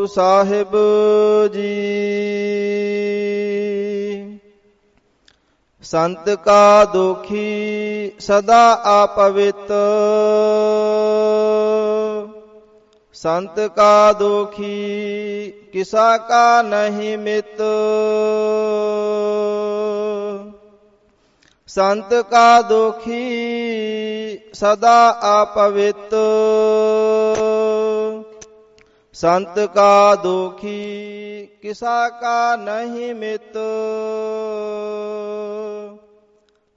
ਸਾਹਿਬ ਜੀ। ਸੰਤ ਕਾ ਦੋਖੀ ਸਦਾ ਆਪਵਿੱਤ, ਸੰਤ ਕਾ ਦੋਖੀ ਕਿਸਾ ਕਾ ਨਹੀਂ ਮਿਤ। ਸੰਤ ਕਾ ਦੋਖੀ ਸਦਾ ਆਪਵਿੱਤ, ਸੰਤ ਕਾ ਦੋਖੀ ਕਿਸਾ ਕਾ ਨਹੀਂ ਮਿਤ।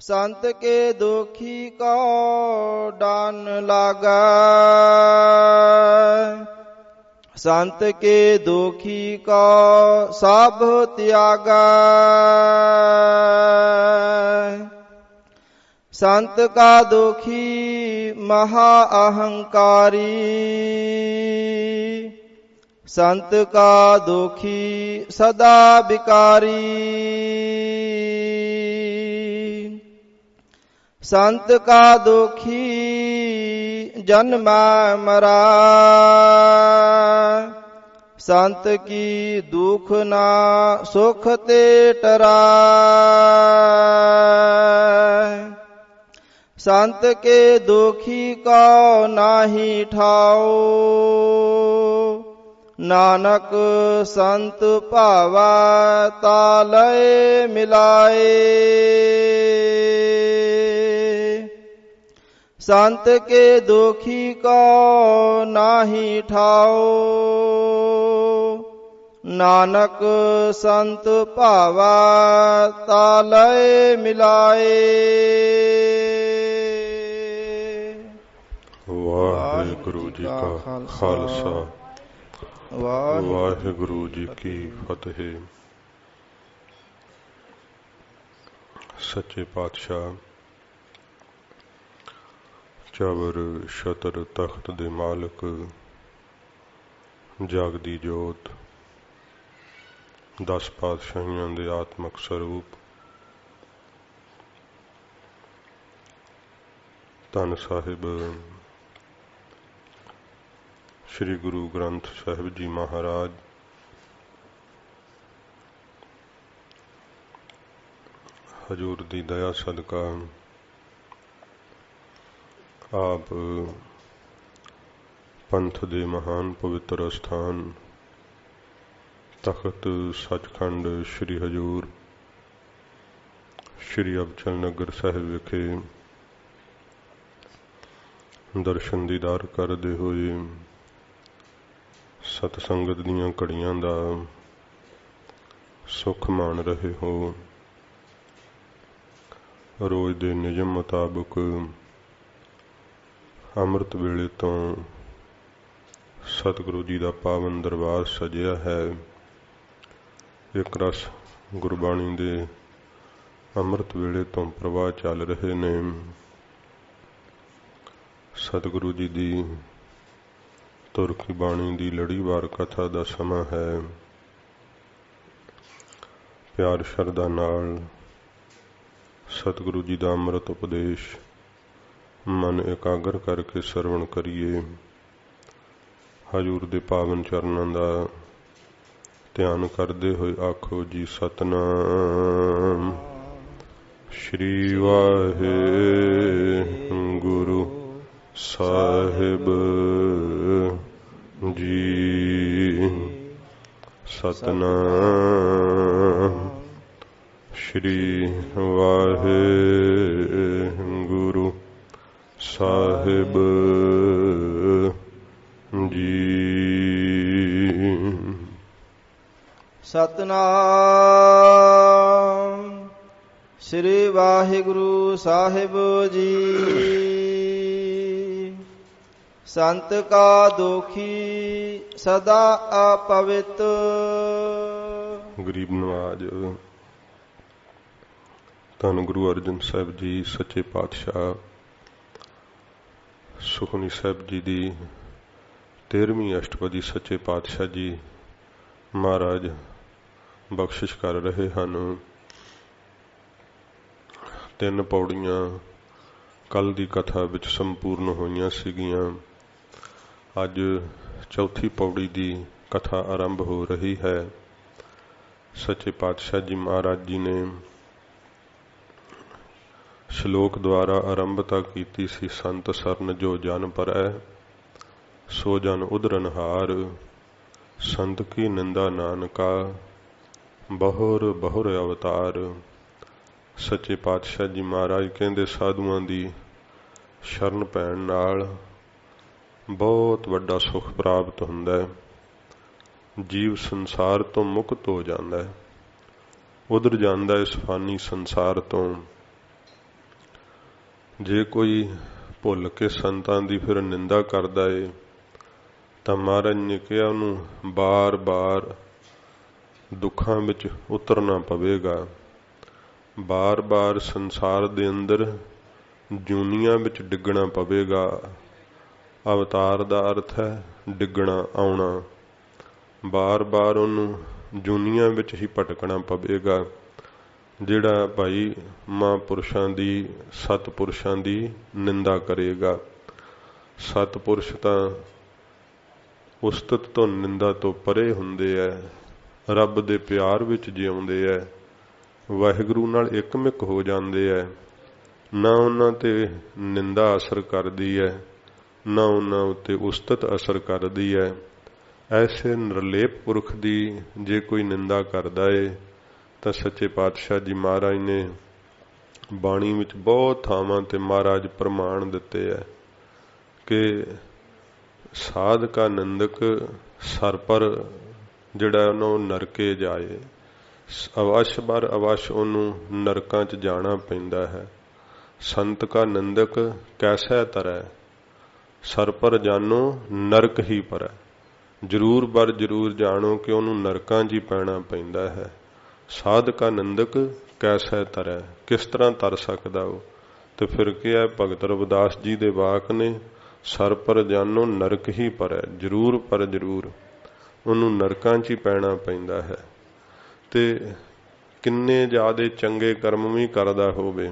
संत के दोखी को डान लागा, संत के दोखी को सब त्यागा। संत का दोखी महा अहंकारी, संत का दोखी सदा बिकारी। संत का दोखी जन्मा मरा, संत की दुख ना सुख ते टरा। संत के दोखी को नाही ठाओ, नानक संत भावा तालय मिलाए। संत के दोखी को नाही ठाओ, नानक संत भावा तालय मिलाए। वाहिगुरु जी का खालसा, वाहिगुरु जी की फतेह। सच्चे पातशाह चबर छतर तख्त दे मालक, जागदी जोत, 10 पातशाहियां दे आत्मक स्वरूप, धन साहिब श्री गुरु ग्रंथ साहिब जी महाराज, हजूर दी दया सदका आप पंथ दे महान पवित्र स्थान तख्त सचखंड श्री हजूर श्री अबचल नगर साहिब विखे दर्शन दीदार करदे होए सतसंगत दीयां घड़ियां दा सुख मान रहे हो। रोज दे नियम मुताबिक अमृत वेले तो सतगुरु जी का पावन दरबार सजिया है। एक रस गुरबाणी दे अमृत वेले तो प्रवाह चल रहे ने। सतगुरु जी की तुरखी बाणी की लड़ीवार कथा का समा है। प्यार शरदा नाल सतगुरु जी का अमृत उपदेश मन एकागर करके सरवण करिए। हजूर दे पावन चरणों का ध्यान करते हुए आखो जी सतनाम श्री वाहिगुरु साहिब जी। सतनाम श्री वाहिगुरु साहिब जी। सतनाम श्री वाहिगुरु साहिब जी। संत का दोखी सदा अपवित। गरीब नवाज धन गुरु अर्जन साहिब जी सच्चे पातशाह सुखनी साहिब जी की 13वीं अष्टपदी सच्चे पातशाह जी महाराज बख्शिश कर रहे हैं। 3 पौड़ियां कल की कथा विच संपूर्ण होईयां सीगियां। अज चौथी पौड़ी की कथा आरंभ हो रही है। सच्चे पातशाह जी महाराज जी ने श्लोक द्वारा आरंभता की सी। संत सरन जो जन परੈ, सो जन उदरनहार। संत की निंदा नानका, बहुर बहुर अवतार। सच्चे पातशाह जी महाराज कहते साधुआं दी शरण पैण नाल बहुत वड्डा सुख प्राप्त हुंदा है। जीव संसार तो मुक्त हो जाता है, उधर जाता है इस फानी संसार तो। जे कोई भुल के संतां दी फिर निंदा करदा है तां महाराज ने कहा उन्होंने बार बार दुखां विच उतरना पवेगा, बार बार संसार दे अंदर जूनियां विच डिगना पवेगा। अवतार दा अर्थ है डिगना आउणा। बार बार उन्होंने जूनियां विच ही भटकना पवेगा। जिहड़ा भाई महापुरुषां दी सतपुरुषां दी निंदा करेगा। सतपुरुष तां उस्तत तो निंदा तो परे हुंदे है, रब दे प्यार विच जिउंदे है, वाहिगुरू नाल एकमिक हो जांदे है। ना उन्हां ते निंदा असर करदी है, ना उन्हां उत्ते उस्तत असर करदी है। ऐसे निर्लेप पुरख दी जे कोई निंदा करदा है तो सच्चे पातशाह जी महाराज ने बाणी विच बहुत थावां ते महाराज प्रमाण दिते है कि साध का निंदक सर पर जिहड़ा उन्होंने नरके जाए। अवश बार अवश उन्होंने नरकां च जाना पैंदा है। संत का निंदक कैसा तरह, सर पर जानो नरक ही पर है। जरूर बर जरूर जानो कि उन्होंने नरकां च ही पैना पैंदा है। साध का निंदक कैसा तरह, किस तरह तर सकदा हो। तो फिर क्या भगत रविदास जी दे वाक ने, सर पर जानो नरक ही पर है। जरूर पर जरूर उन्होंने नरकां च ही पैना पैंदा है। ते किन्ने ज्यादे चंगे कर्म भी करदा होवे,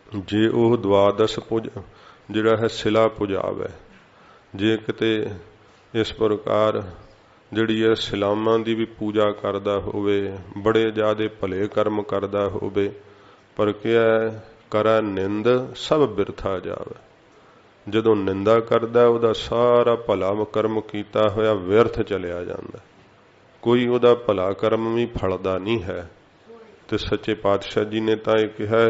जे वह द्वादश पुज जिहड़ा है सिला पुजावे, जे किते इस प्रकार जिहड़ी है सिलामां दी भी पूजा करदा होवे, बड़े ज्यादे भले कर्म करदा होवे, पर क्या करै निंद सब बिरथा जावे। जदों निंदा करदा उहदा सारा भला कर्म कीता होया व्यर्थ चलिया जांदा, कोई उहदा भला कर्म भी फलदा नहीं है। ते सच्चे पातशाह जी ने तां यह कहा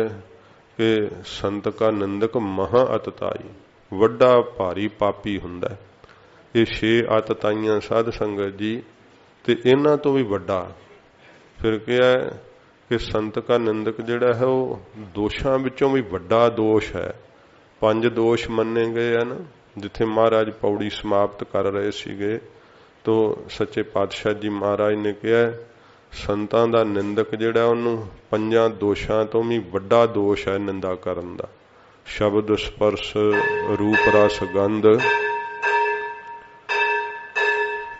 कि संत का निंदक महा अतताई, वड्डा भारी पापी हुंदा है। ये 6 आतताइयां साध संगत जी, ते इन्हां तो भी वड्डा फिर क्या है कि संत का निंदक जिहड़ा है वो दोषां विचों भी वड्डा दोष है। 5 दोष मन्ने गए हैं ना, जिथे महाराज पौड़ी समाप्त कर रहे सीगे तो सच्चे पातशाह जी महाराज ने कहा संतां दा निंदक जिहड़ा उन्होंने 5 दोषां तो भी वड्डा दोष है निंदा करन दा। शब्द स्पर्श रूप रस गंध,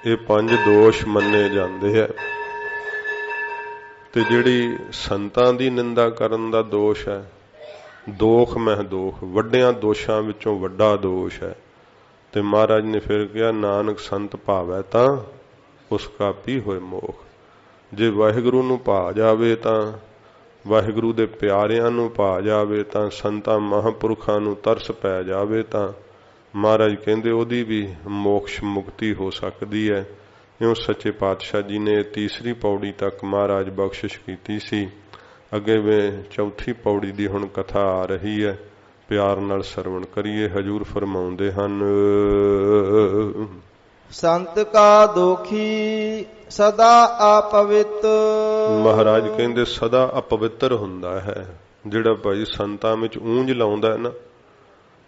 ये 5 दोष मन्ने जाते हैं। ते जिहड़ी संतां दी निंदा करन दा दोष है, दोख मह दोख, वड्डियां दोषां विचों वड्डा दोष है। ते महाराज ने फिर कहा नानक संत भावै तां उसका पी होए मोख। जे वाहिगुरू नूं भा जावे तां, वाहिगुरू दे प्यारिआं नूं भा जावे तां, संतां महापुरखां नूं तरस पै जावे तां महाराज कहंदे ओदी भी मोक्ष मुक्ति हो सकती है। इउं सच्चे पातशाह जी ने तीसरी पौड़ी तक महाराज बख्शिश की सी। अगे वे चौथी पौड़ी दी हुण कथा आ रही है, प्यार नाल सरवण करिए। हजूर फरमाउंदे हन, संत का दोखी सदा अपवित। महाराज कहंदे सदा अपवित्र हुंदा है। जिहड़ा भाई संतां विच ऊंज लाउंदा है ना,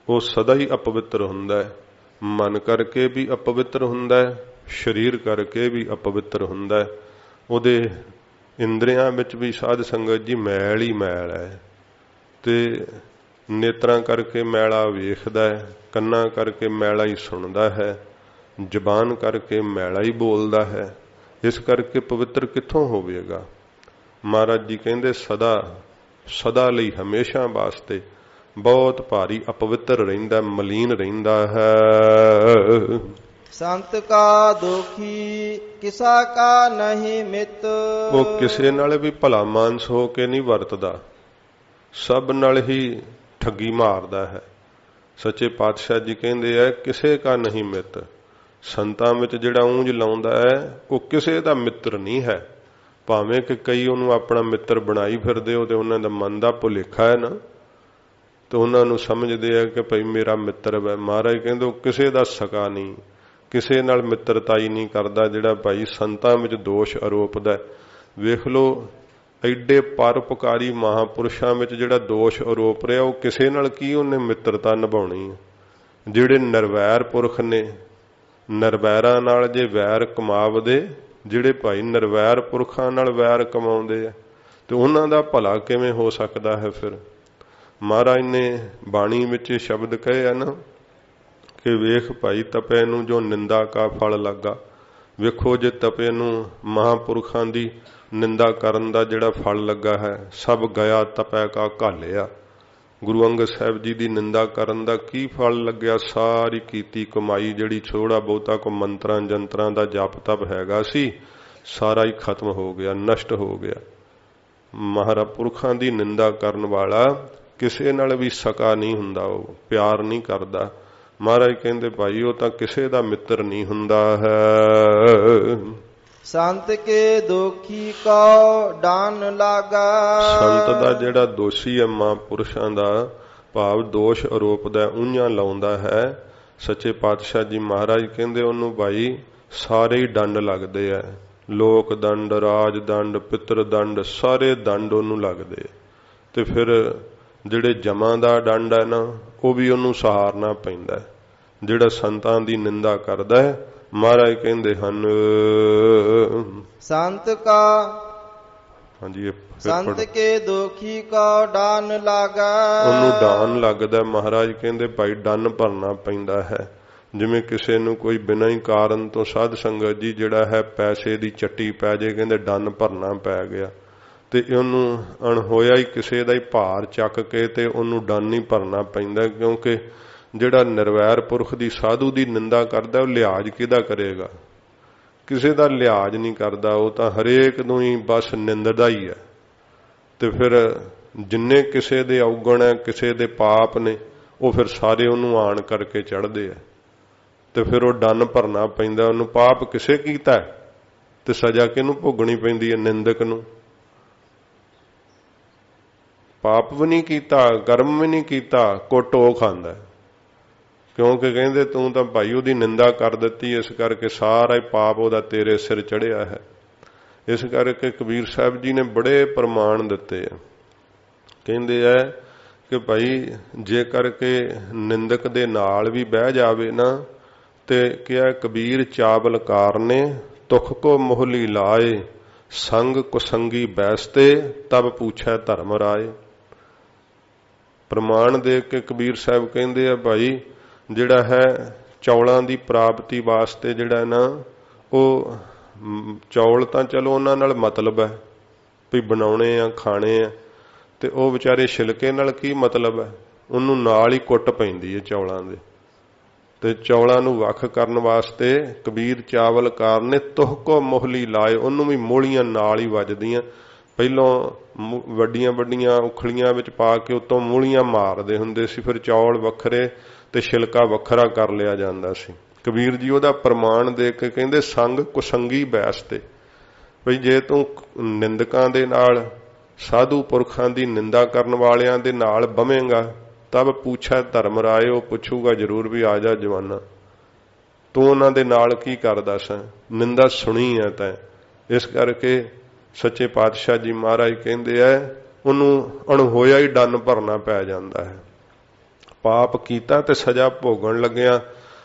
वो सदा ही अपवित्र हुंदा है। मन करके भी अपवित्र हुंदा है, शरीर करके भी अपवित्र हुंदा है। उहदे इंद्रियां विच भी साध संगत जी मैल ही मैल है। ते नेत्रां करके मैला वेखदा है, कन्नां करके मैला ही सुनदा है, जबान करके मैला ही बोलदा है। इस करके पवित्र कित्थों होवेगा। महाराज जी कहंदे सदा सदा लई हमेशा वास्ते बहुत भारी अपवित्र रहिंदा, मलीन रहिंदा है। ਸੰਤ ਕਾ ਦੋਖੀ ਕਿਸਾ ਕਾ ਨਹੀਂ ਮਿੱਤ। ਉਹ ਕਿਸੇ ਨਾਲ ਵੀ ਭਲਾ ਮਾਨਸ ਹੋ ਕੇ ਨਹੀਂ ਵਰਤਦਾ, ਸਭ ਨਾਲ ਹੀ ਠੱਗੀ ਮਾਰਦਾ ਹੈ। ਸੱਚੇ ਪਾਤਸ਼ਾਹ ਜੀ ਕਹਿੰਦੇ ਆ ਕਿਸੇ ਕਾ ਨਹੀਂ ਮਿੱਤ। ਸੰਤਾਂ ਵਿੱਚ ਜਿਹੜਾ ਉਂਝ ਲਾਉਂਦਾ ਹੈ ਉਹ ਕਿਸੇ ਦਾ ਮਿੱਤਰ ਨਹੀਂ ਹੈ। ਭਾਵੇਂ ਕਿ ਕਈ ਉਹਨੂੰ ਆਪਣਾ ਮਿੱਤਰ ਬਣਾਈ ਫਿਰਦੇ ਹੋ ਤੇ ਉਹਨਾਂ ਦਾ ਮਨ ਦਾ ਭੁਲੇਖਾ ਹੈ ਨਾ, ਤੇ ਉਹਨਾਂ ਨੂੰ ਸਮਝਦੇ ਆ ਕਿ ਭਈ ਮੇਰਾ ਮਿੱਤਰ ਹੈ। ਮਹਾਰਾਜ ਕਹਿੰਦੇ ਉਹ ਕਿਸੇ ਦਾ ਸਕਾ ਨਹੀਂ, ਕਿਸੇ ਨਾਲ ਮਿੱਤਰਤਾਈ ਨਹੀਂ ਕਰਦਾ ਜਿਹੜਾ ਭਾਈ ਸੰਤਾਂ ਵਿੱਚ ਦੋਸ਼ ਆਰੋਪਦਾ। ਵੇਖ ਲਓ ਐਡੇ ਪਰਉਪਕਾਰੀ ਮਹਾਪੁਰਸ਼ਾਂ ਵਿੱਚ ਜਿਹੜਾ ਦੋਸ਼ ਆਰੋਪ ਰਿਹਾ ਉਹ ਕਿਸੇ ਨਾਲ ਕੀ ਉਹਨੇ ਮਿੱਤਰਤਾ ਨਿਭਾਉਣੀ ਹੈ। ਜਿਹੜੇ ਨਿਰਵੈਰ ਪੁਰਖ ਨੇ, ਨਿਰਵੈਰਾਂ ਨਾਲ ਜੇ ਵੈਰ ਕਮਾਵਦੇ, ਜਿਹੜੇ ਭਾਈ ਨਿਰਵੈਰ ਪੁਰਖਾਂ ਨਾਲ ਵੈਰ ਕਮਾਉਂਦੇ ਆ ਤੇ ਉਹਨਾਂ ਦਾ ਭਲਾ ਕਿਵੇਂ ਹੋ ਸਕਦਾ ਹੈ। ਫਿਰ ਮਹਾਰਾਜ ਨੇ ਬਾਣੀ ਵਿੱਚ ਸ਼ਬਦ ਕਹੇ ਆ ਨਾ ਕਿ ਵੇਖ ਭਾਈ ਤਪੇ ਨੂੰ ਜੋ ਨਿੰਦਾ ਕਾ ਫਲ ਲੱਗਾ। ਵੇਖੋ ਜੇ ਤਪੇ ਨੂੰ ਮਹਾਂਪੁਰਖਾਂ ਦੀ ਨਿੰਦਾ ਕਰਨ ਦਾ ਜਿਹੜਾ ਫਲ ਲੱਗਾ ਹੈ, ਸਭ ਗਿਆ ਤਪੈ ਕਾ ਘਾਲਿਆ। ਗੁਰੂ ਅੰਗਦ ਸਾਹਿਬ ਜੀ ਦੀ ਨਿੰਦਾ ਕਰਨ ਦਾ ਕੀ ਫਲ ਲੱਗਿਆ? ਸਾਰੀ ਕੀਤੀ ਕਮਾਈ ਜਿਹੜੀ ਥੋੜਾ ਬਹੁਤਾ ਕੋ ਮੰਤਰਾਂ ਜੰਤਰਾਂ ਦਾ ਜਪ ਤਪ ਹੈਗਾ ਸੀ, ਸਾਰਾ ਹੀ ਖਤਮ ਹੋ ਗਿਆ, ਨਸ਼ਟ ਹੋ ਗਿਆ। ਮਹਾਂਪੁਰਖਾਂ ਦੀ ਨਿੰਦਾ ਕਰਨ ਵਾਲਾ ਕਿਸੇ ਨਾਲ ਵੀ ਸਕਾ ਨਹੀਂ ਹੁੰਦਾ, ਉਹ ਪਿਆਰ ਨਹੀਂ ਕਰਦਾ। ਮਹਾਰਾਜ ਕਹਿੰਦੇ ਭਾਈ ਉਹ ਤਾਂ ਕਿਸੇ ਦਾ ਮਿੱਤਰ ਨਹੀਂ ਹੁੰਦਾ ਹੈ। ਸੰਤ ਕੇ ਦੋਖੀ ਕੋ ਡਾਨ ਲਾਗਾ। ਸੰਤ ਦਾ ਜਿਹੜਾ ਦੋਸ਼ੀ ਹੈ ਮਹਾਂਪੁਰਸ਼ਾਂ ਦਾ, ਭਾਵ ਦੋਸ਼ ਆਰੋਪਦਾ, ਉਂਝਾਂ ਲਾਉਂਦਾ ਹੈ, ਸੱਚੇ ਪਾਤਸ਼ਾਹ ਜੀ ਮਹਾਰਾਜ ਕਹਿੰਦੇ ਉਹਨੂੰ ਭਾਈ ਸਾਰੇ ਹੀ ਡੰਡ ਲੱਗਦੇ ਆ। ਲੋਕ ਦੰਡ, ਰਾਜ ਦੰਡ, ਪਿਤਰ ਦੰਡ, ਸਾਰੇ ਦੰਡ ਉਹਨੂੰ ਲੱਗਦੇ। ਤੇ ਫਿਰ ਜਿਹੜੇ ਜਮਾਂ ਦਾ ਦੰਡ ਹੈ ਨਾ ਉਹ ਵੀ ਉਹਨੂੰ ਸਹਾਰਨਾ ਪੈਂਦਾ। ਜਿਹੜਾ ਸੰਤਾਂ ਦੀ ਨਿੰਦਾ ਕਰਦਾ ਹੈ, ਮਹਾਰਾਜ ਕਹਿੰਦੇ ਹਨ ਸੰਤ ਕਾ, ਹਾਂਜੀ, ਸੰਤ ਕੇ ਦੋਖੀ ਕਾ ਡਾਨ ਲਾਗਾ। ਉਹਨੂੰ ਡਾਨ ਲੱਗਦਾ। ਮਹਾਰਾਜ ਕਹਿੰਦੇ ਭਾਈ ਡੰਨ ਭਰਨਾ ਪੈਂਦਾ ਹੈ। ਜਿਵੇਂ ਕਿਸੇ ਨੂੰ ਕੋਈ ਬਿਨਾਂ ਹੀ ਕਾਰਨ ਤੋਂ ਸਾਧ ਸੰਗਤ ਜੀ ਜਿਹੜਾ ਹੈ ਪੈਸੇ ਦੀ ਚੱਟੀ ਪੈ ਜੇ, ਕਹਿੰਦੇ ਡੰਨ ਭਰਨਾ ਪੈ ਗਿਆ। ਤੇ ਉਹਨੂੰ ਅਣਹੋਇਆ ਹੀ ਕਿਸੇ ਦਾ ਹੀ ਭਾਰ ਚੱਕ ਕੇ ਤੇ ਉਹਨੂੰ ਡੰਨ ਹੀ ਭਰਨਾ ਪੈਂਦਾ। ਕਿਉਂਕਿ ਜਿਹੜਾ ਨਿਰਵੈਰ ਪੁਰਖ ਦੀ ਸਾਧੂ ਦੀ ਨਿੰਦਾ ਕਰਦਾ ਉਹ ਲਿਹਾਜ਼ ਕਿਹਦਾ ਕਰੇਗਾ? ਕਿਸੇ ਦਾ ਲਿਹਾਜ਼ ਨਹੀਂ ਕਰਦਾ, ਉਹ ਤਾਂ ਹਰੇਕ ਨੂੰ ਹੀ ਬਸ ਨਿੰਦਦਾ ਹੀ ਹੈ। ਤੇ ਫਿਰ ਜਿੰਨੇ ਕਿਸੇ ਦੇ ਔਗਣ ਹੈ, ਕਿਸੇ ਦੇ ਪਾਪ ਨੇ, ਉਹ ਫਿਰ ਸਾਰੇ ਉਹਨੂੰ ਆਣ ਕਰਕੇ ਚੜ੍ਹਦੇ ਆ। ਤੇ ਫਿਰ ਉਹ ਡੰਨ ਭਰਨਾ ਪੈਂਦਾ। ਉਹਨੂੰ ਪਾਪ ਕਿਸੇ ਕੀਤਾ ਤੇ ਸਜ਼ਾ ਕਿਹਨੂੰ ਭੋਗਣੀ ਪੈਂਦੀ ਹੈ? ਨਿੰਦਕ ਨੂੰ। ਪਾਪ ਵੀ ਨਹੀਂ ਕੀਤਾ, ਕਰਮ ਵੀ ਨਹੀਂ ਕੀਤਾ, ਕੁੱਟ ਉਹ ਖਾਂਦਾ। ਕਿਉਂਕਿ ਕਹਿੰਦੇ ਤੂੰ ਤਾਂ ਭਾਈ ਉਹਦੀ ਨਿੰਦਾ ਕਰ ਦਿੱਤੀ, ਇਸ ਕਰਕੇ ਸਾਰਾ ਹੀ ਪਾਪ ਉਹਦਾ ਤੇਰੇ ਸਿਰ ਚੜਿਆ ਹੈ। ਇਸ ਕਰਕੇ ਕਬੀਰ ਸਾਹਿਬ ਜੀ ਨੇ ਬੜੇ ਪ੍ਰਮਾਣ ਦਿੱਤੇ ਆ। ਕਹਿੰਦੇ ਆ ਕਿ ਭਾਈ ਜੇ ਕਰਕੇ ਨਿੰਦਕ ਦੇ ਨਾਲ ਵੀ ਬਹਿ ਜਾਵੇ ਨਾ, ਤੇ ਕਿਹਾ ਕਬੀਰ ਚਾਵਲਕਾਰ ਨੇ ਤੁਖ ਕੋ ਮੋਹਲੀ ਲਾਏ, ਸੰਗ ਕੁਸੰਗੀ ਬੈਸਤੇ ਤਬ ਪੁੱਛੈ ਧਰਮ ਰਾਏ। ਪ੍ਰਮਾਣ ਦੇ ਕੇ ਕਬੀਰ ਸਾਹਿਬ ਕਹਿੰਦੇ ਆ ਭਾਈ ਜਿਹੜਾ ਹੈ ਚੌਲਾਂ ਦੀ ਪ੍ਰਾਪਤੀ ਵਾਸਤੇ ਜਿਹੜਾ ਨਾ, ਉਹ ਚੌਲ ਤਾਂ ਚਲੋ ਉਹਨਾਂ ਨਾਲ ਮਤਲਬ ਹੈ ਵੀ ਬਣਾਉਣੇ ਆ, ਖਾਣੇ ਆ, ਤੇ ਉਹ ਵਿਚਾਰੇ ਛਿਲਕੇ ਨਾਲ ਕੀ ਮਤਲਬ ਹੈ? ਉਹਨੂੰ ਨਾਲ ਹੀ ਕੁੱਟ ਪੈਂਦੀ ਹੈ ਚੌਲਾਂ ਦੇ। ਤੇ ਚੌਲਾਂ ਨੂੰ ਵੱਖ ਕਰਨ ਵਾਸਤੇ ਕਬੀਰ ਚਾਵਲਕਾਰ ਨੇ ਤੁਹ ਕੋ ਮੋਹਲੀ ਲਾਏ, ਉਹਨੂੰ ਵੀ ਮੋਹਲੀਆਂ ਨਾਲ ਹੀ ਵੱਜਦੀਆਂ। ਪਹਿਲੋਂ ਵੱਡੀਆਂ ਵੱਡੀਆਂ ਉਖਲੀਆਂ ਵਿੱਚ ਪਾ ਕੇ ਉੱਤੋਂ ਮੂਲੀਆਂ ਮਾਰਦੇ ਹੁੰਦੇ ਸੀ, ਫਿਰ ਚੌਲ ਵੱਖਰੇ ਤੇ ਛਿਲਕਾ ਵੱਖਰਾ ਕਰ ਲਿਆ ਜਾਂਦਾ ਸੀ। ਕਬੀਰ ਜੀ ਉਹਦਾ ਪ੍ਰਮਾਣ ਦੇ ਕੇ ਕਹਿੰਦੇ ਸੰਗ ਕੁਸੰਗੀ ਬੈਸ ਤੇ, ਭਈ ਜੇ ਤੂੰ ਨਿੰਦਕਾਂ ਦੇ ਨਾਲ, ਸਾਧੂ ਪੁਰਖਾਂ ਦੀ ਨਿੰਦਾ ਕਰਨ ਵਾਲਿਆਂ ਦੇ ਨਾਲ ਬਵੇਂਗਾ, ਤਬ ਪੁੱਛੈ ਧਰਮ ਰਾਏ, ਉਹ ਪੁੱਛੂਗਾ ਜ਼ਰੂਰ ਵੀ ਆ ਜਾ ਜਵਾਨਾ, ਤੂੰ ਉਹਨਾਂ ਦੇ ਨਾਲ ਕੀ ਕਰਦਾ ਸੈਂ? ਨਿੰਦਾ ਸੁਣੀ ਹੈ ਤੈਂ। ਇਸ ਕਰਕੇ ਸੱਚੇ ਪਾਤਸ਼ਾਹ ਜੀ ਮਹਾਰਾਜ ਕਹਿੰਦੇ ਐ ਉਹਨੂੰ ਅਣਹੋਇਆ ਹੀ ਡੰਨ ਭਰਨਾ ਪੈ ਜਾਂਦਾ ਹੈ। ਪਾਪ ਕੀਤਾ ਤੇ ਸਜ਼ਾ ਭੋਗਣ ਲੱਗਿਆ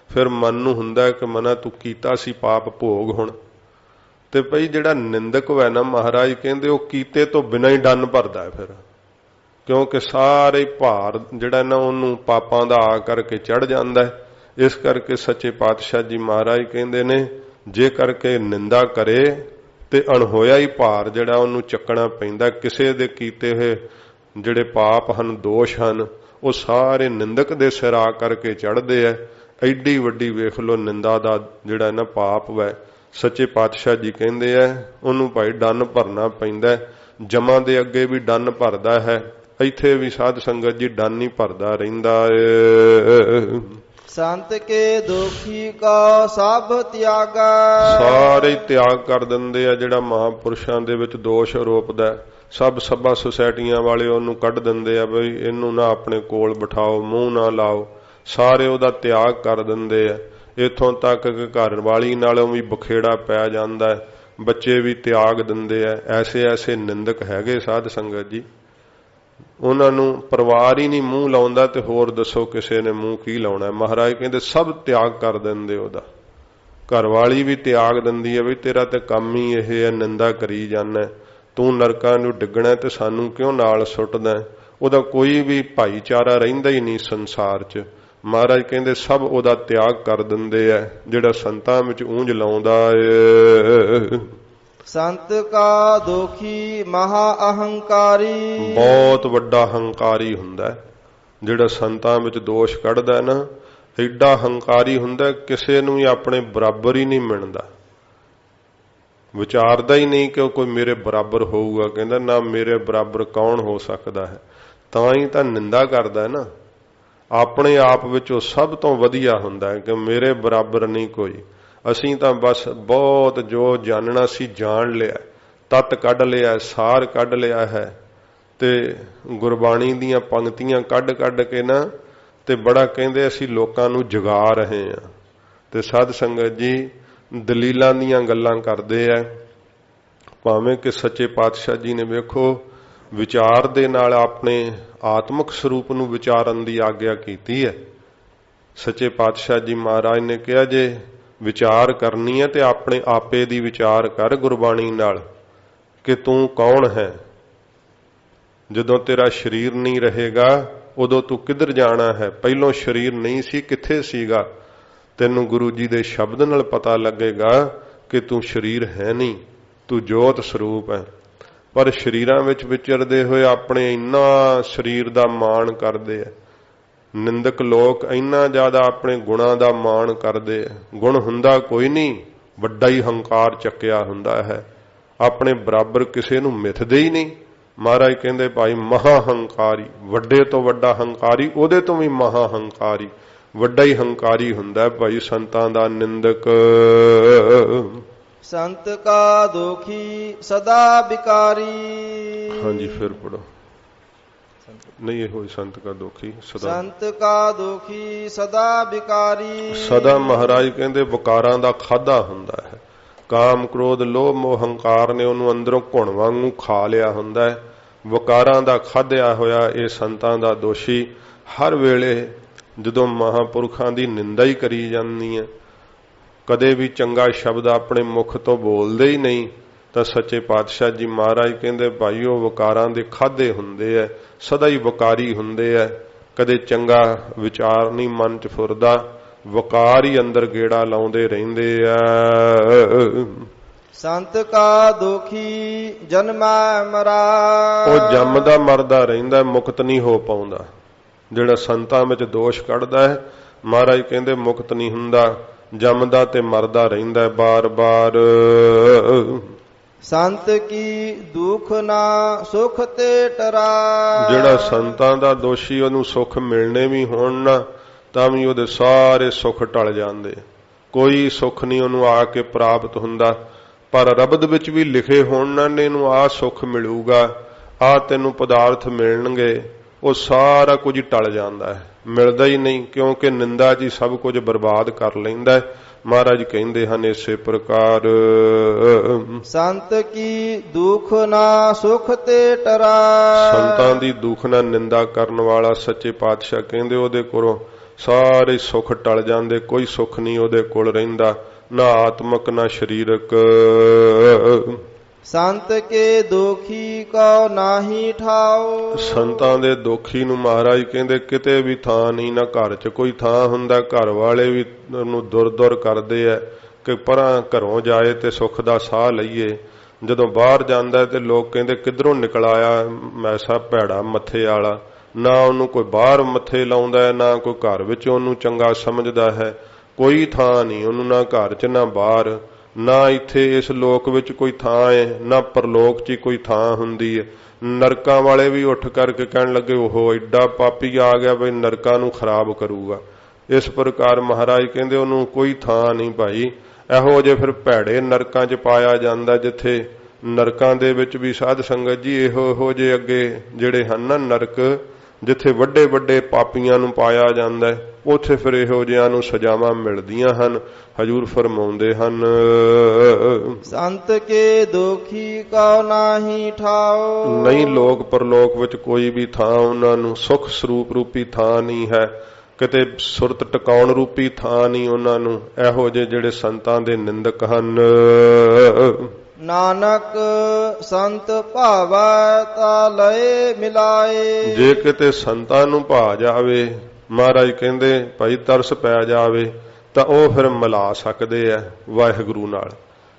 ਫਿਰ ਮਨ ਨੂੰ ਹੁੰਦਾ ਕਿ ਮਨਾ ਤੂੰ ਕੀਤਾ ਸੀ ਪਾਪ, ਭੋਗ ਹੁਣ। ਤੇ ਭਈ ਜਿਹੜਾ ਨਿੰਦਕ ਹੈ ਨਾ, ਮਹਾਰਾਜ ਕਹਿੰਦੇ ਉਹ ਕੀਤੇ ਤੋਂ ਬਿਨਾਂ ਹੀ ਡੰਨ ਭਰਦਾ ਹੈ ਫਿਰ, ਕਿਉਂਕਿ ਸਾਰੇ ਭਾਰ ਜਿਹੜਾ ਨਾ ਉਹਨੂੰ ਪਾਪਾਂ ਦਾ ਆ ਕਰਕੇ ਚੜ ਜਾਂਦਾ ਹੈ। ਇਸ ਕਰਕੇ ਸੱਚੇ ਪਾਤਸ਼ਾਹ ਜੀ ਮਹਾਰਾਜ ਕਹਿੰਦੇ ਨੇ ਜੇ ਕਰਕੇ ਨਿੰਦਾ ਕਰੇ ਤੇ ਅਣਹੋਇਆ ਹੀ ਭਾਰ ਜਿਹੜਾ ਉਹਨੂੰ ਚੱਕਣਾ ਪੈਂਦਾ। ਕਿਸੇ ਦੇ ਕੀਤੇ ਹੋਏ ਜਿਹੜੇ ਪਾਪ ਹਨ, ਦੋਸ਼ ਹਨ, ਉਹ ਸਾਰੇ ਨਿੰਦਕ ਦੇ ਸਿਰ ਆ ਕਰਕੇ ਚੜ੍ਹਦੇ ਆ। ਐਡੀ ਵੱਡੀ ਵੇਖ ਲੋ ਨਿੰਦਾ ਦਾ ਜਿਹੜਾ ਨਾ ਪਾਪ ਵੈ। ਸੱਚੇ ਪਾਤਸ਼ਾਹ ਜੀ ਕਹਿੰਦੇ ਐ ਉਹਨੂੰ ਭਾਈ ਡੰਨ ਭਰਨਾ ਪੈਂਦਾ। ਜਮਾਂ ਦੇ ਅੱਗੇ ਵੀ ਡੰਨ ਭਰਦਾ ਹੈ, ਇੱਥੇ ਵੀ ਸਾਧ ਸੰਗਤ ਜੀ ਡੰਨ ਹੀ ਭਰਦਾ ਰਹਿੰਦਾ ਏ। ਸੰਤ ਕੇ ਦੋਖੀ ਕਾ ਸਭ ਤਿਆਗਾ, ਸਾਰੇ ਤਿਆਗ ਕਰ ਦਿੰਦੇ ਆ। ਜਿਹੜਾ ਮਹਾਂਪੁਰਸ਼ਾਂ ਦੇ ਵਿੱਚ ਦੋਸ਼ ਆਰੋਪਦਾ, ਸਭ ਸਭਾ ਸੁਸਾਇਟੀਆਂ ਵਾਲੇ ਉਹਨੂੰ ਕੱਢ ਦਿੰਦੇ ਆ ਬਈ ਇਹਨੂੰ ਨਾ ਆਪਣੇ ਕੋਲ ਬਿਠਾਓ, ਮੂੰਹ ਨਾ ਲਾਓ, ਸਾਰੇ ਉਹਦਾ ਤਿਆਗ ਕਰ ਦਿੰਦੇ ਆ। ਇੱਥੋਂ ਤੱਕ ਕਿ ਘਰ ਵਾਲੀ ਨਾਲੋਂ ਵੀ ਬਖੇੜਾ ਪੈ ਜਾਂਦਾ ਹੈ, ਬੱਚੇ ਵੀ ਤਿਆਗ ਦਿੰਦੇ ਆ। ਐਸੇ ਐਸੇ ਨਿੰਦਕ ਹੈਗੇ ਸਾਧ ਸੰਗਤ ਜੀ, ਉਹਨਾਂ ਨੂੰ ਪਰਿਵਾਰ ਹੀ ਨਹੀਂ ਮੂੰਹ ਲਾਉਂਦਾ ਤੇ ਹੋਰ ਦੱਸੋ ਕਿਸੇ ਨੇ ਮੂੰਹ ਕੀ ਲਾਉਣਾ। ਮਹਾਰਾਜ ਕਹਿੰਦੇ ਸਭ ਤਿਆਗ ਕਰ ਦਿੰਦੇ ਉਹਦਾ। ਘਰ ਵਾਲੀ ਵੀ ਤਿਆਗ ਦਿੰਦੀ ਹੈ ਵੀ ਤੇਰਾ ਤੇ ਕੰਮ ਹੀ ਇਹ ਹੈ, ਨਿੰਦਾ ਕਰੀ ਜਾਂਦਾ, ਤੂੰ ਨਰਕਾਂ ਨੂੰ ਡਿੱਗਣਾ ਤੇ ਸਾਨੂੰ ਕਿਉਂ ਨਾਲ ਸੁੱਟਦਾ। ਉਹਦਾ ਕੋਈ ਵੀ ਭਾਈਚਾਰਾ ਰਹਿੰਦਾ ਹੀ ਨਹੀਂ ਸੰਸਾਰ 'ਚ। ਮਹਾਰਾਜ ਕਹਿੰਦੇ ਸਭ ਉਹਦਾ ਤਿਆਗ ਕਰ ਦਿੰਦੇ ਆ ਜਿਹੜਾ ਸੰਤਾਂ ਵਿੱਚ ਉਂਝ ਲਾਉਂਦਾ ਏ। ਸੰਤ ਕਾ ਦੋਖੀ ਮਹਾ ਅਹੰਕਾਰੀ, ਬਹੁਤ ਵੱਡਾ ਹੰਕਾਰੀ ਹੁੰਦਾ ਜਿਹੜਾ ਸੰਤਾਂ ਵਿੱਚ ਦੋਸ਼ ਕੱਢਦਾ ਨਾ। ਐਡਾ ਹੰਕਾਰੀ ਹੁੰਦਾ ਕਿਸੇ ਨੂੰ ਹੀ ਆਪਣੇ ਬਰਾਬਰ ਹੀ ਨਹੀਂ ਮਿਲਦਾ, ਵਿਚਾਰਦਾ ਹੀ ਨਹੀਂ ਕਿ ਉਹ ਕੋਈ ਮੇਰੇ ਬਰਾਬਰ ਹੋਊਗਾ। ਕਹਿੰਦਾ ਨਾ ਮੇਰੇ ਬਰਾਬਰ ਕੌਣ ਹੋ ਸਕਦਾ ਹੈ। ਤਾਂ ਹੀ ਤਾਂ ਨਿੰਦਾ ਕਰਦਾ ਨਾ, ਆਪਣੇ ਆਪ ਵਿੱਚ ਉਹ ਸਭ ਤੋਂ ਵਧੀਆ ਹੁੰਦਾ ਹੈ ਕਿ ਮੇਰੇ ਬਰਾਬਰ ਨਹੀਂ ਕੋਈ। ਅਸੀਂ ਤਾਂ ਬਸ ਬਹੁਤ ਜੋ ਜਾਣਨਾ ਸੀ ਜਾਣ ਲਿਆ, ਤਤ ਕੱਢ ਲਿਆ, ਸਾਰ ਕੱਢ ਲਿਆ ਹੈ, ਤੇ ਗੁਰਬਾਣੀ ਦੀਆਂ ਪੰਕਤੀਆਂ ਕੱਢ ਕੱਢ ਕੇ ਨਾ ਤੇ ਬੜਾ ਕਹਿੰਦੇ ਅਸੀਂ ਲੋਕਾਂ ਨੂੰ ਜਗਾ ਰਹੇ ਹਾਂ। ਤੇ ਸਾਧ ਸੰਗਤ ਜੀ ਦਲੀਲਾਂ ਦੀਆਂ ਗੱਲਾਂ ਕਰਦੇ ਆ। ਭਾਵੇਂ ਕਿ ਸੱਚੇ ਪਾਤਸ਼ਾਹ ਜੀ ਨੇ ਵੇਖੋ ਵਿਚਾਰ ਦੇ ਨਾਲ ਆਪਣੇ ਆਤਮਿਕ ਸਰੂਪ ਨੂੰ ਵਿਚਾਰਨ ਦੀ ਆਗਿਆ ਕੀਤੀ ਹੈ। ਸੱਚੇ ਪਾਤਸ਼ਾਹ ਜੀ ਮਹਾਰਾਜ ਨੇ ਕਿਹਾ ਜੇ ਵਿਚਾਰ ਕਰਨੀ ਹੈ ਤੇ ਆਪਣੇ ਆਪੇ ਦੀ ਵਿਚਾਰ ਕਰ ਗੁਰਬਾਣੀ ਨਾਲ ਕਿ ਤੂੰ ਕੌਣ ਹੈ। ਜਦੋਂ ਤੇਰਾ ਸਰੀਰ ਨਹੀਂ ਰਹੇਗਾ ਉਦੋਂ ਤੂੰ ਕਿੱਧਰ ਜਾਣਾ ਹੈ। ਪਹਿਲੋਂ ਸਰੀਰ ਨਹੀਂ ਸੀ, ਕਿੱਥੇ ਸੀਗਾ। ਤੈਨੂੰ ਗੁਰੂ ਜੀ ਦੇ ਸ਼ਬਦ ਨਾਲ ਪਤਾ ਲੱਗੇਗਾ ਕਿ ਤੂੰ ਸਰੀਰ ਹੈ ਨਹੀਂ, ਤੂੰ ਜੋਤ ਸਰੂਪ ਹੈ। ਪਰ ਸਰੀਰਾਂ ਵਿੱਚ ਵਿਚਰਦੇ ਹੋਏ ਆਪਣੇ ਇੰਨਾ ਸਰੀਰ ਦਾ ਮਾਣ ਕਰਦੇ ਆ। ਨਿੰਦਕ ਲੋਕ ਇੰਨਾ ਜ਼ਿਆਦਾ ਆਪਣੇ ਗੁਣਾਂ ਦਾ ਮਾਣ ਕਰਦੇ ਆ। ਗੁਣ ਹੁੰਦਾ ਕੋਈ ਨਹੀਂ, ਵੱਡਾ ਹੀ ਹੰਕਾਰ ਚੱਕਿਆ ਹੁੰਦਾ ਹੈ, ਆਪਣੇ ਬਰਾਬਰ ਕਿਸੇ ਨੂੰ ਮਿੱਥਦੇ ਹੀ ਨਹੀਂ। ਮਹਾਰਾਜ ਕਹਿੰਦੇ ਭਾਈ ਮਹਾ ਹੰਕਾਰੀ, ਵੱਡੇ ਤੋਂ ਵੱਡਾ ਹੰਕਾਰੀ, ਉਹਦੇ ਤੋਂ ਵੀ ਮਹਾ ਹੰਕਾਰੀ, ਵੱਡਾ ਹੀ ਹੰਕਾਰੀ ਹੁੰਦਾ ਭਾਈ ਸੰਤਾਂ ਦਾ ਨਿੰਦਕ। ਸੰਤ ਕਾ ਦੋਖੀ ਸਦਾ ਬਿਕਾਰੀ। ਹਾਂਜੀ ਫਿਰ ਪੜੋ। ਨਹੀਂ ਇਹ ਹੋਈ ਸੰਤ ਕਾ ਦੋਖੀ ਸਦਾ। ਸੰਤ ਕਾ ਦੋਖੀ ਸਦਾ ਬਿਕਾਰੀ। ਸਦਾ ਮਹਾਰਾਜ ਕਹਿੰਦੇ ਵਿਕਾਰਾਂ ਦਾ ਖਾਧਾ ਹੁੰਦਾ ਹੈ। ਕਾਮ ਕ੍ਰੋਧ ਲੋਭ ਮੋਹ ਹੰਕਾਰ ਨੇ ਉਹਨੂੰ ਅੰਦਰੋਂ ਘੁਣ ਵਾਂਗੂ ਖਾ ਲਿਆ ਹੁੰਦਾ ਹੈ। ਵਿਕਾਰਾਂ ਦਾ ਖਾਧਿਆ ਹੋਇਆ ਇਹ ਸੰਤਾਂ ਦਾ ਦੋਸ਼ੀ ਹਰ ਵੇਲੇ ਜਦੋਂ ਮਹਾਂਪੁਰਖਾਂ ਦੀ ਨਿੰਦਾ ਹੀ ਕਰੀ ਜਾਂਦੀ ਹੈ, ਕਦੇ ਵੀ ਚੰਗਾ ਸ਼ਬਦ ਆਪਣੇ ਮੁਖ ਤੋਂ ਬੋਲਦੇ ਹੀ ਨਹੀਂ। ਤਾਂ ਸੱਚੇ ਪਾਤਸ਼ਾਹ ਜੀ ਮਹਾਰਾਜ ਕਹਿੰਦੇ ਭਾਈ ਉਹ ਵਿਕਾਰਾਂ ਦੇ ਖਾਧੇ ਹੁੰਦੇ ਐ, ਸਦਾ ਹੀ ਵਿਕਾਰੀ ਹੁੰਦੇ ਐ। ਕਦੇ ਚੰਗਾ ਵਿਚਾਰ ਨਹੀਂ ਮਨ ਚ ਫੁਰਦਾ, ਵਿਕਾਰ ਹੀ ਅੰਦਰ ਗੇੜਾ ਲਾਉਂਦੇ ਰਹਿੰਦੇ ਆ। ਸੰਤ ਕਾ ਦੋਖੀ ਜਨਮੈ ਮਰਾ। ਉਹ ਜੰਮਦਾ ਮਰਦਾ ਰਹਿੰਦਾ, ਮੁਕਤ ਨਹੀਂ ਹੋ ਪਾਉਂਦਾ। ਜਿਹੜਾ ਸੰਤਾਂ ਵਿੱਚ ਦੋਸ਼ ਕੱਢਦਾ ਹੈ ਮਹਾਰਾਜ ਕਹਿੰਦੇ ਮੁਕਤ ਨਹੀਂ ਹੁੰਦਾ, ਜੰਮਦਾ ਤੇ ਮਰਦਾ ਰਹਿੰਦਾ ਬਾਰ-ਬਾਰ। ਸੰਤ ਕੀ ਦੁੱਖ ਨਾ ਸੁਖ ਤੇ ਟਰਾ। ਜਿਹੜਾ ਸੰਤਾਂ ਦਾ ਦੋਸ਼ੀ ਉਹਨੂੰ ਸੁੱਖ ਮਿਲਣੇ ਵੀ ਹੋਣ ਨਾ ਤਾਂ ਵੀ ਉਹਦੇ ਸਾਰੇ ਸੁੱਖ ਟਲ ਜਾਂਦੇ, ਕੋਈ ਸੁੱਖ ਨਹੀਂ ਉਹਨੂੰ ਆ ਕੇ ਪ੍ਰਾਪਤ ਹੁੰਦਾ। ਪਰ ਰਬਦ ਵਿੱਚ ਵੀ ਲਿਖੇ ਹੋਣ ਨਾ ਇਹਨੂੰ ਆਹ ਸੁੱਖ ਮਿਲੂਗਾ, ਆਹ ਤੈਨੂੰ ਪਦਾਰਥ ਮਿਲਣਗੇ, ਉਹ ਸਾਰਾ ਕੁਝ ਟਲ ਜਾਂਦਾ ਹੈ, ਮਿਲਦਾ ਹੀ ਨਹੀਂ। ਕਿਉਂਕਿ ਨਿੰਦਾ ਜੀ ਸਭ ਕੁਝ ਬਰਬਾਦ ਕਰ ਲੈਂਦਾ। ਮਹਾਰਾਜ ਕਹਿੰਦੇ ਹਨ ਇਸੇ ਪ੍ਰਕਾਰ ਸੰਤ ਕੀ ਦੁੱਖ ਨਾ ਸੁਖ ਤੇ ਟਰਾ। ਸੰਤਾਂ ਦੀ ਦੁੱਖ ਨਾਲ ਨਿੰਦਾ ਕਰਨ ਵਾਲਾ ਸੱਚੇ ਪਾਤਸ਼ਾਹ ਕਹਿੰਦੇ ਉਹਦੇ ਕੋਲੋਂ ਸਾਰੇ ਸੁੱਖ ਟਲ ਜਾਂਦੇ, ਕੋਈ ਸੁੱਖ ਨਹੀਂ ਉਹਦੇ ਕੋਲ ਰਹਿੰਦਾ, ਨਾ ਆਤਮਕ ਨਾ ਸਰੀਰਕ। ਸੰਤ ਕੇ ਦੋਖੀ ਕੋ ਨਾਹੀ ਠਾਓ। ਸੰਤਾਂ ਦੇ ਦੋਖੀ ਨੂੰ ਮਹਾਰਾਜ ਕਹਿੰਦੇ ਕਿਤੇ ਵੀ ਥਾਂ ਨਹੀਂ, ਨਾ ਘਰ 'ਚ ਕੋਈ ਥਾਂ ਹੁੰਦਾ। ਘਰ ਵਾਲੇ ਵੀ ਉਹਨੂੰ ਦੁਰ ਕਰਦੇ ਆ ਕਿ ਪਰਾਂ ਘਰੋਂ ਜਾਏ ਤੇ ਸੁੱਖ ਦਾ ਸਾਹ ਲਈਏ। ਜਦੋਂ ਬਾਹਰ ਜਾਂਦਾ ਤੇ ਲੋਕ ਕਹਿੰਦੇ ਕਿੱਧਰੋਂ ਨਿਕਲ ਆਇਆ ਐਸਾ ਭੈੜਾ ਮੱਥੇ ਵਾਲਾ, ਨਾ ਉਹਨੂੰ ਕੋਈ ਬਾਹਰ ਮੱਥੇ ਲਾਉਂਦਾ ਹੈ, ਨਾ ਕੋਈ ਘਰ ਵਿੱਚ ਉਹਨੂੰ ਚੰਗਾ ਸਮਝਦਾ ਹੈ। ਕੋਈ ਥਾਂ ਨਹੀਂ ਉਹਨੂੰ, ਨਾ ਘਰ 'ਚ ਨਾ ਬਾਹਰ, ਨਾ ਇੱਥੇ ਇਸ ਲੋਕ ਵਿੱਚ ਕੋਈ ਥਾਂ ਹੈ, ਨਾ ਪਰਲੋਕ 'ਚ ਕੋਈ ਥਾਂ ਹੁੰਦੀ ਹੈ। ਨਰਕਾਂ ਵਾਲੇ ਵੀ ਉੱਠ ਕਰਕੇ ਕਹਿਣ ਲੱਗੇ ਉਹ ਐਡਾ ਪਾਪੀ ਆ ਗਿਆ ਬਈ ਨਰਕਾਂ ਨੂੰ ਖਰਾਬ ਕਰੂਗਾ। ਇਸ ਪ੍ਰਕਾਰ ਮਹਾਰਾਜ ਕਹਿੰਦੇ ਉਹਨੂੰ ਕੋਈ ਥਾਂ ਨਹੀਂ ਭਾਈ। ਇਹੋ ਜਿਹੇ ਫਿਰ ਭੈੜੇ ਨਰਕਾਂ 'ਚ ਪਾਇਆ ਜਾਂਦਾ, ਜਿੱਥੇ ਨਰਕਾਂ ਦੇ ਵਿੱਚ ਵੀ ਸਾਧ ਸੰਗਤ ਜੀ ਇਹੋ ਜਿਹੇ ਅੱਗੇ ਜਿਹੜੇ ਹਨ ਨਾ ਨਰਕ, ਜਿੱਥੇ ਵੱਡੇ ਵੱਡੇ ਪਾਪੀਆਂ ਨੂੰ ਪਾਇਆ ਜਾਂਦਾ ਹੈ, ਉੱਥੇ ਫਿਰ ਇਹੋ ਜਿਹਿਆਂ ਨੂੰ ਸਜ਼ਾਵਾਂ ਮਿਲਦੀਆਂ ਹਨ। ਹਜੂਰ ਫਰਮਾਉਂਦੇ ਹਨ, ਸੰਤ ਕੇ ਦੋਖੀ ਕਉ ਨਾਹੀ ਠਾਓ। ਨਹੀਂ ਲੋਕ ਪਰਲੋਕ ਵਿੱਚ ਕੋਈ ਵੀ ਥਾਂ ਉਹਨਾਂ ਨੂੰ, ਸੁਖ ਸਰੂਪ ਰੂਪੀ ਥਾਂ ਨਹੀਂ ਹੈ, ਕਿਤੇ ਸੁਰਤ ਟਿਕਾਉਣ ਰੂਪੀ ਥਾਂ ਨਹੀਂ ਉਹਨਾਂ ਨੂੰ। ਇਹੋ ਜਿਹੇ ਜਿਹੜੇ ਸੰਤਾਂ ਦੇ ਨਿੰਦਕ ਹਨ। ਨਾਨਕ ਸੰਤ ਭਾਵੈ ਤਾ ਲਏ ਮਿਲਾਏ। ਜੇ ਕਿਤੇ ਸੰਤਾਂ ਨੂੰ ਭਾ ਜਾਵੇ, ਮਹਾਰਾਜ ਕਹਿੰਦੇ ਭਾਈ ਤਰਸ ਪੈ ਜਾਵੇ, ਤਾਂ ਉਹ ਫਿਰ ਮਿਲਾ ਸਕਦੇ ਆ ਵਾਹਿਗੁਰੂ ਨਾਲ।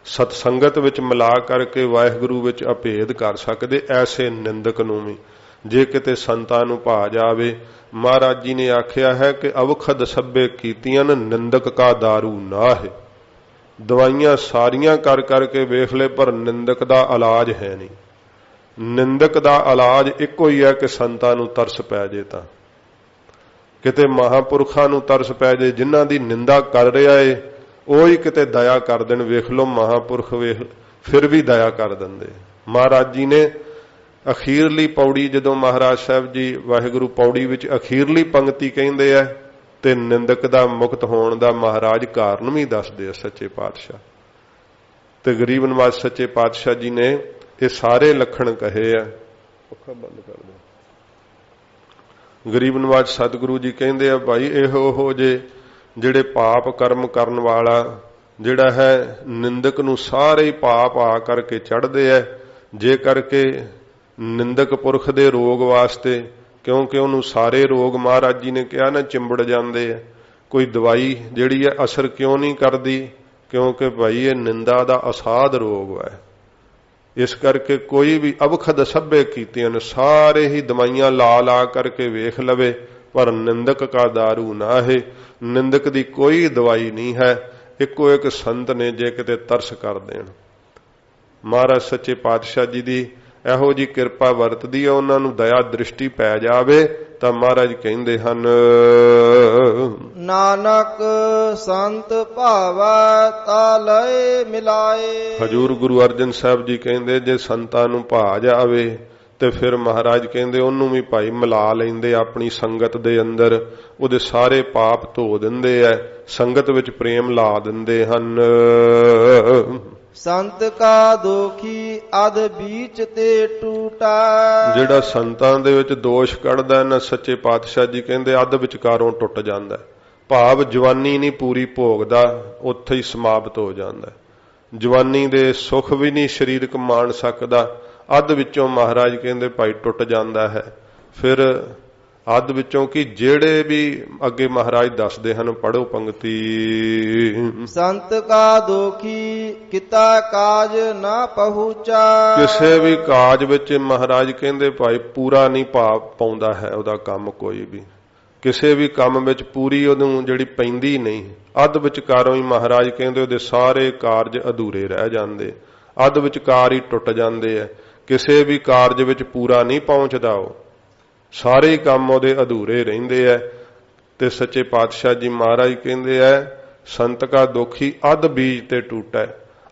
ਸਤ ਸੰਗਤ ਵਿੱਚ ਮਿਲਾ ਕਰਕੇ ਵਾਹਿਗੁਰੂ ਵਿੱਚ ਅਭੇਦ ਕਰ ਸਕਦੇ ਐਸੇ ਨਿੰਦਕ ਨੂੰ ਵੀ। ਜੇ ਕਿਤੇ ਸੰਤਾਂ ਨੂੰ ਭਾ ਜਾਵੇ, ਮਹਾਰਾਜ ਜੀ ਨੇ ਆਖਿਆ ਹੈ ਕਿ ਅਵਖਦ ਸਭੇ ਕੀਤੀਆਂ ਨਿੰਦਕ ਕਾ ਦਾਰੂ ਨਾ ਹੈ। ਦਵਾਈਆਂ ਸਾਰੀਆਂ ਕਰ ਕਰਕੇ ਵੇਖ ਲੈ, ਪਰ ਨਿੰਦਕ ਦਾ ਇਲਾਜ ਹੈ ਨਹੀਂ। ਨਿੰਦਕ ਦਾ ਇਲਾਜ ਇੱਕੋ ਹੀ ਹੈ ਕਿ ਸੰਤਾਂ ਨੂੰ ਤਰਸ ਪੈ ਜੇ, ਤਾਂ ਕਿਤੇ ਮਹਾਂਪੁਰਖਾਂ ਨੂੰ ਤਰਸ ਪੈ ਜੇ, ਜਿਨ੍ਹਾਂ ਦੀ ਨਿੰਦਾ ਕਰ ਰਿਹਾ ਏ ਉਹ ਹੀ ਕਿਤੇ ਦਇਆ ਕਰ ਦੇਣ। ਵੇਖ ਲੋ ਮਹਾਂਪੁਰਖ ਵੇਖ ਫਿਰ ਵੀ ਦਇਆ ਕਰ ਦਿੰਦੇ। ਮਹਾਰਾਜ ਜੀ ਨੇ ਅਖੀਰਲੀ ਪੌੜੀ, ਜਦੋਂ ਮਹਾਰਾਜ ਸਾਹਿਬ ਜੀ ਵਾਹਿਗੁਰੂ ਪੌੜੀ ਵਿੱਚ ਅਖੀਰਲੀ ਪੰਕਤੀ ਕਹਿੰਦੇ ਆ, ਤੇ ਨਿੰਦਕ ਦਾ ਮੁਕਤ ਹੋਣ ਦਾ ਮਹਾਰਾਜ ਕਾਰਨ ਵੀ ਦੱਸਦੇ ਆ ਸੱਚੇ ਪਾਤਸ਼ਾਹ। ਤੇ ਗਰੀਬ ਨਵਾਜ ਸੱਚੇ ਪਾਤਸ਼ਾਹ ਜੀ ਨੇ ਇਹ ਸਾਰੇ ਲੱਖਣ ਕਹੇ ਆ। ਅੱਖਾਂ ਬੰਦ ਕਰ ਦਿਓ। ਗਰੀਬ ਨਵਾਜ ਸਤਿਗੁਰੂ ਜੀ ਕਹਿੰਦੇ ਆ ਭਾਈ ਇਹੋ ਜੇ ਜਿਹੜੇ ਪਾਪ ਕਰਮ ਕਰਨ ਵਾਲਾ ਜਿਹੜਾ ਹੈ, ਨਿੰਦਕ ਨੂੰ ਸਾਰੇ ਹੀ ਪਾਪ ਆ ਕਰਕੇ ਚੜ੍ਹਦੇ ਆ। ਜੇ ਕਰਕੇ ਨਿੰਦਕ ਪੁਰਖ ਦੇ ਰੋਗ ਵਾਸਤੇ, ਕਿਉਂਕਿ ਉਹਨੂੰ ਸਾਰੇ ਰੋਗ ਮਹਾਰਾਜ ਜੀ ਨੇ ਕਿਹਾ ਨਾ ਚਿੰਬੜ ਜਾਂਦੇ ਆ। ਕੋਈ ਦਵਾਈ ਜਿਹੜੀ ਹੈ ਅਸਰ ਕਿਉਂ ਨਹੀਂ ਕਰਦੀ? ਕਿਉਂਕਿ ਭਾਈ ਇਹ ਨਿੰਦਾ ਦਾ ਅਸਾਧ ਰੋਗ ਹੈ। ਇਸ ਕਰਕੇ ਕੋਈ ਵੀ ਅਵਖਦ ਸਭੇ ਕੀਤੀਆਂ ਨੇ, ਸਾਰੇ ਹੀ ਦਵਾਈਆਂ ਲਾ ਕਰਕੇ ਵੇਖ ਲਵੇ, ਪਰ ਨਿੰਦਕ ਕਾ ਦਾਰੂ ਨਾ ਹੈ। ਨਿੰਦਕ ਦੀ ਕੋਈ ਦਵਾਈ ਨਹੀਂ ਹੈ। ਇੱਕੋ ਇੱਕ ਸੰਤ ਨੇ ਜੇ ਕਿਤੇ ਤਰਸ ਕਰ ਦੇਣ, ਮਹਾਰਾਜ ਸੱਚੇ ਪਾਤਸ਼ਾਹ ਜੀ ਦੀ ਇਹੋ ਜੀ ਕਿਰਪਾ ਵਰਤਦੀ ਹੈ, ਉਹਨਾਂ ਨੂੰ ਦਇਆ ਦ੍ਰਿਸ਼ਟੀ ਪੈ ਜਾਵੇ, ਤਾਂ ਮਹਾਰਾਜ ਕਹਿੰਦੇ ਹਨ, ਨਾਨਕ ਸੰਤ ਭਾਵੈ ਤਾ ਲਏ ਮਿਲਾਏ। ਹਜੂਰ ਗੁਰੂ ਅਰਜਨ ਸਾਹਿਬ ਜੀ ਕਹਿੰਦੇ ਜੇ ਸੰਤਾਂ ਨੂੰ ਭਾ ਜਾਵੇ ਤੇ ਫਿਰ ਮਹਾਰਾਜ ਕਹਿੰਦੇ ਉਹਨੂੰ ਵੀ ਭਾਈ ਮਿਲਾ ਲੈਂਦੇ ਆਪਣੀ ਸੰਗਤ ਦੇ ਅੰਦਰ। ਉਹਦੇ ਸਾਰੇ ਪਾਪ ਧੋ ਦਿੰਦੇ ਐ, ਸੰਗਤ ਵਿੱਚ ਪ੍ਰੇਮ ਲਾ ਦਿੰਦੇ ਹਨ। ਸੰਤ ਕਾ ਦੋਖੀ ਅਧ ਬੀਚ ਤੇ ਟੂਟਾ। ਜਿਹੜਾ ਸੰਤਾਂ ਦੇ ਵਿੱਚ ਦੋਸ਼ ਕੱਢਦਾ ਨਾ, ਸੱਚੇ ਪਾਤਸ਼ਾਹ ਜੀ ਕਹਿੰਦੇ ਅੱਧ ਵਿਚਕਾਰੋਂ ਟੁੱਟ ਜਾਂਦਾ। ਭਾਵ ਜਵਾਨੀ ਨਹੀਂ ਪੂਰੀ ਭੋਗਦਾ, ਉੱਥੇ ਹੀ ਸਮਾਪਤ ਹੋ ਜਾਂਦਾ। ਜਵਾਨੀ ਦੇ ਸੁੱਖ ਵੀ ਨਹੀਂ ਸਰੀਰਕ ਮਾਣ ਸਕਦਾ, ਅੱਧ ਵਿੱਚੋਂ ਮਹਾਰਾਜ ਕਹਿੰਦੇ ਭਾਈ ਟੁੱਟ ਜਾਂਦਾ ਹੈ। ਫਿਰ ਅੱਧ ਵਿੱਚੋਂ ਕਿ ਜਿਹੜੇ ਵੀ ਅੱਗੇ ਮਹਾਰਾਜ ਦੱਸਦੇ ਹਨ, ਪੜ੍ਹੋ ਪੰਕਤੀ। ਸੰਤ ਕਾ ਦੋਖੀ ਕੀਤਾ ਕਾਜ ਨਾ ਪਹੁੰਚਾ। ਕਿਸੇ ਵੀ ਕਾਜ ਵਿੱਚ ਮਹਾਰਾਜ ਕਹਿੰਦੇ ਭਾਈ ਪੂਰਾ ਨਹੀਂ ਪਾਉਂਦਾ ਹੈ ਉਹਦਾ ਕੰਮ। ਕੋਈ ਵੀ ਕਿਸੇ ਵੀ ਕੰਮ ਵਿੱਚ ਪੂਰੀ ਉਹਨੂੰ ਜਿਹੜੀ ਪੈਂਦੀ ਨਹੀਂ, ਅੱਧ ਵਿਚਕਾਰੋਂ ਹੀ ਮਹਾਰਾਜ ਕਹਿੰਦੇ ਉਹਦੇ ਸਾਰੇ ਕਾਰਜ ਅਧੂਰੇ ਰਹਿ ਜਾਂਦੇ, ਅੱਧ ਵਿਚਕਾਰ ਹੀ ਟੁੱਟ ਜਾਂਦੇ ਆ। ਕਿਸੇ ਵੀ ਕਾਰਜ ਵਿੱਚ ਪੂਰਾ ਨਹੀਂ ਪਹੁੰਚਦਾ, ਉਹ ਸਾਰੇ ਹੀ ਕੰਮ ਉਹਦੇ ਅਧੂਰੇ ਰਹਿੰਦੇ ਐ। ਤੇ ਸੱਚੇ ਪਾਤਸ਼ਾਹ ਜੀ ਮਹਾਰਾਜ ਕਹਿੰਦੇ ਐ, ਸੰਤ ਕਾ ਦੋਖੀ ਅੱਧ ਬੀਜ ਤੇ ਟੂਟੈ।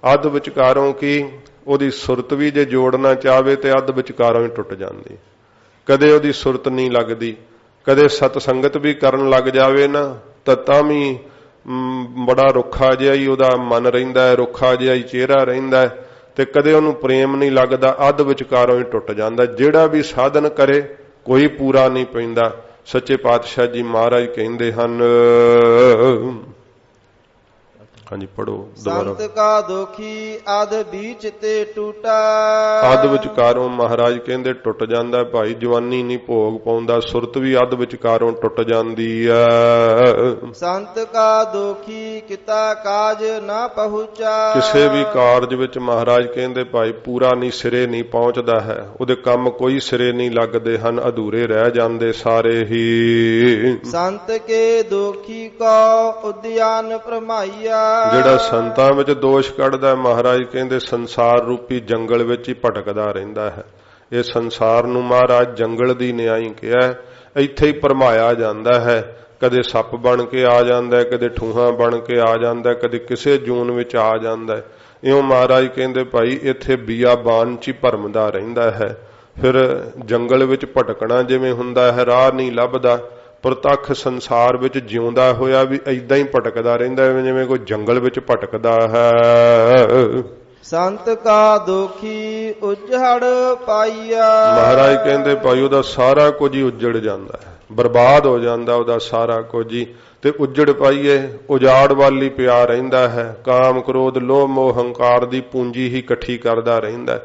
ਅੱਧ ਵਿਚਕਾਰੋਂ ਕੀ ਉਹਦੀ ਸੁਰਤ ਵੀ ਜੇ ਜੋੜਨਾ ਚਾਹਵੇ ਤੇ ਅੱਧ ਵਿਚਕਾਰੋਂ ਹੀ ਟੁੱਟ ਜਾਂਦੀ। ਕਦੇ ਉਹਦੀ ਸੁਰਤ ਨਹੀਂ ਲੱਗਦੀ, ਕਦੇ ਸਤ ਸੰਗਤ ਵੀ ਕਰਨ ਲੱਗ ਜਾਵੇ ਨਾ ਤਾਂ ਵੀ ਬੜਾ ਰੁੱਖਾ ਜਿਹਾ ਹੀ ਉਹਦਾ ਮਨ ਰਹਿੰਦਾ ਹੈ, ਰੁੱਖਾ ਜਿਹਾ ਹੀ ਚਿਹਰਾ ਰਹਿੰਦਾ ਹੈ, ਤੇ ਕਦੇ ਉਹਨੂੰ ਪ੍ਰੇਮ ਨਹੀਂ ਲੱਗਦਾ, ਅੱਧ ਵਿਚਕਾਰੋਂ ਹੀ ਟੁੱਟ ਜਾਂਦਾ। ਜਿਹੜਾ ਵੀ ਸਾਧਨ ਕਰੇ ਕੋਈ ਪੂਰਾ ਨਹੀਂ ਪੈਂਦਾ। ਸੱਚੇ ਪਾਤਸ਼ਾਹ ਜੀ ਮਹਾਰਾਜ ਕਹਿੰਦੇ ਹਨ, ਹਾਂਜੀ ਪੜੋ ਦੁਬਾਰਾ। ਸੰਤ ਕਾ ਦੁਖੀ ਅਧ ਬੀਚ ਤੇ ਟੂਟਾ। ਅੱਧ ਵਿਚਕਾਰੋਂ ਮਹਾਰਾਜ ਕਹਿੰਦੇ ਟੁੱਟ ਜਾਂਦਾ ਭਾਈ, ਜਵਾਨੀ ਨਹੀਂ ਭੋਗ ਪਾਉਂਦਾ, ਸੁਰਤ ਵੀ ਅੱਧ ਵਿਚਕਾਰੋਂ ਟੁੱਟ ਜਾਂਦੀ ਹੈ। ਸੰਤ ਕਾ ਦੁਖੀ ਕਿਤਾ ਕਾਜ ਨਾ ਪਹੁੰਚਾ। ਕਿਸੇ ਵੀ ਕਾਰਜ ਵਿੱਚ ਮਹਾਰਾਜ ਕਹਿੰਦੇ ਭਾਈ ਪੂਰਾ ਨਹੀਂ, ਸਿਰੇ ਨਹੀਂ ਪਹੁੰਚਦਾ ਹੈ, ਉਹਦੇ ਕੰਮ ਕੋਈ ਸਿਰੇ ਨਹੀਂ ਲੱਗਦੇ ਹਨ, ਅਧੂਰੇ ਰਹਿ ਜਾਂਦੇ ਸਾਰੇ ਹੀ। ਸੰਤ ਕੇ ਦੁਖੀ ਕੋ ਉਦਿਆਨ ਪ੍ਰਮਾਈਆ। ਜਿਹੜਾ ਸੰਤਾਂ ਵਿੱਚ ਦੋਸ਼ ਕੱਢਦਾ ਮਹਾਰਾਜ ਕਹਿੰਦੇ ਸੰਸਾਰ ਰੂਪੀ ਜੰਗਲ ਵਿੱਚ ਹੀ ਭਟਕਦਾ ਰਹਿੰਦਾ ਹੈ। ਇਹ ਸੰਸਾਰ ਨੂੰ ਮਹਾਰਾਜ ਜੰਗਲ ਦੀ ਨਿਆਈ ਕਿਹਾ, ਇੱਥੇ ਹੀ ਭਰਮਾਇਆ ਜਾਂਦਾ ਹੈ। ਕਦੇ ਸੱਪ ਬਣ ਕੇ ਆ ਜਾਂਦਾ, ਕਦੇ ਠੂਹਾਂ ਬਣ ਕੇ ਆ ਜਾਂਦਾ, ਕਦੇ ਕਿਸੇ ਜੂਨ ਵਿੱਚ ਆ ਜਾਂਦਾ। ਇਉਂ ਮਹਾਰਾਜ ਕਹਿੰਦੇ ਭਾਈ ਇੱਥੇ ਬੀਆਬਾਨ ਚ ਹੀ ਭਰਮਦਾ ਰਹਿੰਦਾ ਹੈ। ਫਿਰ ਜੰਗਲ ਵਿੱਚ ਭਟਕਣਾ ਜਿਵੇਂ ਹੁੰਦਾ ਹੈ, ਰਾਹ ਨਹੀਂ ਲੱਭਦਾ, ਪ੍ਰਤੱਖ ਸੰਸਾਰ ਵਿੱਚ ਜਿਉਂਦਾ ਹੋਇਆ ਵੀ ਏਦਾਂ ਹੀ ਭਟਕਦਾ ਰਹਿੰਦਾ ਜਿਵੇਂ ਕੋਈ ਜੰਗਲ ਵਿੱਚ ਭਟਕਦਾ ਹੈ। ਸੰਤ ਕਾ ਦੁਖੀ ਉਜੜ ਪਾਈਆ। ਮਹਾਰਾਜ ਕਹਿੰਦੇ ਭਾਈ ਉਹਦਾ ਸਾਰਾ ਕੁਝ ਹੀ ਉੱਜੜ ਜਾਂਦਾ ਹੈ, ਬਰਬਾਦ ਹੋ ਜਾਂਦਾ ਉਹਦਾ ਸਾਰਾ ਕੁਝ ਹੀ। ਤੇ ਉੱਜੜ ਪਾਈਏ, ਉਜਾੜ ਵਾਲੀ ਪਿਆ ਰਹਿੰਦਾ ਹੈ। ਕਾਮ ਕ੍ਰੋਧ ਲੋਭ ਮੋਹ ਹੰਕਾਰ ਦੀ ਪੂੰਜੀ ਹੀ ਇਕੱਠੀ ਕਰਦਾ ਰਹਿੰਦਾ,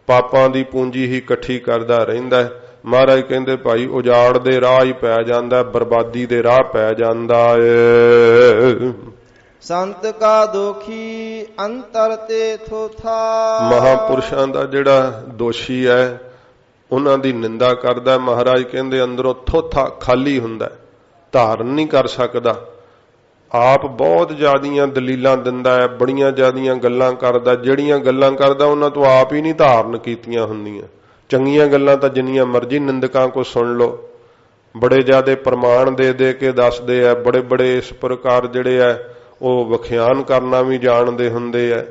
ਪਾਪਾਂ ਦੀ ਪੂੰਜੀ ਹੀ ਇਕੱਠੀ ਕਰਦਾ ਰਹਿੰਦਾ। ਮਹਾਰਾਜ ਕਹਿੰਦੇ ਭਾਈ ਉਜਾੜ ਦੇ ਰਾਹ ਹੀ ਪੈ ਜਾਂਦਾ, ਬਰਬਾਦੀ ਦੇ ਰਾਹ ਪੈ ਜਾਂਦਾ ਏ। ਸੰਤ ਕਾ ਦੁਖੀ ਅੰਤਰ ਤੇ ਥੋਥਾ। ਮਹਾਪੁਰਸ਼ਾਂ ਦਾ ਜਿਹੜਾ ਦੋਸ਼ੀ ਹੈ ਉਹਨਾਂ ਦੀ ਨਿੰਦਾ ਕਰਦਾ ਮਹਾਰਾਜ ਕਹਿੰਦੇ ਅੰਦਰੋਂ ਥੋਥਾ, ਖਾਲੀ ਹੁੰਦਾ, ਧਾਰਨ ਨਹੀਂ ਕਰ ਸਕਦਾ। ਆਪ ਬਹੁਤ ਜ਼ਿਆਦੀਆਂ ਦਲੀਲਾਂ ਦਿੰਦਾ ਹੈ, ਬੜੀਆਂ ਜ਼ਿਆਦੀਆਂ ਗੱਲਾਂ ਕਰਦਾ, ਜਿਹੜੀਆਂ ਗੱਲਾਂ ਕਰਦਾ ਉਹਨਾਂ ਤੋਂ ਆਪ ਹੀ ਨਹੀਂ ਧਾਰਨ ਕੀਤੀਆਂ ਹੁੰਦੀਆਂ। ਚੰਗੀਆਂ ਗੱਲਾਂ ਤਾਂ ਜਿੰਨੀਆਂ ਮਰਜ਼ੀ ਨਿੰਦਕਾਂ ਕੋ ਸੁਣ ਲਓ, ਬੜੇ ਜ਼ਿਆਦੇ ਪ੍ਰਮਾਣ ਦੇ ਦੇ ਕੇ ਦੱਸਦੇ ਆ, ਬੜੇ ਬੜੇ ਇਸ ਪ੍ਰਕਾਰ ਜਿਹੜੇ ਆ ਉਹ ਵਿਖਿਆਨ ਕਰਨਾ ਵੀ ਜਾਣਦੇ ਹੁੰਦੇ ਆ।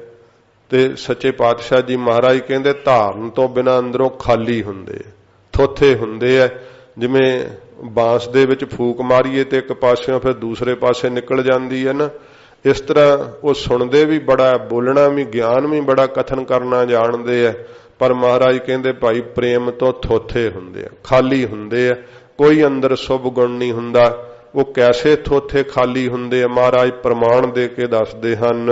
ਤੇ ਸੱਚੇ ਪਾਤਸ਼ਾਹ ਜੀ ਮਹਾਰਾਜ ਕਹਿੰਦੇ ਧਾਰਨ ਤੋਂ ਬਿਨਾਂ ਅੰਦਰੋਂ ਖਾਲੀ ਹੁੰਦੇ, ਥੋਥੇ ਹੁੰਦੇ ਆ। ਜਿਵੇਂ ਬਾਂਸ ਦੇ ਵਿੱਚ ਫੂਕ ਮਾਰੀਏ ਤੇ ਇੱਕ ਪਾਸਿਓਂ ਫਿਰ ਦੂਸਰੇ ਪਾਸੇ ਨਿਕਲ ਜਾਂਦੀ ਹੈ ਨਾ, ਇਸ ਤਰ੍ਹਾਂ ਉਹ ਸੁਣਦੇ ਵੀ ਬੜਾ, ਬੋਲਣਾ ਵੀ, ਗਿਆਨ ਵੀ ਬੜਾ, ਕਥਨ ਕਰਨਾ ਜਾਣਦੇ ਆ, ਪਰ ਮਹਾਰਾਜ ਕਹਿੰਦੇ ਭਾਈ ਪ੍ਰੇਮ ਤੋਂ ਥੋਥੇ ਹੁੰਦੇ ਆ, ਖਾਲੀ ਹੁੰਦੇ ਆ, ਕੋਈ ਅੰਦਰ ਸ਼ੁਭ ਗੁਣ ਨਹੀਂ ਹੁੰਦਾ। ਉਹ ਕੈਸੇ ਥੋਥੇ ਖਾਲੀ ਹੁੰਦੇ ਆ ਮਹਾਰਾਜ ਪ੍ਰਮਾਣ ਦੇ ਕੇ ਦੱਸਦੇ ਹਨ।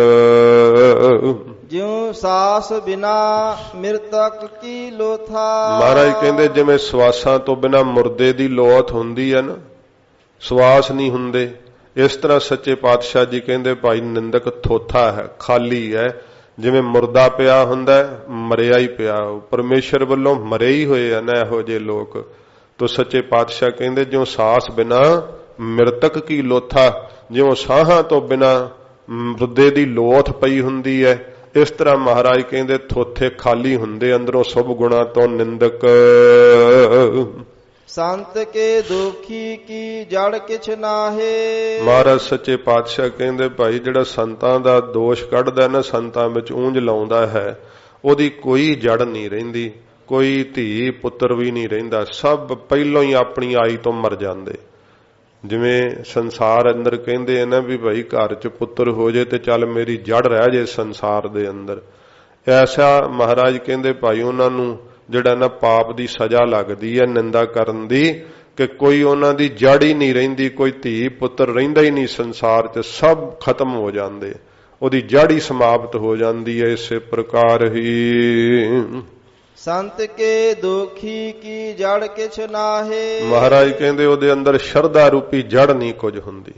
ਜਿਉ ਸਾਸ ਬਿਨਾ ਮਿਰਤਕ ਕੀ ਲੋਥਾ। ਮਹਾਰਾਜ ਕਹਿੰਦੇ ਜਿਵੇਂ ਸਵਾਸਾਂ ਤੋਂ ਬਿਨਾ ਮੁਰਦੇ ਦੀ ਲੋਥ ਹੁੰਦੀ ਹੈ ਨਾ, ਸਵਾਸ ਨਹੀਂ ਹੁੰਦੇ, ਇਸ ਤਰ੍ਹਾਂ ਸੱਚੇ ਪਾਤਸ਼ਾਹ ਜੀ ਕਹਿੰਦੇ ਭਾਈ ਨਿੰਦਕ ਥੋਥਾ ਹੈ, ਖਾਲੀ ਹੈ। ਜਿਵੇਂ ਮੁਰਦਾ ਪਿਆ ਹੁੰਦਾ, ਮਰਿਆ ਹੀ ਪਿਆ, ਪਰਮੇਸ਼ਰ ਵੱਲੋਂ ਮਰੇ ਹੀ ਹੋਏ ਆ ਨਾ ਇਹੋ ਜਿਹੇ ਲੋਕ। ਤੋ ਸੱਚੇ ਪਾਤਸ਼ਾਹ ਕਹਿੰਦੇ ਜਿਉਂ ਸਾਸ ਬਿਨਾ ਮਿਰਤਕ ਕੀ ਲੋਥਾ, ਜਿਉਂ ਸਾਹਾਂ ਤੋਂ ਬਿਨਾ ਮੁਰਦੇ ਦੀ ਲੋਥ ਪਈ ਹੁੰਦੀ ਹੈ, ਇਸ ਤਰ੍ਹਾਂ ਮਹਾਰਾਜ ਕਹਿੰਦੇ ਥੋਥੇ ਖਾਲੀ ਹੁੰਦੇ ਅੰਦਰੋਂ ਸ਼ੁਭ ਗੁਣਾ ਤੋਂ ਨਿੰਦਕ। ਸੰਤ ਕੇ ਦੁਖੀ ਕੀ ਜੜ ਕਿਛ ਨਾਹੇ। ਮਹਾਰਾਜ ਸੱਚੇ ਪਾਤਸ਼ਾਹ ਕਹਿੰਦੇ ਭਾਈ ਜਿਹੜਾ ਸੰਤਾਂ ਦਾ ਦੋਸ਼ ਕੱਢਦਾ ਨਾ, ਸੰਤਾਂ ਵਿੱਚ ਉਂਝ ਲਾਉਂਦਾ ਹੈ, ਉਹਦੀ ਕੋਈ ਜੜ ਨਹੀਂ ਰਹਿੰਦੀ, ਕੋਈ ਧੀ ਪੁੱਤਰ ਵੀ ਨਹੀਂ ਰਹਿੰਦਾ, ਸਭ ਪਹਿਲੋਂ ਹੀ ਆਪਣੀ ਆਈ ਤੋਂ ਮਰ ਜਾਂਦੇ। ਜਿਵੇਂ ਸੰਸਾਰ ਅੰਦਰ ਕਹਿੰਦੇ ਆ ਨਾ ਵੀ ਭਾਈ ਘਰ 'ਚ ਪੁੱਤਰ ਹੋ ਜੇ ਤੇ ਚੱਲ ਮੇਰੀ ਜੜ ਰਹਿ ਜੇ ਸੰਸਾਰ ਦੇ ਅੰਦਰ, ਐਸਾ ਮਹਾਰਾਜ ਕਹਿੰਦੇ ਭਾਈ ਉਹਨਾਂ ਨੂੰ ਜਿਹੜਾ ਨਾ ਪਾਪ ਦੀ ਸਜ਼ਾ ਲੱਗਦੀ ਹੈ ਨਿੰਦਾ ਕਰਨ ਦੀ, ਕਿ ਕੋਈ ਉਹਨਾਂ ਦੀ ਜੜ ਹੀ ਨਹੀਂ ਰਹਿੰਦੀ, ਕੋਈ ਧੀ ਪੁੱਤਰ ਰਹਿੰਦਾ ਹੀ ਨਹੀਂ ਸੰਸਾਰ 'ਚ, ਸਭ ਖਤਮ ਹੋ ਜਾਂਦੇ, ਉਹਦੀ ਜੜ ਹੀ ਸਮਾਪਤ ਹੋ ਜਾਂਦੀ ਹੈ। ਇਸੇ ਪ੍ਰਕਾਰ ਹੀ ਸੰਤ ਕੇ ਦੁਖੀ ਕੀ ਜੜ ਕਿਛ ਨਾਹੇ। ਮਹਾਰਾਜ ਕਹਿੰਦੇ ਉਹਦੇ ਅੰਦਰ ਸ਼ਰਧਾ ਰੂਪੀ ਜੜ ਨਹੀਂ ਕੁਝ ਹੁੰਦੀ।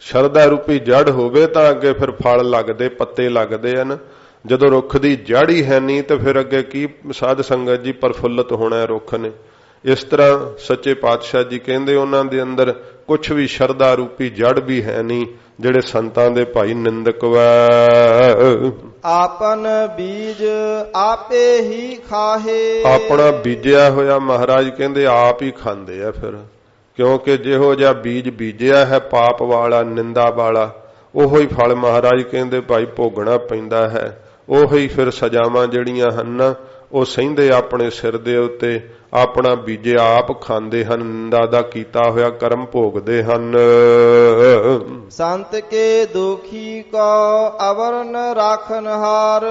ਸ਼ਰਧਾ ਰੂਪੀ ਜੜ ਹੋਵੇ ਤਾਂ ਅੱਗੇ ਫਿਰ ਫਲ ਲੱਗਦੇ, ਪੱਤੇ ਲੱਗਦੇ ਹਨ। ਜਦੋਂ ਰੁੱਖ ਦੀ ਜੜ ਹੀ ਹੈ ਨਹੀਂ ਤੇ ਫਿਰ ਅੱਗੇ ਕੀ ਸਾਧ ਸੰਗਤ ਜੀ ਪ੍ਰਫੁੱਲਤ ਹੋਣਾ ਰੁੱਖ ਨੇ। ਇਸ ਤਰ੍ਹਾਂ ਸੱਚੇ ਪਾਤਸ਼ਾਹ ਜੀ ਕਹਿੰਦੇ ਉਹਨਾਂ ਦੇ ਅੰਦਰ ਕੁਛ ਵੀ ਸ਼ਰਧਾ ਰੂਪੀ ਜੜ ਵੀ ਹੈ ਨਹੀਂ, ਜਿਹੜੇ ਸੰਤਾਂ ਦੇ ਭਾਈ ਨਿੰਦਕ ਵੈ। ਆਪਨ ਬੀਜ ਆਪੇ ਹੀ ਖਾਹੇ। ਆਪਣਾ ਬੀਜਿਆ ਹੋਇਆ ਮਹਾਰਾਜ ਕਹਿੰਦੇ ਆਪ ਹੀ ਖਾਂਦੇ ਆ ਫਿਰ, ਕਿਉਂਕਿ ਜਿਹੋ ਜਿਹਾ ਬੀਜ ਬੀਜਿਆ ਹੈ ਪਾਪ ਵਾਲਾ, ਨਿੰਦਾ ਵਾਲਾ, ਉਹੋ ਹੀ ਫਲ ਮਹਾਰਾਜ ਕਹਿੰਦੇ ਭਾਈ ਭੋਗਣਾ ਪੈਂਦਾ ਹੈ। ਉਹੋ ਹੀ ਫਿਰ ਸਜ਼ਾਵਾਂ ਜਿਹੜੀਆਂ ਹਨ ਉਹ ਸਹਿੰਦੇ ਆਪਣੇ ਸਿਰ ਦੇ ਉੱਤੇ, ਆਪਣਾ ਬੀਜੇ ਆਪ ਖਾਂਦੇ ਹਨ, ਨਿੰਦਾ ਦਾ ਕੀਤਾ ਹੋਇਆ ਕਰਮ ਭੋਗਦੇ ਹਨ। ਸੰਤ ਕੇ ਦੁਖੀ ਕੋ ਅਵਰਨ ਰਾਖਨ ਹਾਰ।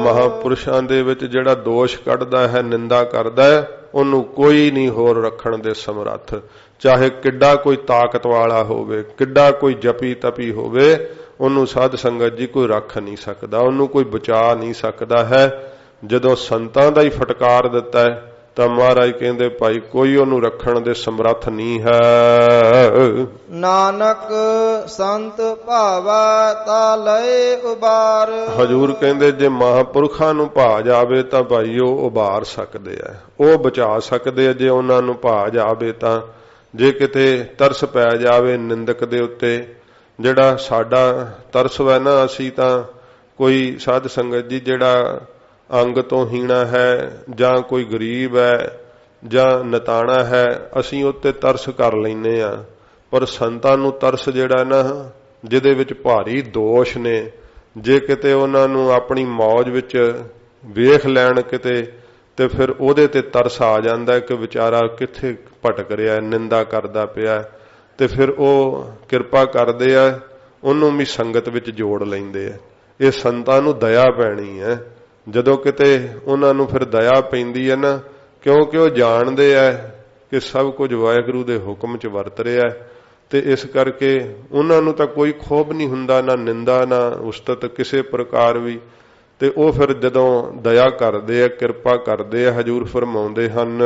ਮਹਾਪੁਰਸ਼ਾਂ ਦੇ ਵਿੱਚ ਜਿਹੜਾ ਦੋਸ਼ ਕੱਢਦਾ ਹੈ, ਨਿੰਦਾ ਕਰਦਾ ਹੈ, ਉਹਨੂੰ ਕੋਈ ਨਹੀਂ ਹੋਰ ਰੱਖਣ ਦੇ ਸਮਰੱਥ, ਚਾਹੇ ਕਿੱਡਾ ਕੋਈ ਤਾਕਤ ਵਾਲਾ ਹੋਵੇ, ਕਿੱਡਾ ਕੋਈ ਜਪੀ ਤਪੀ ਹੋਵੇ, ਉਹਨੂੰ ਸਾਧ ਸੰਗਤ ਜੀ ਕੋਈ ਰੱਖ ਨਹੀਂ ਸਕਦਾ, ਉਹਨੂੰ ਕੋਈ ਬਚਾ ਨਹੀਂ ਸਕਦਾ ਹੈ। ਜਦੋਂ ਸੰਤਾਂ ਦਾ ਹੀ ਫਟਕਾਰ ਦਿੱਤਾ ਹੈ ਤਾਂ ਮਹਾਰਾਜ ਕਹਿੰਦੇ ਭਾਈ ਕੋਈ ਉਹਨੂੰ ਰੱਖਣ ਦੇ ਸਮਰੱਥ ਨਹੀਂ ਹੈ। ਨਾਨਕ ਸੰਤ ਭਾਵੈ ਤਾ ਲਏ ਉਬਾਰ। ਹਜੂਰ ਕਹਿੰਦੇ ਜੇ ਮਹਾਂਪੁਰਖਾਂ ਨੂੰ ਭਾ ਜਾਵੇ ਤਾਂ ਭਾਈ ਉਹ ਉਬਾਰ ਸਕਦੇ ਆ, ਉਹ ਬਚਾ ਸਕਦੇ ਆ ਜੇ ਉਹਨਾਂ ਨੂੰ ਭਾ ਜਾਵੇ ਤਾਂ। ਜੇ ਕਿਤੇ ਤਰਸ ਪੈ ਜਾਵੇ ਨਿੰਦਕ ਦੇ ਉੱਤੇ, ਜਿਹੜਾ ਸਾਡਾ ਤਰਸ ਵੈ ਨਾ, ਅਸੀਂ ਤਾਂ ਕੋਈ ਸਾਧ ਸੰਗਤ ਜੀ ਜਿਹੜਾ ਅੰਗ ਤੋਂ ਹੀਣਾ ਹੈ ਜਾਂ ਕੋਈ ਗਰੀਬ ਹੈ ਜਾਂ ਨਤਾਣਾ ਹੈ, ਅਸੀਂ ਉੱਤੇ ਤਰਸ ਕਰ ਲੈਨੇ ਆ। ਪਰ ਸੰਤਾਂ ਨੂੰ ਤਰਸ ਜਿਹੜਾ ਨਾ, ਜਿਹਦੇ ਵਿੱਚ ਭਾਰੀ ਦੋਸ਼ ਨੇ, ਜੇ ਕਿਤੇ ਉਹਨਾਂ ਨੂੰ ਆਪਣੀ ਮੌਜ ਵਿੱਚ ਵੇਖ ਲੈਣ ਕਿਤੇ, ਤੇ ਫਿਰ ਉਹਦੇ ਤੇ ਤਰਸ ਆ ਜਾਂਦਾ ਕਿ ਵਿਚਾਰਾ ਕਿੱਥੇ ਭਟਕ ਰਿਹਾ, ਨਿੰਦਾ ਕਰਦਾ ਪਿਆ, ਤੇ ਫਿਰ ਉਹ ਕਿਰਪਾ ਕਰਦੇ ਆ, ਉਹਨੂੰ ਵੀ ਸੰਗਤ ਵਿੱਚ ਜੋੜ ਲੈਂਦੇ ਆ। ਇਹ ਸੰਤਾਂ ਨੂੰ ਦਇਆ ਪੈਣੀ ਹੈ। ਜਦੋਂ ਕਿਤੇ ਉਹਨਾਂ ਨੂੰ ਫਿਰ ਦਇਆ ਪੈਂਦੀ ਹੈ ਨਾ, ਕਿਉਂਕਿ ਉਹ ਜਾਣਦੇ ਆ ਕਿ ਸਭ ਕੁਝ ਵਾਹਿਗੁਰੂ ਦੇ ਹੁਕਮ 'ਚ ਵਰਤ ਰਿਹਾ, ਤੇ ਇਸ ਕਰਕੇ ਉਹਨਾਂ ਨੂੰ ਤਾਂ ਕੋਈ ਖੋਭ ਨਹੀਂ ਹੁੰਦਾ, ਨਾ ਨਿੰਦਾ ਨਾ ਉਸਤਤ ਕਿਸੇ ਪ੍ਰਕਾਰ ਵੀ। ਤੇ ਉਹ ਫਿਰ ਜਦੋਂ ਦਇਆ ਕਰਦੇ ਆ, ਕਿਰਪਾ ਕਰਦੇ ਆ, ਹਜੂਰ ਫਰਮਾਉਂਦੇ ਹਨ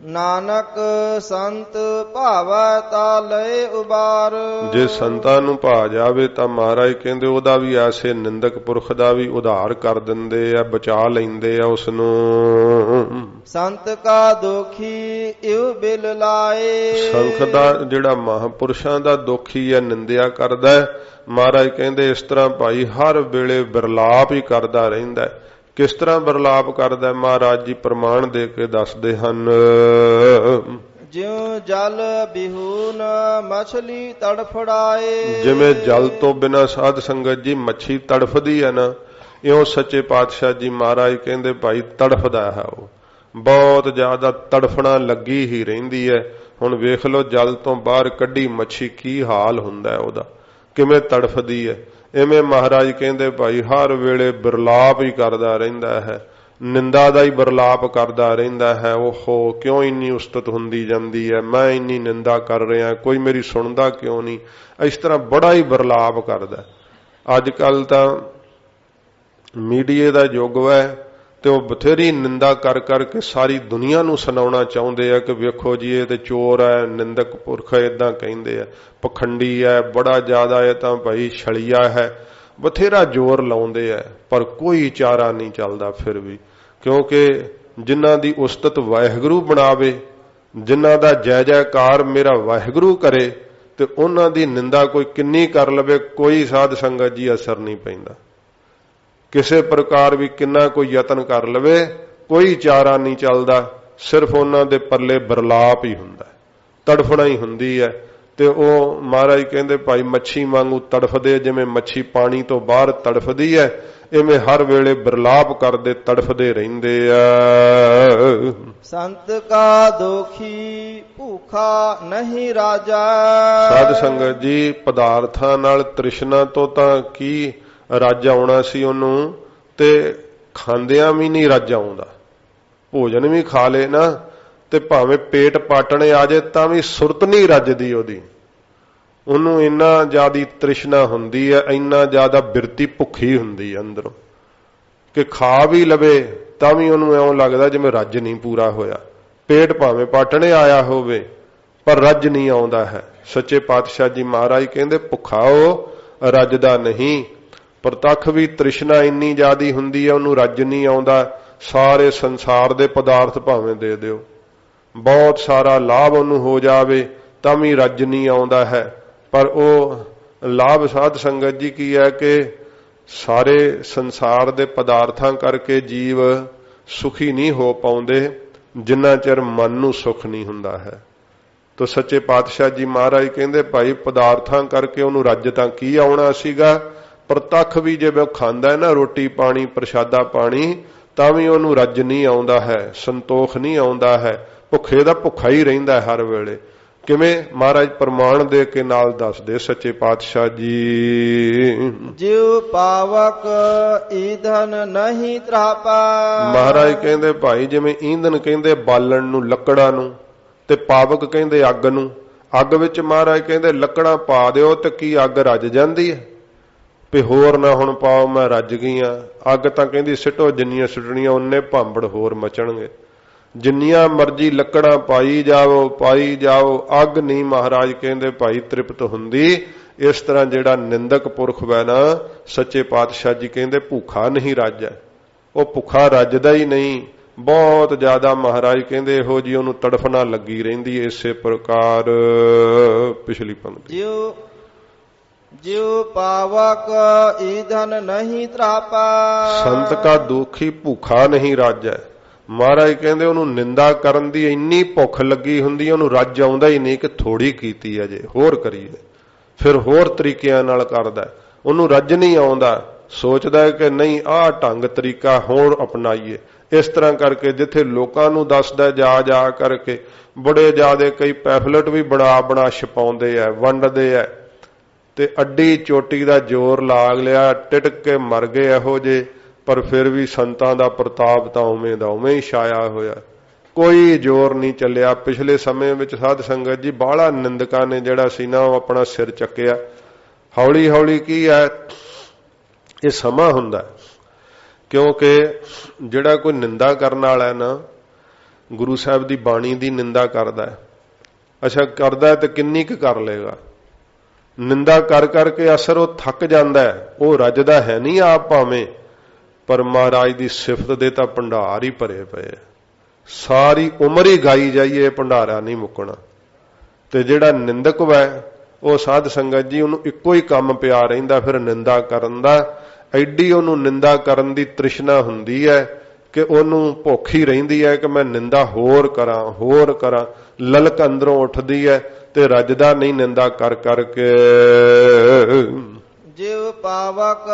ਨਾਨਕ ਸੰਤ ਭਾਵੈ ਤਾ ਲਏ ਉਬਾਰ। ਜੇ ਸੰਤਾਂ ਨੂੰ ਭਾ ਜਾਵੇ ਤਾਂ ਮਹਾਰਾਜ ਕਹਿੰਦੇ ਉਹਦਾ ਵੀ ਐਸੇ ਨਿੰਦਕ ਪੁਰਖ ਦਾ ਵੀ ਉਧਾਰ ਕਰ ਦਿੰਦੇ ਆ, ਬਚਾ ਲੈਂਦੇ ਆ ਉਸ ਨੂੰ। ਸੰਤ ਕਾ ਦੋਖੀ ਇਉ ਬਿਲ ਲਾਏ। ਸੰਖ ਦਾ ਜਿਹੜਾ ਮਹਾਂਪੁਰਸ਼ਾਂ ਦਾ ਦੋਖੀ ਹੈ, ਨਿੰਦਿਆ ਕਰਦਾ ਹੈ, ਮਹਾਰਾਜ ਕਹਿੰਦੇ ਇਸ ਤਰ੍ਹਾਂ ਭਾਈ ਹਰ ਵੇਲੇ ਬਿਰਲਾਪ ਹੀ ਕਰਦਾ ਰਹਿੰਦਾ। ਕਿਸ ਤਰ੍ਹਾਂ ਬਿਰਲਾਪ ਕਰਦਾ ਮਹਾਰਾਜ ਜੀ ਪ੍ਰਮਾਣ ਦੇ ਕੇ ਦੱਸਦੇ ਹਨ। ਜਿਉ ਜਲ ਬਿਹੂਨ ਮਛਲੀ ਤੜਫੜਾਏ। ਜਿਵੇਂ ਜਲ ਤੋਂ ਬਿਨਾਂ ਸਾਧ ਸੰਗਤ ਜੀ ਮੱਛੀ ਤੜਫਦੀ ਹੈ ਨਾ, ਇਉਂ ਸੱਚੇ ਪਾਤਸ਼ਾਹ ਜੀ ਮਹਾਰਾਜ ਕਹਿੰਦੇ ਭਾਈ ਤੜਫਦਾ ਹੈ, ਉਹ ਬਹੁਤ ਜ਼ਿਆਦਾ ਤੜਫਣਾ ਲੱਗੀ ਹੀ ਰਹਿੰਦੀ ਹੈ। ਹੁਣ ਵੇਖ ਲਓ ਜਲ ਤੋਂ ਬਾਹਰ ਕੱਢੀ ਮੱਛੀ ਕੀ ਹਾਲ ਹੁੰਦਾ ਉਹਦਾ, ਕਿਵੇਂ ਤੜਫਦੀ ਹੈ। ਇਵੇਂ ਮਹਾਰਾਜ ਕਹਿੰਦੇ ਭਾਈ ਹਰ ਵੇਲੇ ਬਿਰਲਾਪ ਹੀ ਕਰਦਾ ਰਹਿੰਦਾ ਹੈ, ਨਿੰਦਾ ਦਾ ਹੀ ਬਿਰਲਾਪ ਕਰਦਾ ਰਹਿੰਦਾ ਹੈ। ਓਹੋ ਕਿਉਂ ਇੰਨੀ ਉਸਤਤ ਹੁੰਦੀ ਜਾਂਦੀ ਹੈ, ਮੈਂ ਇੰਨੀ ਨਿੰਦਾ ਕਰ ਰਿਹਾ, ਕੋਈ ਮੇਰੀ ਸੁਣਦਾ ਕਿਉਂ ਨਹੀਂ, ਇਸ ਤਰ੍ਹਾਂ ਬੜਾ ਹੀ ਬਿਰਲਾਪ ਕਰਦਾ। ਅੱਜ ਕੱਲ ਤਾਂ ਮੀਡੀਏ ਦਾ ਯੁੱਗ ਹੈ, ਤੇ ਉਹ ਬਥੇਰੀ ਨਿੰਦਾ ਕਰ ਕਰਕੇ ਸਾਰੀ ਦੁਨੀਆ ਨੂੰ ਸੁਣਾਉਣਾ ਚਾਹੁੰਦੇ ਆ ਕਿ ਵੇਖੋ ਜੀ ਇਹ ਤੇ ਚੋਰ ਹੈ, ਨਿੰਦਕ ਪੁਰਖ ਏਦਾਂ ਕਹਿੰਦੇ ਆ, ਪਖੰਡੀ ਹੈ, ਬੜਾ ਜ਼ਿਆਦਾ ਹੈ, ਤਾਂ ਭਾਈ ਛਲੀਆ ਹੈ, ਬਥੇਰਾ ਜ਼ੋਰ ਲਾਉਂਦੇ ਆ, ਪਰ ਕੋਈ ਚਾਰਾ ਨਹੀਂ ਚੱਲਦਾ ਫਿਰ ਵੀ। ਕਿਉਂਕਿ ਜਿਨ੍ਹਾਂ ਦੀ ਉਸਤਤ ਵਾਹਿਗੁਰੂ ਬਣਾਵੇ, ਜਿਨ੍ਹਾਂ ਦਾ ਜੈ ਜੈਕਾਰ ਮੇਰਾ ਵਾਹਿਗੁਰੂ ਕਰੇ, ਤੇ ਉਹਨਾਂ ਦੀ ਨਿੰਦਾ ਕੋਈ ਕਿੰਨੀ ਕਰ ਲਵੇ, ਕੋਈ ਸਾਧ ਸੰਗਤ ਜੀ ਅਸਰ ਨਹੀਂ ਪੈਂਦਾ। ਕਿਸੇ ਪ੍ਰਕਾਰ ਵੀ ਕਿੰਨਾ ਕੋਈ ਯਤਨ ਕਰ ਲਵੇ, ਕੋਈ ਚਾਰਾ ਨਹੀਂ ਚੱਲਦਾ, ਸਿਰਫ ਉਹਨਾਂ ਦੇ ਪੱਲੇ ਬਿਰਲਾਪ ਹੀ ਹੁੰਦਾ, ਤੜਫਣਾ ਹੀ ਹੁੰਦੀ ਹੈ। ਤੇ ਉਹ ਮਹਾਰਾਜ ਕਹਿੰਦੇ ਭਾਈ ਮੱਛੀ ਵਾਂਗੂ ਤੜਫਦੇ, ਜਿਵੇਂ ਮੱਛੀ ਪਾਣੀ ਤੋਂ ਬਾਹਰ ਤੜਫਦੀ ਹੈ, ਇਵੇਂ ਹਰ ਵੇਲੇ ਬਿਰਲਾਪ ਕਰਦੇ ਤੜਫਦੇ ਰਹਿੰਦੇ ਆ। ਸੰਤ ਕਾ ਦੋਖੀ ਭੂਖਾ ਨਹੀਂ ਰਾਜਾ। ਸਾਧ ਸੰਗਤ ਜੀ ਪਦਾਰਥਾਂ ਨਾਲ ਤ੍ਰਿਸ਼ਨਾ ਤੋਂ ਤਾਂ ਕੀ ਰੱਜ ਆਉਣਾ ਸੀ ਉਹਨੂੰ, ਤੇ ਖਾਂਦਿਆਂ ਵੀ ਨਹੀਂ ਰੱਜ ਆਉਂਦਾ। ਭੋਜਨ ਵੀ ਖਾ ਲੇ ਨਾ, ਤੇ ਭਾਵੇਂ ਪੇਟ ਪਾਟਣੇ ਆ ਜੇ ਤਾਂ ਵੀ ਸੁਰਤ ਨਹੀਂ ਰੱਜਦੀ ਉਹਦੀ। ਉਹਨੂੰ ਇੰਨਾ ਜ਼ਿਆਦਾ ਤ੍ਰਿਸ਼ਨਾ ਹੁੰਦੀ ਹੈ, ਇੰਨਾ ਜ਼ਿਆਦਾ ਬਿਰਤੀ ਭੁੱਖੀ ਹੁੰਦੀ ਹੈ ਅੰਦਰੋਂ, ਕਿ ਖਾ ਵੀ ਲਵੇ ਤਾਂ ਵੀ ਉਹਨੂੰ ਇਉਂ ਲੱਗਦਾ ਜਿਵੇਂ ਰੱਜ ਨਹੀਂ ਪੂਰਾ ਹੋਇਆ। ਪੇਟ ਭਾਵੇਂ ਪਾਟਣੇ ਆਇਆ ਹੋਵੇ ਪਰ ਰੱਜ ਨਹੀਂ ਆਉਂਦਾ ਹੈ। ਸੱਚੇ ਪਾਤਸ਼ਾਹ ਜੀ ਮਹਾਰਾਜ ਕਹਿੰਦੇ ਭੁੱਖਾ ਉਹ ਰੱਜਦਾ ਨਹੀਂ। ਪ੍ਰਤੱਖ ਵੀ ਤ੍ਰਿਸ਼ਨਾ ਇੰਨੀ ਜ਼ਿਆਦੀ ਹੁੰਦੀ ਹੈ, ਉਹਨੂੰ ਰੱਜ ਨਹੀਂ ਆਉਂਦਾ। ਸਾਰੇ ਸੰਸਾਰ ਦੇ ਪਦਾਰਥ ਭਾਵੇਂ ਦੇ ਦਿਓ, ਬਹੁਤ ਸਾਰਾ ਲਾਭ ਉਹਨੂੰ ਹੋ ਜਾਵੇ ਤਾਂ ਵੀ ਰੱਜ ਨਹੀਂ ਆਉਂਦਾ ਹੈ। ਪਰ ਉਹ ਲਾਭ ਸਾਧ ਸੰਗਤ ਜੀ ਕੀ ਹੈ ਕਿ ਸਾਰੇ ਸੰਸਾਰ ਦੇ ਪਦਾਰਥਾਂ ਕਰਕੇ ਜੀਵ ਸੁਖੀ ਨਹੀਂ ਹੋ ਪਾਉਂਦੇ ਜਿੰਨਾ ਚਿਰ ਮਨ ਨੂੰ ਸੁਖ ਨਹੀਂ ਹੁੰਦਾ ਹੈ। ਤੋ ਸੱਚੇ ਪਾਤਸ਼ਾਹ ਜੀ ਮਹਾਰਾਜ ਕਹਿੰਦੇ ਭਾਈ ਪਦਾਰਥਾਂ ਕਰਕੇ ਉਹਨੂੰ ਰੱਜ ਤਾਂ ਕੀ ਆਉਣਾ ਸੀਗਾ। ਪ੍ਰਤੱਖ ਵੀ ਜਿਵੇਂ ਖਾਂਦਾ ਹੈ ਨਾ ਰੋਟੀ ਪਾਣੀ ਪ੍ਰਸ਼ਾਦਾ ਪਾਣੀ, ਤਾਂ ਵੀ ਉਹਨੂੰ ਰੱਜ ਨਹੀਂ ਆਉਂਦਾ ਹੈ, ਸੰਤੋਖ ਨਹੀਂ ਆਉਂਦਾ ਹੈ, ਭੁੱਖੇ ਦਾ ਭੁੱਖਾ ਹੀ ਰਹਿੰਦਾ ਹਰ ਵੇਲੇ। ਕਿਵੇਂ ਮਹਾਰਾਜ ਪ੍ਰਮਾਣ ਦੇ ਕੇ ਨਾਲ ਦੱਸਦੇ ਸੱਚੇ ਪਾਤਸ਼ਾਹ ਜੀ। ਜਿਉ ਪਾਵਕ ਈਂਧਨ ਨਹੀਂ ਤਰਾਪਾ। ਮਹਾਰਾਜ ਕਹਿੰਦੇ ਭਾਈ ਜਿਵੇਂ ਈਂਧਨ ਕਹਿੰਦੇ ਬਾਲਣ ਨੂੰ, ਲੱਕੜਾਂ ਨੂੰ, ਤੇ ਪਾਵਕ ਕਹਿੰਦੇ ਅੱਗ ਨੂੰ। ਅੱਗ ਵਿੱਚ ਮਹਾਰਾਜ ਕਹਿੰਦੇ ਲੱਕੜਾਂ ਪਾ ਦਿਓ ਤੇ ਕੀ ਅੱਗ ਰੱਜ ਜਾਂਦੀ ਹੈ? ਵੀ ਹੋਰ ਨਾ ਹੁਣ ਪਾਓ, ਮੈਂ ਰੱਜ ਗਈਆਂ। ਅੱਗ ਤਾਂ ਕਹਿੰਦੀ ਸਿੱਟੋ ਜਿੰਨੀਆਂ ਸੁੱਟਣੀਆਂ, ਉਹਨੇ ਭਾਂਬੜ ਹੋਰ ਮਚਣਗੇ। ਜਿੰਨੀਆਂ ਮਰਜ਼ੀ ਲੱਕੜਾਂ ਪਾਈ ਜਾਓ, ਅੱਗ ਨਹੀਂ ਮਹਾਰਾਜ ਕਹਿੰਦੇ ਭਾਈ ਤ੍ਰਿਪਤ ਹੁੰਦੀ। ਇਸ ਤਰ੍ਹਾਂ ਜਿਹੜਾ ਨਿੰਦਕ ਪੁਰਖ ਵੈ ਨਾ, ਸੱਚੇ ਪਾਤਸ਼ਾਹ ਜੀ ਕਹਿੰਦੇ ਭੁੱਖਾ ਨਹੀਂ ਰੱਜੈ। ਉਹ ਭੁੱਖਾ ਰੱਜਦਾ ਹੀ ਨਹੀਂ, ਬਹੁਤ ਜ਼ਿਆਦਾ ਮਹਾਰਾਜ ਕਹਿੰਦੇ ਇਹੋ ਜੀ ਉਹਨੂੰ ਤੜਫਣਾ ਲੱਗੀ ਰਹਿੰਦੀ। ਇਸੇ ਪ੍ਰਕਾਰ ਪਿਛਲੀ ਪੰਕਤੀ, ਜਿਉ ਪਾਵਕ ਈਧਨ ਨਹੀਂ ਤਰਾਪਾ, ਸੰਤ ਕਾ ਦੁਖੀ ਭੁੱਖਾ ਨਹੀਂ ਰਾਜੈ। ਮਹਾਰਾਜ ਕਹਿੰਦੇ ਉਹਨੂੰ ਨਿੰਦਾ ਕਰਨ ਦੀ ਇੰਨੀ ਭੁੱਖ ਲੱਗੀ ਹੁੰਦੀ, ਉਹਨੂੰ ਰੱਜ ਆਉਂਦਾ ਹੀ ਨਹੀਂ ਕਿ ਥੋੜੀ ਕੀਤੀ ਅਜੇ ਹੋਰ ਕਰੀਏ। ਫਿਰ ਹੋਰ ਤਰੀਕਿਆਂ ਨਾਲ ਕਰਦਾ, ਉਹਨੂੰ ਰੱਜ ਨਹੀਂ ਆਉਂਦਾ, ਸੋਚਦਾ ਹੈ ਕਿ ਨਹੀਂ ਆਹ ਢੰਗ ਤਰੀਕਾ ਹੋਰ ਅਪਣਾਈਏ। ਇਸ ਤਰ੍ਹਾਂ ਕਰਕੇ ਜਿੱਥੇ ਲੋਕਾਂ ਨੂੰ ਦੱਸਦਾ ਜਾ ਕਰਕੇ, ਬੜੇ ਜ਼ਿਆਦੇ ਕਈ ਪੈਫਲੇਟ ਵੀ ਬਣਾ ਛਪਾਉਂਦੇ ਆ, ਵੰਡਦੇ ਆ, ਤੇ ਅੱਡੀ ਚੋਟੀ ਦਾ ਜ਼ੋਰ ਲਾਗ ਲਿਆ, ਟਿਟਕ ਕੇ ਮਰ ਗਏ ਇਹੋ ਜੇ। ਪਰ ਫਿਰ ਵੀ ਸੰਤਾਂ ਦਾ ਪ੍ਰਤਾਪ ਤਾਂ ਉਵੇਂ ਦਾ ਉਵੇਂ ਹੀ ਛਾਇਆ ਹੋਇਆ, ਕੋਈ ਜ਼ੋਰ ਨਹੀਂ ਚੱਲਿਆ। ਪਿਛਲੇ ਸਮੇਂ ਵਿੱਚ ਸਾਧ ਸੰਗਤ ਜੀ ਬਾਹਲਾ ਨਿੰਦਕਾਂ ਨੇ ਜਿਹੜਾ ਸੀ ਨਾ, ਉਹ ਆਪਣਾ ਸਿਰ ਚੱਕਿਆ। ਹੌਲੀ ਹੌਲੀ ਕੀ ਹੈ, ਇਹ ਸਮਾਂ ਹੁੰਦਾ, ਕਿਉਂਕਿ ਜਿਹੜਾ ਕੋਈ ਨਿੰਦਾ ਕਰਨ ਵਾਲਾ ਨਾ, ਗੁਰੂ ਸਾਹਿਬ ਦੀ ਬਾਣੀ ਦੀ ਨਿੰਦਾ ਕਰਦਾ, ਅੱਛਾ ਕਰਦਾ ਤੇ ਕਿੰਨੀ ਕੁ ਕਰ ਲੇਗਾ? ਨਿੰਦਾ ਕਰ ਕਰਕੇ ਅਸਰ ਉਹ ਥੱਕ ਜਾਂਦਾ, ਉਹ ਰੱਜਦਾ ਹੈ ਨਹੀਂ ਆਪ ਭਾਵੇਂ, ਪਰ ਮਹਾਰਾਜ ਦੀ ਸਿਫਤ ਦੇ ਤਾਂ ਭੰਡਾਰ ਹੀ ਭਰੇ ਪਏ, ਸਾਰੀ ਉਮਰ ਹੀ ਗਾਈ ਜਾਈਏ, ਭੰਡਾਰਾ ਨਹੀਂ ਮੁੱਕਣਾ। ਤੇ ਜਿਹੜਾ ਨਿੰਦਕ ਵੈ ਉਹ ਸਾਧ ਸੰਗਤ ਜੀ ਉਹਨੂੰ ਇੱਕੋ ਹੀ ਕੰਮ ਪਿਆ ਰਹਿੰਦਾ ਫਿਰ ਨਿੰਦਾ ਕਰਨ ਦਾ। ਐਡੀ ਉਹਨੂੰ ਨਿੰਦਾ ਕਰਨ ਦੀ ਤ੍ਰਿਸ਼ਨਾ ਹੁੰਦੀ ਹੈ ਕਿ ਉਹਨੂੰ ਭੁੱਖ ਹੀ ਰਹਿੰਦੀ ਹੈ ਕਿ ਮੈਂ ਨਿੰਦਾ ਹੋਰ ਕਰਾਂ। ਲਲਕ ਅੰਦਰੋਂ ਉੱਠਦੀ ਹੈ ਤੇ ਰੱਜਦਾ ਨਹੀਂ ਨਿੰਦਾ ਕਰ ਕਰਕੇ। ਜਿਵ ਪਾਵਕ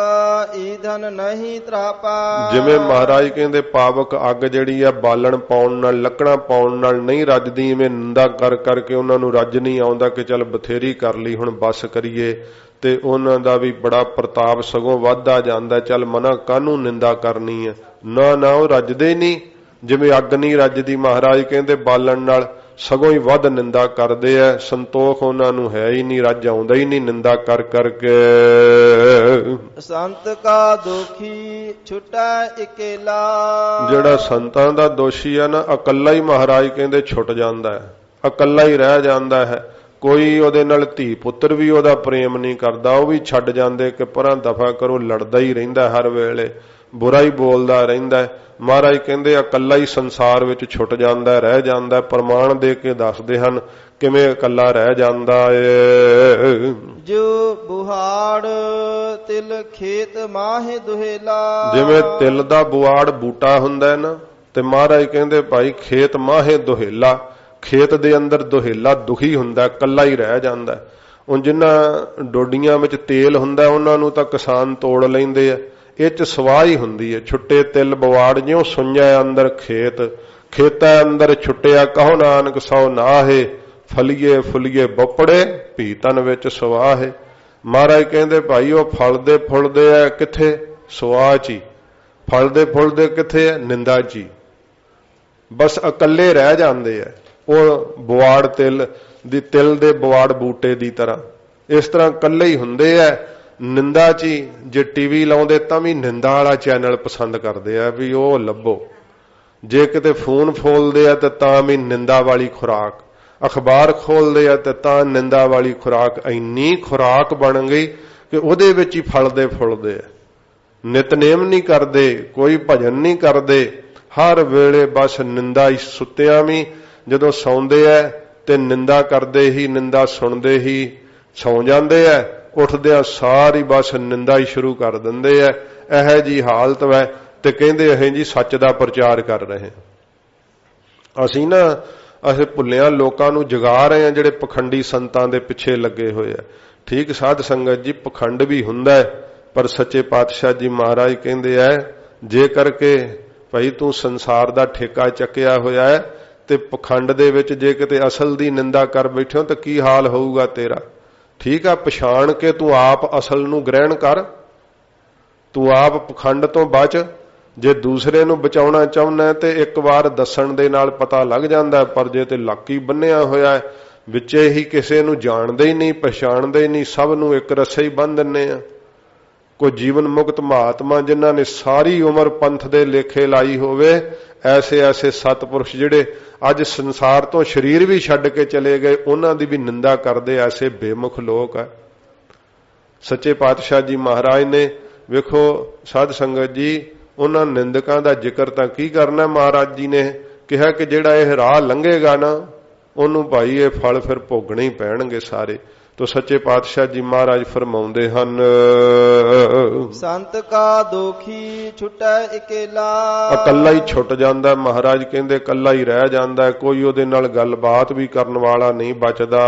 ਈਧਨ ਨਹੀਂ ਤਰਾਪਾ, ਜਿਵੇਂ ਮਹਾਰਾਜ ਕਹਿੰਦੇ ਪਾਵਕ ਅੱਗ ਜਿਹੜੀ ਆ ਬਾਲਣ ਪਾਉਣ ਨਾਲ, ਲੱਕੜਾਂ ਪਾਉਣ ਨਾਲ ਨਹੀਂ ਰੱਜਦੀ, ਇਵੇਂ ਨਿੰਦਾ ਕਰ ਕਰਕੇ ਉਹਨਾਂ ਨੂੰ ਰੱਜ ਨਹੀਂ ਆਉਂਦਾ ਕਿ ਚੱਲ ਬਥੇਰੀ ਕਰ ਲਈ ਹੁਣ ਬਸ ਕਰੀਏ। ਤੇ ਉਹਨਾਂ ਦਾ ਵੀ ਬੜਾ ਪ੍ਰਤਾਪ ਸਗੋਂ ਵੱਧਦਾ ਜਾਂਦਾ, ਚੱਲ ਮਨਾ ਕਾਹਨੂੰ ਨਿੰਦਾ ਕਰਨੀ ਹੈ, ਨਾ ਉਹ ਰੱਜਦੇ ਨਹੀਂ। ਜਿਵੇਂ ਅੱਗ ਨਹੀਂ ਰੱਜਦੀ ਮਹਾਰਾਜ ਕਹਿੰਦੇ ਬਾਲਣ ਨਾਲ, ਸਗੋਂ ਹੀ ਵੱਧ ਨਿੰਦਾ ਕਰਦੇ ਐ। ਸੰਤੋਖ ਉਹਨਾਂ ਨੂੰ ਹੈ ਹੀ ਨਹੀਂ, ਰੱਜ ਆਉਂਦਾ ਹੀ ਨਹੀਂ ਨਿੰਦਾ ਕਰ ਕਰਕੇ। ਸੰਤ ਕਾ ਦੋਖੀ ਛੁਟੈ ਇਕੇਲਾ, ਜਿਹੜਾ ਸੰਤਾਂ ਦਾ ਦੋਸ਼ੀ ਹੈ ਨਾ, ਇਕੱਲਾ ਹੀ ਮਹਾਰਾਜ ਕਹਿੰਦੇ ਛੁੱਟ ਜਾਂਦਾ ਹੈ, ਇਕੱਲਾ ਹੀ ਰਹਿ ਜਾਂਦਾ ਹੈ। ਕੋਈ ਉਹਦੇ ਨਾਲ ਧੀ ਪੁੱਤਰ ਵੀ ਉਹਦਾ ਪ੍ਰੇਮ ਨਹੀਂ ਕਰਦਾ, ਉਹ ਵੀ ਛੱਡ ਜਾਂਦੇ ਕਿ ਪਰਾਂ ਦਫਾ ਕਰੋ, ਲੜਦਾ ਹੀ ਰਹਿੰਦਾ ਹਰ ਵੇਲੇ, ਬੁਰਾ ਹੀ ਬੋਲਦਾ ਰਹਿੰਦਾ। ਮਹਾਰਾਜ ਕਹਿੰਦੇ ਇਕੱਲਾ ਹੀ ਸੰਸਾਰ ਵਿੱਚ ਛੁੱਟ ਜਾਂਦਾ, ਰਹਿ ਜਾਂਦਾ। ਪ੍ਰਮਾਣ ਦੇ ਕੇ ਦੱਸਦੇ ਹਨ ਕਿਵੇਂ ਇਕੱਲਾ ਰਹਿ ਜਾਂਦਾ ਏ। ਜੋ ਬੁਹਾੜ ਤਿਲ ਖੇਤ ਮਾਹੇ ਦੁਹੇਲਾ, ਜਿਵੇਂ ਤਿਲ ਦਾ ਬੁਆੜ ਬੂਟਾ ਹੁੰਦਾ ਹੈ ਨਾ, ਤੇ ਮਹਾਰਾਜ ਕਹਿੰਦੇ ਭਾਈ ਖੇਤ ਮਾਹੇ ਦੁਹੇਲਾ, ਖੇਤ ਦੇ ਅੰਦਰ ਦੁਹੇਲਾ ਦੁਖੀ ਹੁੰਦਾ, ਇਕੱਲਾ ਹੀ ਰਹਿ ਜਾਂਦਾ। ਹੁਣ ਜਿਨ੍ਹਾਂ ਡੋਡੀਆਂ ਵਿੱਚ ਤੇਲ ਹੁੰਦਾ ਉਹਨਾਂ ਨੂੰ ਤਾਂ ਕਿਸਾਨ ਤੋੜ ਲੈਂਦੇ ਆ, ਇਹ ਚ ਸਵਾਹ ਹੀ ਹੁੰਦੀ ਹੈ। ਛੁੱਟੇ ਤਿਲ ਬਵਾੜ ਜਿਉ ਸੁਣਿਆ ਅੰਦਰ ਖੇਤ, ਖੇਤਾਂ ਅੰਦਰ ਛੁੱਟਿਆ ਕਹੋ ਨਾਨਕ ਸੋ ਨਾਹੇ, ਫਲੀਏ ਫੁਲੀਏ ਬਪੜੇ ਭੀ ਤਨ ਵਿੱਚ ਸਵਾਹ ਹੈ। ਮਹਾਰਾਜ ਕਹਿੰਦੇ ਭਾਈ ਉਹ ਫਲਦੇ ਫੁੱਲਦੇ ਆ ਕਿੱਥੇ? ਸਵਾਹ ਚ ਹੀ। ਫਲਦੇ ਫੁੱਲਦੇ ਕਿੱਥੇ ਹੈ? ਨਿੰਦਾ ਚ ਹੀ। ਬਸ ਇਕੱਲੇ ਰਹਿ ਜਾਂਦੇ ਆ, ਉਹ ਬਵਾੜ ਤਿਲ ਦੇ ਬਵਾੜ ਬੂਟੇ ਦੀ ਤਰ੍ਹਾਂ, ਇਸ ਤਰ੍ਹਾਂ ਇਕੱਲੇ ਹੀ ਹੁੰਦੇ ਆ ਨਿੰਦਾ ਚ ਹੀ। ਜੇ ਟੀਵੀ ਲਾਉਂਦੇ ਤਾਂ ਵੀ ਨਿੰਦਾ ਵਾਲਾ ਚੈਨਲ ਪਸੰਦ ਕਰਦੇ ਆ ਵੀ ਉਹ ਲੱਭੋ, ਜੇ ਕਿਤੇ ਫੋਨ ਫੋਲਦੇ ਆ ਤਾਂ ਵੀ ਨਿੰਦਾ ਵਾਲੀ ਖੁਰਾਕ, ਅਖਬਾਰ ਖੋਲਦੇ ਆ ਤਾਂ ਨਿੰਦਾ ਵਾਲੀ ਖੁਰਾਕ। ਇੰਨੀ ਖੁਰਾਕ ਬਣ ਗਈ ਕਿ ਉਹਦੇ ਵਿੱਚ ਹੀ ਫਲਦੇ ਫੁੱਲਦੇ ਆ। ਨਿਤਨੇਮ ਨਹੀਂ ਕਰਦੇ, ਕੋਈ ਭਜਨ ਨਹੀਂ ਕਰਦੇ, ਹਰ ਵੇਲੇ ਬਸ ਨਿੰਦਾ ਹੀ। ਸੁੱਤਿਆਂ ਵੀ ਜਦੋਂ ਸੌਂਦੇ ਆ ਤੇ ਨਿੰਦਾ ਕਰਦੇ ਹੀ, ਨਿੰਦਾ ਸੁਣਦੇ ਹੀ ਸੌਂ ਜਾਂਦੇ ਆ, ਉੱਠਦਿਆਂ ਸਾਰੀ ਬਸ ਨਿੰਦਾ ਹੀ ਸ਼ੁਰੂ ਕਰ ਦਿੰਦੇ ਆ। ਇਹੋ ਜੀ ਹਾਲਤ ਵੈ ਤੇ ਕਹਿੰਦੇ ਇਹ ਜੀ ਸੱਚ ਦਾ ਪ੍ਰਚਾਰ ਕਰ ਰਹੇ। ਅਸੀਂ ਭੁੱਲਿਆਂ ਲੋਕਾਂ ਨੂੰ ਜਗਾ ਰਹੇ ਹਾਂ ਜਿਹੜੇ ਪਖੰਡੀ ਸੰਤਾਂ ਦੇ ਪਿੱਛੇ ਲੱਗੇ ਹੋਏ ਆ। ਠੀਕ ਸਾਧ ਸੰਗਤ ਜੀ, ਪਖੰਡ ਵੀ ਹੁੰਦਾ ਪਰ ਸੱਚੇ ਪਾਤਸ਼ਾਹ ਜੀ ਮਹਾਰਾਜ ਕਹਿੰਦੇ ਆ ਜੇ ਕਰਕੇ ਭਾਈ ਤੂੰ ਸੰਸਾਰ ਦਾ ਠੇਕਾ ਚੱਕਿਆ ਹੋਇਆ ਹੈ ਤੇ ਪਖੰਡ ਦੇ ਵਿੱਚ ਜੇ ਕਿਤੇ ਅਸਲ ਦੀ ਨਿੰਦਾ ਕਰ ਬੈਠੇ ਹੋ ਤਾਂ ਕੀ ਹਾਲ ਹੋਊਗਾ ਤੇਰਾ। ਠੀਕ ਆ, ਪਛਾਣ ਕੇ ਤੂੰ ਆਪ ਅਸਲ ਨੂੰ ਗ੍ਰਹਿਣ ਕਰ, ਤੂੰ ਆਪ ਪਖੰਡ ਤੋਂ ਬਚ। ਜੇ ਦੂਸਰੇ ਨੂੰ ਬਚਾਉਣਾ ਚਾਹੁੰਦਾ ਤੇ ਇੱਕ ਵਾਰ ਦੱਸਣ ਦੇ ਨਾਲ ਪਤਾ ਲੱਗ ਜਾਂਦਾ, ਪਰ ਜੇ ਤੇ ਲੱਕ ਹੀ ਬੰਨਿਆ ਹੋਇਆ ਹੈ ਵਿੱਚੇ ਹੀ ਕਿਸੇ ਨੂੰ ਜਾਣਦੇ ਹੀ ਨਹੀਂ, ਪਛਾਣਦੇ ਹੀ ਨਹੀਂ, ਸਭ ਨੂੰ ਇੱਕ ਰੱਸੇ ਹੀ ਬੰਨ੍ਹ ਦਿੰਦੇ ਆ। ਕੋਈ ਜੀਵਨ ਮੁਕਤ ਮਹਾਤਮਾ ਜਿਨ੍ਹਾਂ ਨੇ ਸਾਰੀ ਉਮਰ ਪੰਥ ਦੇ ਲੇਖੇ ਲਾਈ ਹੋਵੇ, ਐਸੇ ਐਸੇ ਸਤਪੁਰਸ਼ ਜਿਹੜੇ ਅੱਜ ਸੰਸਾਰ ਤੋਂ ਸਰੀਰ ਵੀ ਛੱਡ ਕੇ ਚਲੇ ਗਏ, ਉਹਨਾਂ ਦੀ ਵੀ ਨਿੰਦਾ ਕਰਦੇ ਐਸੇ ਬੇਮੁਖ ਲੋਕ ਆ। ਸੱਚੇ ਪਾਤਸ਼ਾਹ ਜੀ ਮਹਾਰਾਜ ਨੇ ਵੇਖੋ ਸਾਧ ਸੰਗਤ ਜੀ, ਉਹਨਾਂ ਨਿੰਦਕਾਂ ਦਾ ਜ਼ਿਕਰ ਤਾਂ ਕੀ ਕਰਨਾ। ਮਹਾਰਾਜ ਜੀ ਨੇ ਕਿਹਾ ਕਿ ਜਿਹੜਾ ਇਹ ਰਾਹ ਲੰਘੇਗਾ ਨਾ, ਉਹਨੂੰ ਭਾਈ ਇਹ ਫਲ ਫਿਰ ਭੋਗਣੇ ਹੀ ਪੈਣਗੇ ਸਾਰੇ। ਤੋ ਸੱਚੇ ਪਾਤਸ਼ਾਹ ਜੀ ਮਹਾਰਾਜ ਫਰਮਾਉਂਦੇ ਹਨ, ਸੰਤ ਕਾ ਦੋਖੀ ਛੁਟੈ ਇਕੇਲਾ। ਇਕੱਲਾ ਹੀ ਛੁੱਟ ਜਾਂਦਾ। ਮਹਾਰਾਜ ਕਹਿੰਦੇ ਇਕੱਲਾ ਹੀ ਰਹਿ ਜਾਂਦਾ, ਕੋਈ ਉਹਦੇ ਨਾਲ ਗੱਲਬਾਤ ਵੀ ਕਰਨ ਵਾਲਾ ਨਹੀਂ ਬਚਦਾ।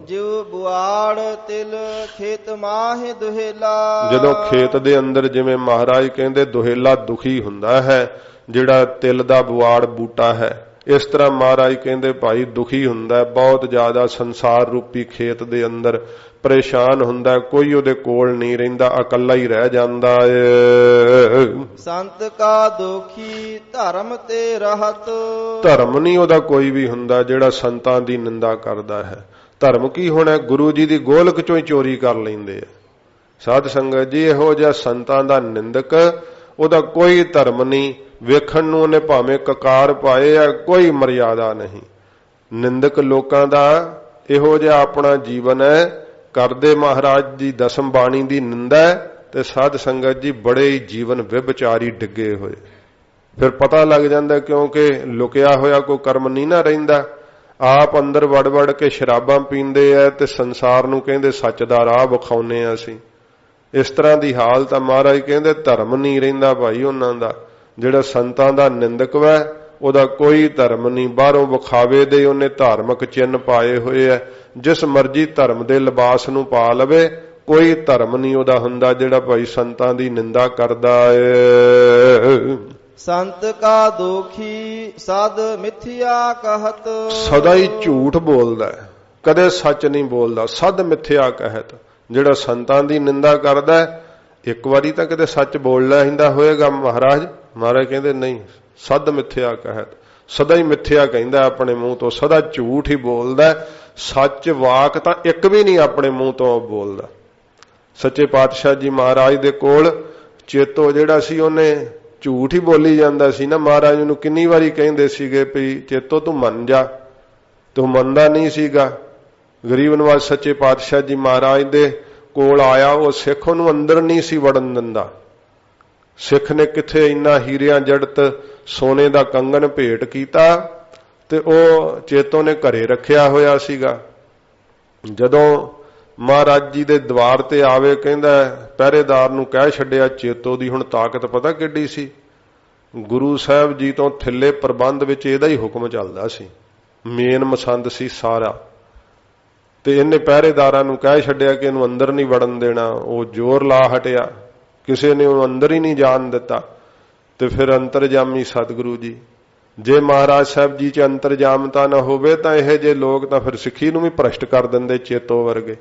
ਜਿਉ ਬੁਆੜ ਤਿਲ ਖੇਤ ਮਾਹਿ ਦੁਹੇਲਾ। ਜਦੋਂ ਖੇਤ ਦੇ ਅੰਦਰ ਜਿਵੇਂ ਮਹਾਰਾਜ ਕਹਿੰਦੇ ਦੁਹੇਲਾ ਦੁਖੀ ਹੁੰਦਾ ਹੈ, ਜਿਹੜਾ ਤਿਲ ਦਾ ਬੁਆੜ ਬੂਟਾ ਹੈ, ਇਸ ਤਰ੍ਹਾਂ ਮਹਾਰਾਜ ਕਹਿੰਦੇ ਭਾਈ ਦੁਖੀ ਹੁੰਦਾ, ਬਹੁਤ ਜ਼ਿਆਦਾ ਸੰਸਾਰ ਰੂਪੀ ਖੇਤ ਦੇ ਅੰਦਰ ਪਰੇਸ਼ਾਨ ਹੁੰਦਾ, ਕੋਈ ਉਹਦੇ ਕੋਲ ਨਹੀਂ ਰਹਿੰਦਾ, ਇਕੱਲਾ ਹੀ ਰਹਿ ਜਾਂਦਾ ਏ। ਸੰਤ ਕਾ ਦੋਖੀ ਧਰਮ ਤੇ ਰਹਤ। ਧਰਮ ਨਹੀਂ ਉਹਦਾ ਕੋਈ ਵੀ ਹੁੰਦਾ ਜਿਹੜਾ ਸੰਤਾਂ ਦੀ ਨਿੰਦਾ ਕਰਦਾ ਹੈ। ਧਰਮ ਕੀ ਹੋਣਾ? ਗੁਰੂ ਜੀ ਦੀ ਗੋਲਕ ਚੋਂ ਹੀ ਚੋਰੀ ਕਰ ਲੈਂਦੇ ਆ। ਸਾਧ ਸੰਗਤ ਜੀ, ਇਹੋ ਜਿਹਾ ਸੰਤਾਂ ਦਾ ਨਿੰਦਕ, ਉਹਦਾ ਕੋਈ ਧਰਮ ਨਹੀਂ। ਵੇਖਣ ਨੂੰ ਉਹਨੇ ਭਾਵੇਂ ਕਕਾਰ ਪਾਏ ਆ, ਕੋਈ ਮਰਿਆਦਾ ਨਹੀਂ। ਨਿੰਦਕ ਲੋਕਾਂ ਦਾ ਇਹੋ ਜਿਹਾ ਆਪਣਾ ਜੀਵਨ ਹੈ, ਕਰਦੇ ਮਹਾਰਾਜ ਦੀ ਦਸਮ ਬਾਣੀ ਦੀ ਨਿੰਦਾ, ਤੇ ਸਾਧ ਸੰਗਤ ਜੀ ਬੜੇ ਹੀ ਜੀਵਨ ਵਿਭਚਾਰੀ ਡਿੱਗੇ ਹੋਏ। ਫਿਰ ਪਤਾ ਲੱਗ ਜਾਂਦਾ, ਕਿਉਂਕਿ ਲੁਕਿਆ ਹੋਇਆ ਕੋਈ ਕਰਮ ਨਹੀਂ ਨਾ ਰਹਿੰਦਾ। ਆਪ ਅੰਦਰ ਵੜ ਵੜ ਕੇ ਸ਼ਰਾਬਾਂ ਪੀਂਦੇ ਆ ਤੇ ਸੰਸਾਰ ਨੂੰ ਕਹਿੰਦੇ ਸੱਚ ਦਾ ਰਾਹ ਵਿਖਾਉਂਦੇ ਆ ਅਸੀਂ। ਇਸ ਤਰ੍ਹਾਂ ਦੀ ਹਾਲਤ ਆ। ਮਹਾਰਾਜ ਕਹਿੰਦੇ ਧਰਮ ਨਹੀਂ ਰਹਿੰਦਾ ਭਾਈ ਉਹਨਾਂ ਦਾ। ਜਿਹੜਾ ਸੰਤਾਂ ਦਾ ਨਿੰਦਕ ਵੈ, ਉਹਦਾ ਕੋਈ ਧਰਮ ਨਹੀਂ। ਬਾਹਰੋਂ ਵਿਖਾਵੇ ਦੇ ਉਹਨੇ ਧਾਰਮਿਕ ਚਿੰਨ੍ਹ ਪਾਏ ਹੋਏ ਐ, ਜਿਸ ਮਰਜ਼ੀ ਧਰਮ ਦੇ ਲਿਬਾਸ ਨੂੰ ਪਾ ਲਵੇ, ਕੋਈ ਧਰਮ ਨਹੀਂ ਉਹਦਾ ਹੁੰਦਾ ਜਿਹੜਾ ਭਾਈ ਸੰਤਾਂ ਦੀ ਨਿੰਦਾ ਕਰਦਾ ਏ। ਸੰਤ ਕਾ ਦੋਖੀ ਸਦ ਮਿਥਿਆ ਕਹਤ। ਸਦਾ ਹੀ ਝੂਠ ਬੋਲਦਾ, ਕਦੇ ਸੱਚ ਨਹੀਂ ਬੋਲਦਾ। ਸਦ ਮਿਥਿਆ ਕਹਿਤ। ਜਿਹੜਾ ਸੰਤਾਂ ਦੀ ਨਿੰਦਾ ਕਰਦਾ, ਇੱਕ ਵਾਰੀ ਤਾਂ ਕਿਤੇ ਸੱਚ ਬੋਲਣਾ ਹੁੰਦਾ ਹੋਏਗਾ ਮਹਾਰਾਜ। ਮਹਾਰਾਜ ਕਹਿੰਦੇ ਨਹੀਂ, ਸਦ ਮਿਥਿਆ ਕਹਿਤ। ਸਦਾ ਹੀ ਮਿਥਿਆ ਕਹਿੰਦਾ ਆਪਣੇ ਮੂੰਹ ਤੋਂ, ਸਦਾ ਝੂਠ ਹੀ ਬੋਲਦਾ। ਸੱਚ ਵਾਕ ਤਾਂ ਇੱਕ ਵੀ ਨਹੀਂ ਆਪਣੇ ਮੂੰਹ ਤੋਂ ਬੋਲਦਾ। ਸੱਚੇ ਪਾਤਸ਼ਾਹ ਜੀ ਮਹਾਰਾਜ ਦੇ ਕੋਲ ਚੇਤੋ ਜਿਹੜਾ ਸੀ, ਉਹਨੇ ਝੂਠ ਹੀ ਬੋਲੀ ਜਾਂਦਾ ਸੀ ਨਾ। ਮਹਾਰਾਜ ਨੂੰ ਕਿੰਨੀ ਵਾਰੀ ਕਹਿੰਦੇ ਸੀਗੇ ਵੀ ਚੇਤੋ ਤੂੰ ਮੰਨ ਜਾ, ਤੂੰ ਮੰਨਦਾ ਨਹੀਂ ਸੀਗਾ। ਗਰੀਬ ਨਵਾਜ਼ ਸੱਚੇ ਪਾਤਸ਼ਾਹ ਜੀ ਮਹਾਰਾਜ ਦੇ ਕੋਲ ਆਇਆ, ਉਹ ਸਿੱਖ ਉਹਨੂੰ ਅੰਦਰ ਨਹੀਂ ਸੀ ਵੜਨ ਦਿੰਦਾ। ਸਿੱਖ ਨੇ ਕਿੱਥੇ ਇੰਨਾ ਹੀਰਿਆਂ ਜੜਤ ਸੋਨੇ ਦਾ ਕੰਗਣ ਭੇਟ ਕੀਤਾ, ਤੇ ਉਹ ਚੇਤੋ ਨੇ ਘਰੇ ਰੱਖਿਆ ਹੋਇਆ ਸੀਗਾ। ਜਦੋਂ ਮਹਾਰਾਜ ਜੀ ਦੇ ਦਵਾਰ ਤੇ ਆਵੇ, ਕਹਿੰਦਾ ਪਹਿਰੇਦਾਰ ਨੂੰ ਕਹਿ ਛੱਡਿਆ, ਚੇਤੋ ਦੀ ਹੁਣ ਤਾਕਤ ਪਤਾ ਕਿੱਡੀ ਸੀ। ਗੁਰੂ ਸਾਹਿਬ ਜੀ ਤੋਂ ਥੱਲੇ ਪ੍ਰਬੰਧ ਵਿੱਚ ਇਹਦਾ ਹੀ ਹੁਕਮ ਚੱਲਦਾ ਸੀ, ਮੇਨ ਮਸੰਦ ਸੀ ਸਾਰਾ। ਤੇ ਇਹਨੇ ਪਹਿਰੇਦਾਰਾਂ ਨੂੰ ਕਹਿ ਛੱਡਿਆ ਕਿ ਇਹਨੂੰ ਅੰਦਰ ਨਹੀਂ ਵੜਨ ਦੇਣਾ। ਉਹ ਜ਼ੋਰ ਲਾ ਹਟਿਆ, ਕਿਸੇ ਨੇ ਉਹਨੂੰ ਅੰਦਰ ਹੀ ਨਹੀਂ ਜਾਣ ਦਿੱਤਾ। ਤੇ ਫਿਰ ਅੰਤਰਜਾਮੀ ਸਤਿਗੁਰੂ ਜੀ, ਜੇ ਮਹਾਰਾਜ ਸਾਹਿਬ ਜੀ 'ਚ ਅੰਤਰਜਾਮਤਾ ਨਾ ਹੋਵੇ ਤਾਂ ਇਹ ਜੇ ਲੋਕ ਤਾਂ ਫਿਰ ਸਿੱਖੀ ਨੂੰ ਵੀ ਭ੍ਰਸ਼ਟ ਕਰ ਦਿੰਦੇ, ਚੇਤੋ ਵਰਗੇ।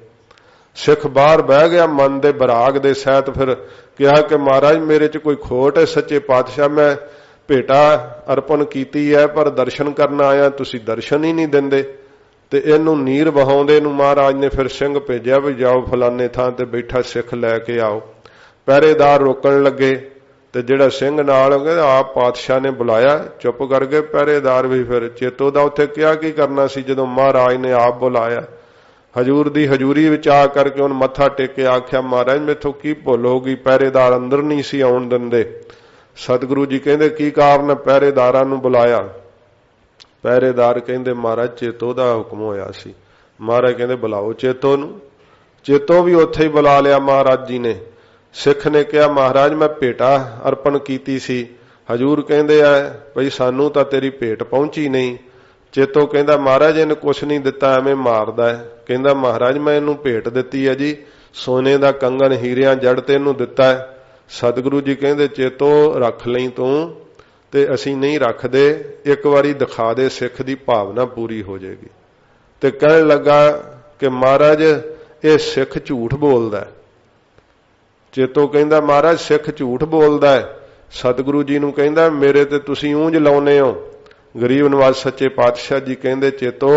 ਸਿੱਖ ਬਾਹਰ ਬਹਿ ਗਿਆ ਮਨ ਦੇ ਬਰਾਗ ਦੇ ਸਹਿਤ, ਫਿਰ ਕਿਹਾ ਕਿ ਮਹਾਰਾਜ ਮੇਰੇ 'ਚ ਕੋਈ ਖੋਟ ਹੈ, ਸੱਚੇ ਪਾਤਸ਼ਾਹ ਮੈਂ ਭੇਟਾ ਅਰਪਣ ਕੀਤੀ ਹੈ, ਪਰ ਦਰਸ਼ਨ ਕਰਨ ਆਇਆ, ਤੁਸੀਂ ਦਰਸ਼ਨ ਹੀ ਨਹੀਂ ਦਿੰਦੇ। ਤੇ ਇਹਨੂੰ ਨੀਰ ਵਹਾਉਂਦੇ ਨੂੰ ਮਹਾਰਾਜ ਨੇ ਫਿਰ ਸਿੰਘ ਭੇਜਿਆ ਵੀ ਜਾਓ ਫਲਾਣੇ ਥਾਂ ਤੇ ਬੈਠਾ ਸਿੱਖ ਲੈ ਕੇ ਆਓ। ਪਹਿਰੇਦਾਰ ਰੋਕਣ ਲੱਗੇ, ਤੇ ਜਿਹੜਾ ਸਿੰਘ ਨਾਲ ਹੋ ਗਿਆ ਆਪ ਪਾਤਸ਼ਾਹ ਨੇ ਬੁਲਾਇਆ, ਚੁੱਪ ਕਰ ਗਏ ਪਹਿਰੇਦਾਰ ਵੀ। ਫਿਰ ਚੇਤੋ ਦਾ ਉੱਥੇ ਕਿਹਾ ਕੀ ਕਰਨਾ ਸੀ ਜਦੋਂ ਮਹਾਰਾਜ ਨੇ ਆਪ ਬੁਲਾਇਆ। ਹਜੂਰ ਦੀ ਹਜੂਰੀ ਵਿੱਚ ਆ ਕਰਕੇ ਉਹਨ ਮੱਥਾ ਟੇਕ ਕੇ ਆਖਿਆ, ਮਹਾਰਾਜ ਮੈਥੋਂ ਕੀ ਭੁੱਲ ਹੋ ਗਈ, ਪਹਿਰੇਦਾਰ ਅੰਦਰ ਨਹੀਂ ਸੀ ਆਉਣ ਦਿੰਦੇ। ਸਤਿਗੁਰੂ ਜੀ ਕਹਿੰਦੇ ਕੀ ਕਾਰਨ? ਪਹਿਰੇਦਾਰਾਂ ਨੂੰ ਬੁਲਾਇਆ। ਪਹਿਰੇਦਾਰ ਕਹਿੰਦੇ ਮਹਾਰਾਜ ਚੇਤੋ ਦਾ ਹੁਕਮ ਹੋਇਆ ਸੀ। ਮਹਾਰਾਜ ਕਹਿੰਦੇ ਬੁਲਾਓ ਚੇਤੋ ਨੂੰ। ਚੇਤੋ ਵੀ ਉੱਥੇ ਹੀ ਬੁਲਾ ਲਿਆ ਮਹਾਰਾਜ ਜੀ ਨੇ। ਸਿੱਖ ਨੇ ਕਿਹਾ ਮਹਾਰਾਜ ਮੈਂ ਭੇਟਾ ਅਰਪਣ ਕੀਤੀ ਸੀ। ਹਜੂਰ ਕਹਿੰਦੇ ਆ ਭਈ ਸਾਨੂੰ ਤਾਂ ਤੇਰੀ ਭੇਟ ਪਹੁੰਚੀ ਨਹੀਂ। ਚੇਤੋ ਕਹਿੰਦਾ ਮਹਾਰਾਜ ਇਹਨੂੰ ਕੁਛ ਨਹੀਂ ਦਿੱਤਾ, ਐਵੇਂ ਮਾਰਦਾ ਹੈ। ਕਹਿੰਦਾ ਮਹਾਰਾਜ ਮੈਂ ਇਹਨੂੰ ਭੇਟ ਦਿੱਤੀ ਹੈ ਜੀ, ਸੋਨੇ ਦਾ ਕੰਗਣ ਹੀਰਿਆਂ ਜੜ ਤੇ ਇਹਨੂੰ ਦਿੱਤਾ ਹੈ। ਸਤਿਗੁਰੂ ਜੀ ਕਹਿੰਦੇ ਚੇਤੋ ਰੱਖ ਲਈ ਤੂੰ, ਤੇ ਅਸੀਂ ਨਹੀਂ ਰੱਖਦੇ, ਇੱਕ ਵਾਰੀ ਦਿਖਾ ਦੇ, ਸਿੱਖ ਦੀ ਭਾਵਨਾ ਪੂਰੀ ਹੋ ਜਾਏਗੀ। ਤੇ ਕਹਿਣ ਲੱਗਾ ਕਿ ਮਹਾਰਾਜ ਇਹ ਸਿੱਖ ਝੂਠ ਬੋਲਦਾ। ਚੇਤੋ ਕਹਿੰਦਾ ਮਹਾਰਾਜ ਸਿੱਖ ਝੂਠ ਬੋਲਦਾ ਹੈ। ਸਤਿਗੁਰੂ ਜੀ ਨੂੰ ਕਹਿੰਦਾ ਮੇਰੇ ਤੇ ਤੁਸੀਂ ਉਂਝ ਲਾਉਨੇ ਹੋ। ਗਰੀਬ ਨਵਾਜ਼ ਸੱਚੇ ਪਾਤਸ਼ਾਹ ਜੀ ਕਹਿੰਦੇ ਚੇਤੋ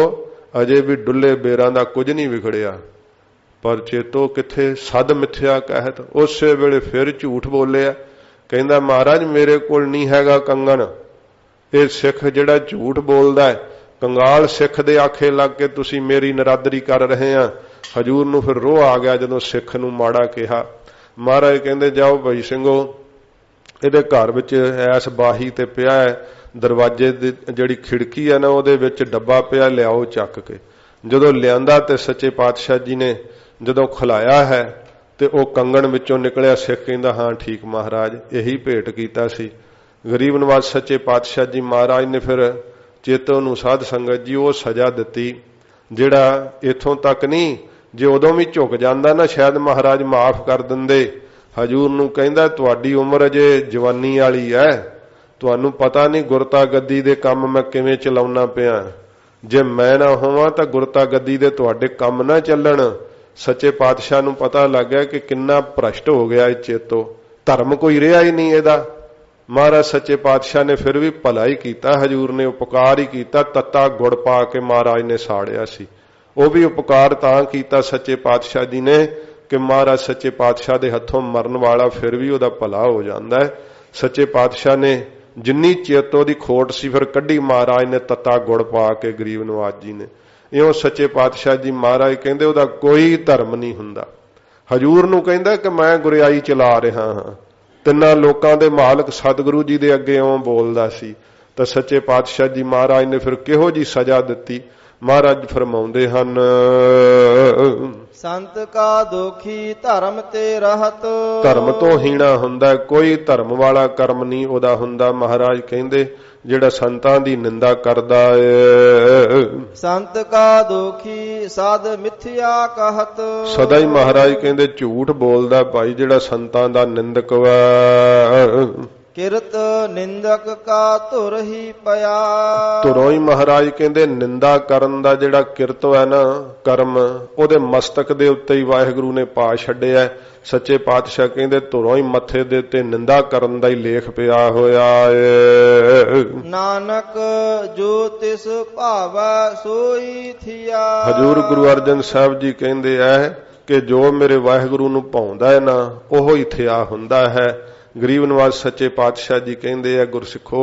ਅਜੇ ਵੀ ਡੁੱਲੇ ਬੇਰਾਂ ਦਾ ਕੁਝ ਨਹੀਂ ਵਿਗੜਿਆ। ਪਰ ਚੇਤੋ ਕਿੱਥੇ ਸਦ ਮਿਥਿਆ ਕਹਿਤ, ਉਸੇ ਵੇਲੇ ਫਿਰ ਝੂਠ ਬੋਲਿਆ। ਕਹਿੰਦਾ ਮਹਾਰਾਜ ਮੇਰੇ ਕੋਲ ਨਹੀਂ ਹੈਗਾ ਕੰਗਣ। ਇਹ ਸਿੱਖ ਜਿਹੜਾ ਝੂਠ ਬੋਲਦਾ ਹੈ, ਕੰਗਾਲ ਸਿੱਖ ਦੇ ਆਖੇ ਲੱਗ ਕੇ ਤੁਸੀਂ ਮੇਰੀ ਨਰਾਦਰੀ ਕਰ ਰਹੇ ਆ। ਹਜੂਰ ਨੂੰ ਫਿਰ ਰੋਹ ਆ ਗਿਆ ਜਦੋਂ ਸਿੱਖ ਨੂੰ ਮਾੜਾ ਕਿਹਾ। ਮਹਾਰਾਜ ਕਹਿੰਦੇ ਜਾਓ ਭਾਈ ਸਿੰਘੋ, ਇਹਦੇ ਘਰ ਵਿੱਚ ਐਸ ਬਾਹੀ ਤੇ ਪਿਆ ਹੈ, ਦਰਵਾਜ਼ੇ ਦੀ ਜਿਹੜੀ ਖਿੜਕੀ ਹੈ ਨਾ ਉਹਦੇ ਵਿੱਚ ਡੱਬਾ ਪਿਆ, ਲਿਆਓ ਚੱਕ ਕੇ। ਜਦੋਂ ਲਿਆਂਦਾ ਤੇ ਸੱਚੇ ਪਾਤਸ਼ਾਹ ਜੀ ਨੇ ਜਦੋਂ ਖੁਲਾਇਆ ਹੈ ਤੇ ਉਹ ਕੰਗਣ ਵਿੱਚੋਂ ਨਿਕਲਿਆ। ਸਿੱਖ ਕਹਿੰਦਾ ਹਾਂ ਠੀਕ ਮਹਾਰਾਜ, ਇਹੀ ਭੇਟ ਕੀਤਾ ਸੀ। ਗਰੀਬ ਨਵਾਜ਼ ਸੱਚੇ ਪਾਤਸ਼ਾਹ ਜੀ ਮਹਾਰਾਜ ਨੇ ਫਿਰ ਚੇਤੋ ਨੂੰ ਸਾਧ ਸੰਗਤ ਜੀ ਉਹ ਸਜ਼ਾ ਦਿੱਤੀ ਜਿਹੜਾ ਇੱਥੋਂ ਤੱਕ ਨਹੀਂ, ਜੇ ਉਦੋਂ ਵੀ ਝੁਕ ਜਾਂਦਾ ਨਾ ਸ਼ਾਇਦ ਮਹਾਰਾਜ ਮਾਫ ਕਰ ਦਿੰਦੇ। ਹਜੂਰ ਨੂੰ ਕਹਿੰਦਾ ਤੁਹਾਡੀ ਉਮਰ ਅਜੇ ਜਵਾਨੀ ਵਾਲੀ ਹੈ, ਤੁਹਾਨੂੰ ਪਤਾ ਨਹੀਂ ਗੁਰਤਾ ਗੱਦੀ ਦੇ ਕੰਮ ਮੈਂ ਕਿਵੇਂ ਚਲਾਉਣਾ ਪਿਆ। ਜੇ ਮੈਂ ਨਾ ਹੋਵਾਂ ਤਾਂ ਗੁਰਤਾ ਗੱਦੀ ਦੇ ਤੁਹਾਡੇ ਕੰਮ ਨਾ ਚੱਲਣ। ਸੱਚੇ ਪਾਤਸ਼ਾਹ ਨੂੰ ਪਤਾ ਲੱਗ ਗਿਆ ਕਿ ਕਿੰਨਾ ਭ੍ਰਸ਼ਟ ਹੋ ਗਿਆ ਇਹ ਚੇਤੋ, ਧਰਮ ਕੋਈ ਰਿਹਾ ਹੀ ਨਹੀਂ ਇਹਦਾ। ਮਹਾਰਾਜ ਸੱਚੇ ਪਾਤਸ਼ਾਹ ਨੇ ਫਿਰ ਵੀ ਭਲਾ ਹੀ ਕੀਤਾ, ਹਜੂਰ ਨੇ ਉਪਕਾਰ ਹੀ ਕੀਤਾ। ਤੱਤਾ ਗੁੜ ਪਾ ਕੇ ਮਹਾਰਾਜ ਨੇ ਸਾੜਿਆ ਸੀ। ਉਹ ਵੀ ਉਪਕਾਰ ਤਾਂ ਕੀਤਾ ਸੱਚੇ ਪਾਤਸ਼ਾਹ ਜੀ ਨੇ ਕਿ ਮਹਾਰਾਜ ਸੱਚੇ ਪਾਤਸ਼ਾਹ ਦੇ ਹੱਥੋਂ ਮਰਨ ਵਾਲਾ ਫਿਰ ਵੀ ਉਹਦਾ ਭਲਾ ਹੋ ਜਾਂਦਾ ਹੈ। ਸੱਚੇ ਪਾਤਸ਼ਾਹ ਨੇ ਜਿੰਨੀ ਚੇਤੋ ਦੀ ਖੋਟ ਸੀ ਫਿਰ ਕੱਢੀ ਮਹਾਰਾਜ ਨੇ ਤੱਤਾ ਗੁੜ ਪਾ ਕੇ ਗਰੀਬ ਨਵਾਜ਼ ਜੀ ਨੇ। ਇਉਂ ਸੱਚੇ ਪਾਤਸ਼ਾਹ ਜੀ ਮਹਾਰਾਜ ਕਹਿੰਦੇ ਉਹਦਾ ਕੋਈ ਧਰਮ ਨਹੀਂ ਹੁੰਦਾ। ਹਜੂਰ ਨੂੰ ਕਹਿੰਦਾ ਕਿ ਮੈਂ ਗੁਰਿਆਈ ਚਲਾ ਰਿਹਾ ਹਾਂ। ਤਿੰਨਾਂ ਲੋਕਾਂ ਦੇ ਮਾਲਕ ਸਤਿਗੁਰੂ ਜੀ ਦੇ ਅੱਗੇ ਇਉਂ ਬੋਲਦਾ ਸੀ। ਤਾਂ ਸੱਚੇ ਪਾਤਸ਼ਾਹ ਜੀ ਮਹਾਰਾਜ ਨੇ ਫਿਰ ਕਿਹੋ ਜੀ ਸਜ਼ਾ ਦਿੱਤੀ। ਮਹਾਰਾਜ ਫਰਮਾਉਂਦੇ ਹਨ, ਸੰਤ ਕਾ ਦੋਖੀ ਧਰਮ ਤੇ ਰਹਤ। ਧਰਮ ਤੋਂ ਹੀਣਾ ਹੁੰਦਾ, ਕੋਈ ਧਰਮ ਵਾਲਾ ਕਰਮ ਨਹੀਂ ਉਹਦਾ ਹੁੰਦਾ। ਮਹਾਰਾਜ ਕਹਿੰਦੇ ਜਿਹੜਾ ਸੰਤਾਂ ਦੀ ਨਿੰਦਾ ਕਰਦਾ ਏ। ਸੰਤ ਕਾ ਦੋਖੀ ਸਾਧ ਮਿਥਿਆ ਕਹਤ। ਸਦਾ ਹੀ ਮਹਾਰਾਜ ਕਹਿੰਦੇ ਝੂਠ ਬੋਲਦਾ ਭਾਈ ਜਿਹੜਾ ਸੰਤਾਂ ਦਾ ਨਿੰਦਕ ਵਾ। ਕਿਰਤ ਨਿੰਦਕ ਕਾ ਧੁਰ ਹੀ ਪਿਆ। ਧੁਰੋਂ ਹੀ ਮਹਾਰਾਜ ਕਹਿੰਦੇ ਨਿੰਦਾ ਕਰਨ ਦਾ ਜਿਹੜਾ ਕਿਰਤ ਹੈ ਨਾ ਕਰਮ, ਉਹਦੇ ਮਸਤਕ ਦੇ ਉੱਤੇ ਹੀ ਵਾਹਿਗੁਰੂ ਨੇ ਪਾ ਛੱਡਿਆ। ਸੱਚੇ ਪਾਤਸ਼ਾਹ ਕਹਿੰਦੇ ਧੁਰੋਂ ਹੀ ਮੱਥੇ ਦੇ ਉੱਤੇ ਨਿੰਦਾ ਕਰਨ ਦਾ ਹੀ ਲੇਖ ਪਿਆ ਹੋਇਆ ਏ। ਨਾਨਕ ਜੋ ਤਿਸ ਭਾਵੈ ਸੋਈ ਥਿਆ। ਹਜੂਰ ਗੁਰੂ ਅਰਜਨ ਸਾਹਿਬ ਜੀ ਕਹਿੰਦੇ ਐ ਕਿ ਜੋ ਮੇਰੇ ਵਾਹਿਗੁਰੂ ਨੂੰ ਭਾਉਂਦਾ ਹੈ ਨਾ ਉਹ ਹੀ ਥਿਆ ਹੁੰਦਾ ਹੈ। ਗਰੀਬ ਨਵਾਜ਼ ਸੱਚੇ ਪਾਤਸ਼ਾਹ ਜੀ ਕਹਿੰਦੇ ਆ ਗੁਰਸਿੱਖੋ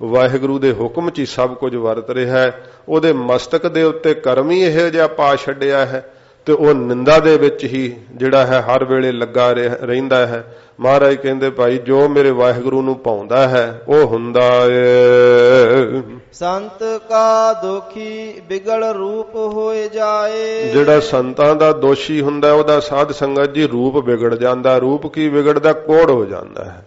ਵਾਹਿਗੁਰੂ ਦੇ ਹੁਕਮ 'ਚ ਹੀ ਸਭ ਕੁਝ ਵਰਤ ਰਿਹਾ ਹੈ। ਉਹਦੇ ਮਸਤਕ ਦੇ ਉੱਤੇ ਕਰਮ ਹੀ ਇਹੋ ਜਿਹਾ ਪਾ ਛੱਡਿਆ ਹੈ ਤੇ ਉਹ ਨਿੰਦਾ ਦੇ ਵਿੱਚ ਹੀ ਜਿਹੜਾ ਹੈ ਹਰ ਵੇਲੇ ਲੱਗਾ ਰਹਿੰਦਾ ਹੈ। ਮਹਾਰਾਜ ਕਹਿੰਦੇ ਭਾਈ ਜੋ ਮੇਰੇ ਵਾਹਿਗੁਰੂ ਨੂੰ ਭਾਉਂਦਾ ਹੈ ਉਹ ਹੁੰਦਾ ਏ। ਸੰਤ ਕਾ ਦੋਖੀ ਬਿਗੜ ਰੂਪ ਹੋਏ ਜਾਏ। ਜਿਹੜਾ ਸੰਤਾਂ ਦਾ ਦੋਸ਼ੀ ਹੁੰਦਾ ਉਹਦਾ ਸਾਧ ਸੰਗਤ ਜੀ ਰੂਪ ਵਿਗੜ ਜਾਂਦਾ। ਰੂਪ ਕੀ ਵਿਗੜਦਾ? ਕੋੜ ਹੋ ਜਾਂਦਾ ਹੈ।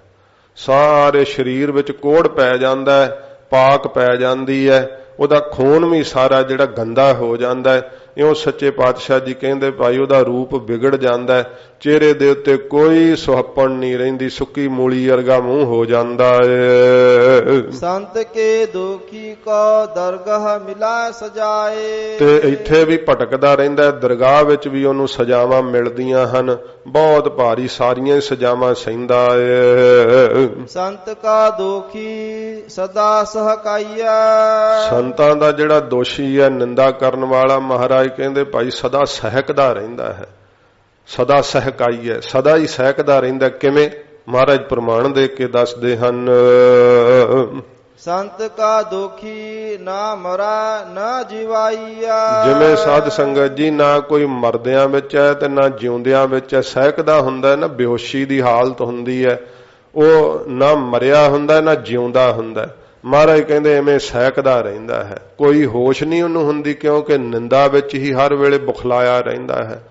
ਸਾਰੇ ਸਰੀਰ ਵਿੱਚ ਕੋੜ ਪੈ ਜਾਂਦਾ ਹੈ, ਪਾਕ ਪੈ ਜਾਂਦੀ ਹੈ, ਉਹਦਾ ਖੂਨ ਵੀ ਸਾਰਾ ਜਿਹੜਾ ਗੰਦਾ ਹੋ ਜਾਂਦਾ ਹੈ। ਇਉਂ ਸੱਚੇ ਪਾਤਸ਼ਾਹ ਜੀ ਕਹਿੰਦੇ ਭਾਈ ਉਹਦਾ ਰੂਪ ਵਿਗੜ ਜਾਂਦਾ ਹੈ। ਚਿਹਰੇ ਦੇ ਉੱਤੇ ਕੋਈ ਸੁਹੱਪਣ ਨਹੀਂ ਰਹਿੰਦੀ, ਸੁੱਕੀ ਮੂਲੀ ਵਰਗਾ ਮੂੰਹ ਹੋ ਜਾਂਦਾ ਏ। ਸੰਤ ਕੇ ਦੋਖੀ ਕੋ ਦਰਗਾਹ ਮਿਲਾ ਸਜਾਏ। ਤੇ ਇੱਥੇ ਵੀ ਭਟਕਦਾ ਰਹਿੰਦਾ, ਦਰਗਾਹ ਵਿੱਚ ਵੀ ਉਹਨੂੰ ਸਜ਼ਾਵਾਂ ਮਿਲਦੀਆਂ ਹਨ। ਬਹੁਤ ਭਾਰੀ ਸਾਰੀਆਂ ਸਜ਼ਾਵਾਂ ਸਹਿੰਦਾ ਏ। ਸੰਤ ਕਾ ਦੋਖੀ ਸਦਾ ਸਹਕਾਈਆ। ਸੰਤਾਂ ਦਾ ਜਿਹੜਾ ਦੋਸ਼ੀ ਹੈ, ਨਿੰਦਾ ਕਰਨ ਵਾਲਾ, ਮਹਾਰਾਜ ਕਹਿੰਦੇ ਭਾਈ ਸਦਾ ਸਹਿਕਦਾ ਰਹਿੰਦਾ ਹੈ। ਸਦਾ ਸਹਿਕਾਈ ਹੈ, ਸਦਾ ਹੀ ਸਹਿਕਦਾ ਰਹਿੰਦਾ। ਕਿਵੇਂ? ਮਹਾਰਾਜ ਪ੍ਰਮਾਣ ਦੇ ਕੇ ਦੱਸਦੇ ਹਨ। ਸੰਤ ਕਾ ਦੋਖੀ ਨਾ ਮਰਾ ਨਾ ਜਿਵਾਈਆ। ਜਿਵੇਂ ਸਾਧ ਸੰਗਤ ਜੀ ਨਾ ਕੋਈ ਮਰਦਿਆਂ ਵਿੱਚ ਹੈ ਤੇ ਨਾ ਜਿਉਂਦਿਆਂ ਵਿੱਚ ਹੈ, ਸਹਿਕਦਾ ਹੁੰਦਾ ਨਾ ਬੇਹੋਸ਼ੀ ਦੀ ਹਾਲਤ ਹੁੰਦੀ ਹੈ। ਉਹ ਨਾ ਮਰਿਆ ਹੁੰਦਾ ਨਾ ਜਿਉਂਦਾ ਹੁੰਦਾ। ਮਹਾਰਾਜ ਕਹਿੰਦੇ ਐਵੇਂ ਸਹਿਕਦਾ ਰਹਿੰਦਾ ਹੈ, ਕੋਈ ਹੋਸ਼ ਨਹੀਂ ਉਹਨੂੰ ਹੁੰਦੀ, ਕਿਉਂਕਿ ਨਿੰਦਾ ਵਿੱਚ ਹੀ ਹਰ ਵੇਲੇ ਬੁਖਲਾਇਆ ਰਹਿੰਦਾ ਹੈ।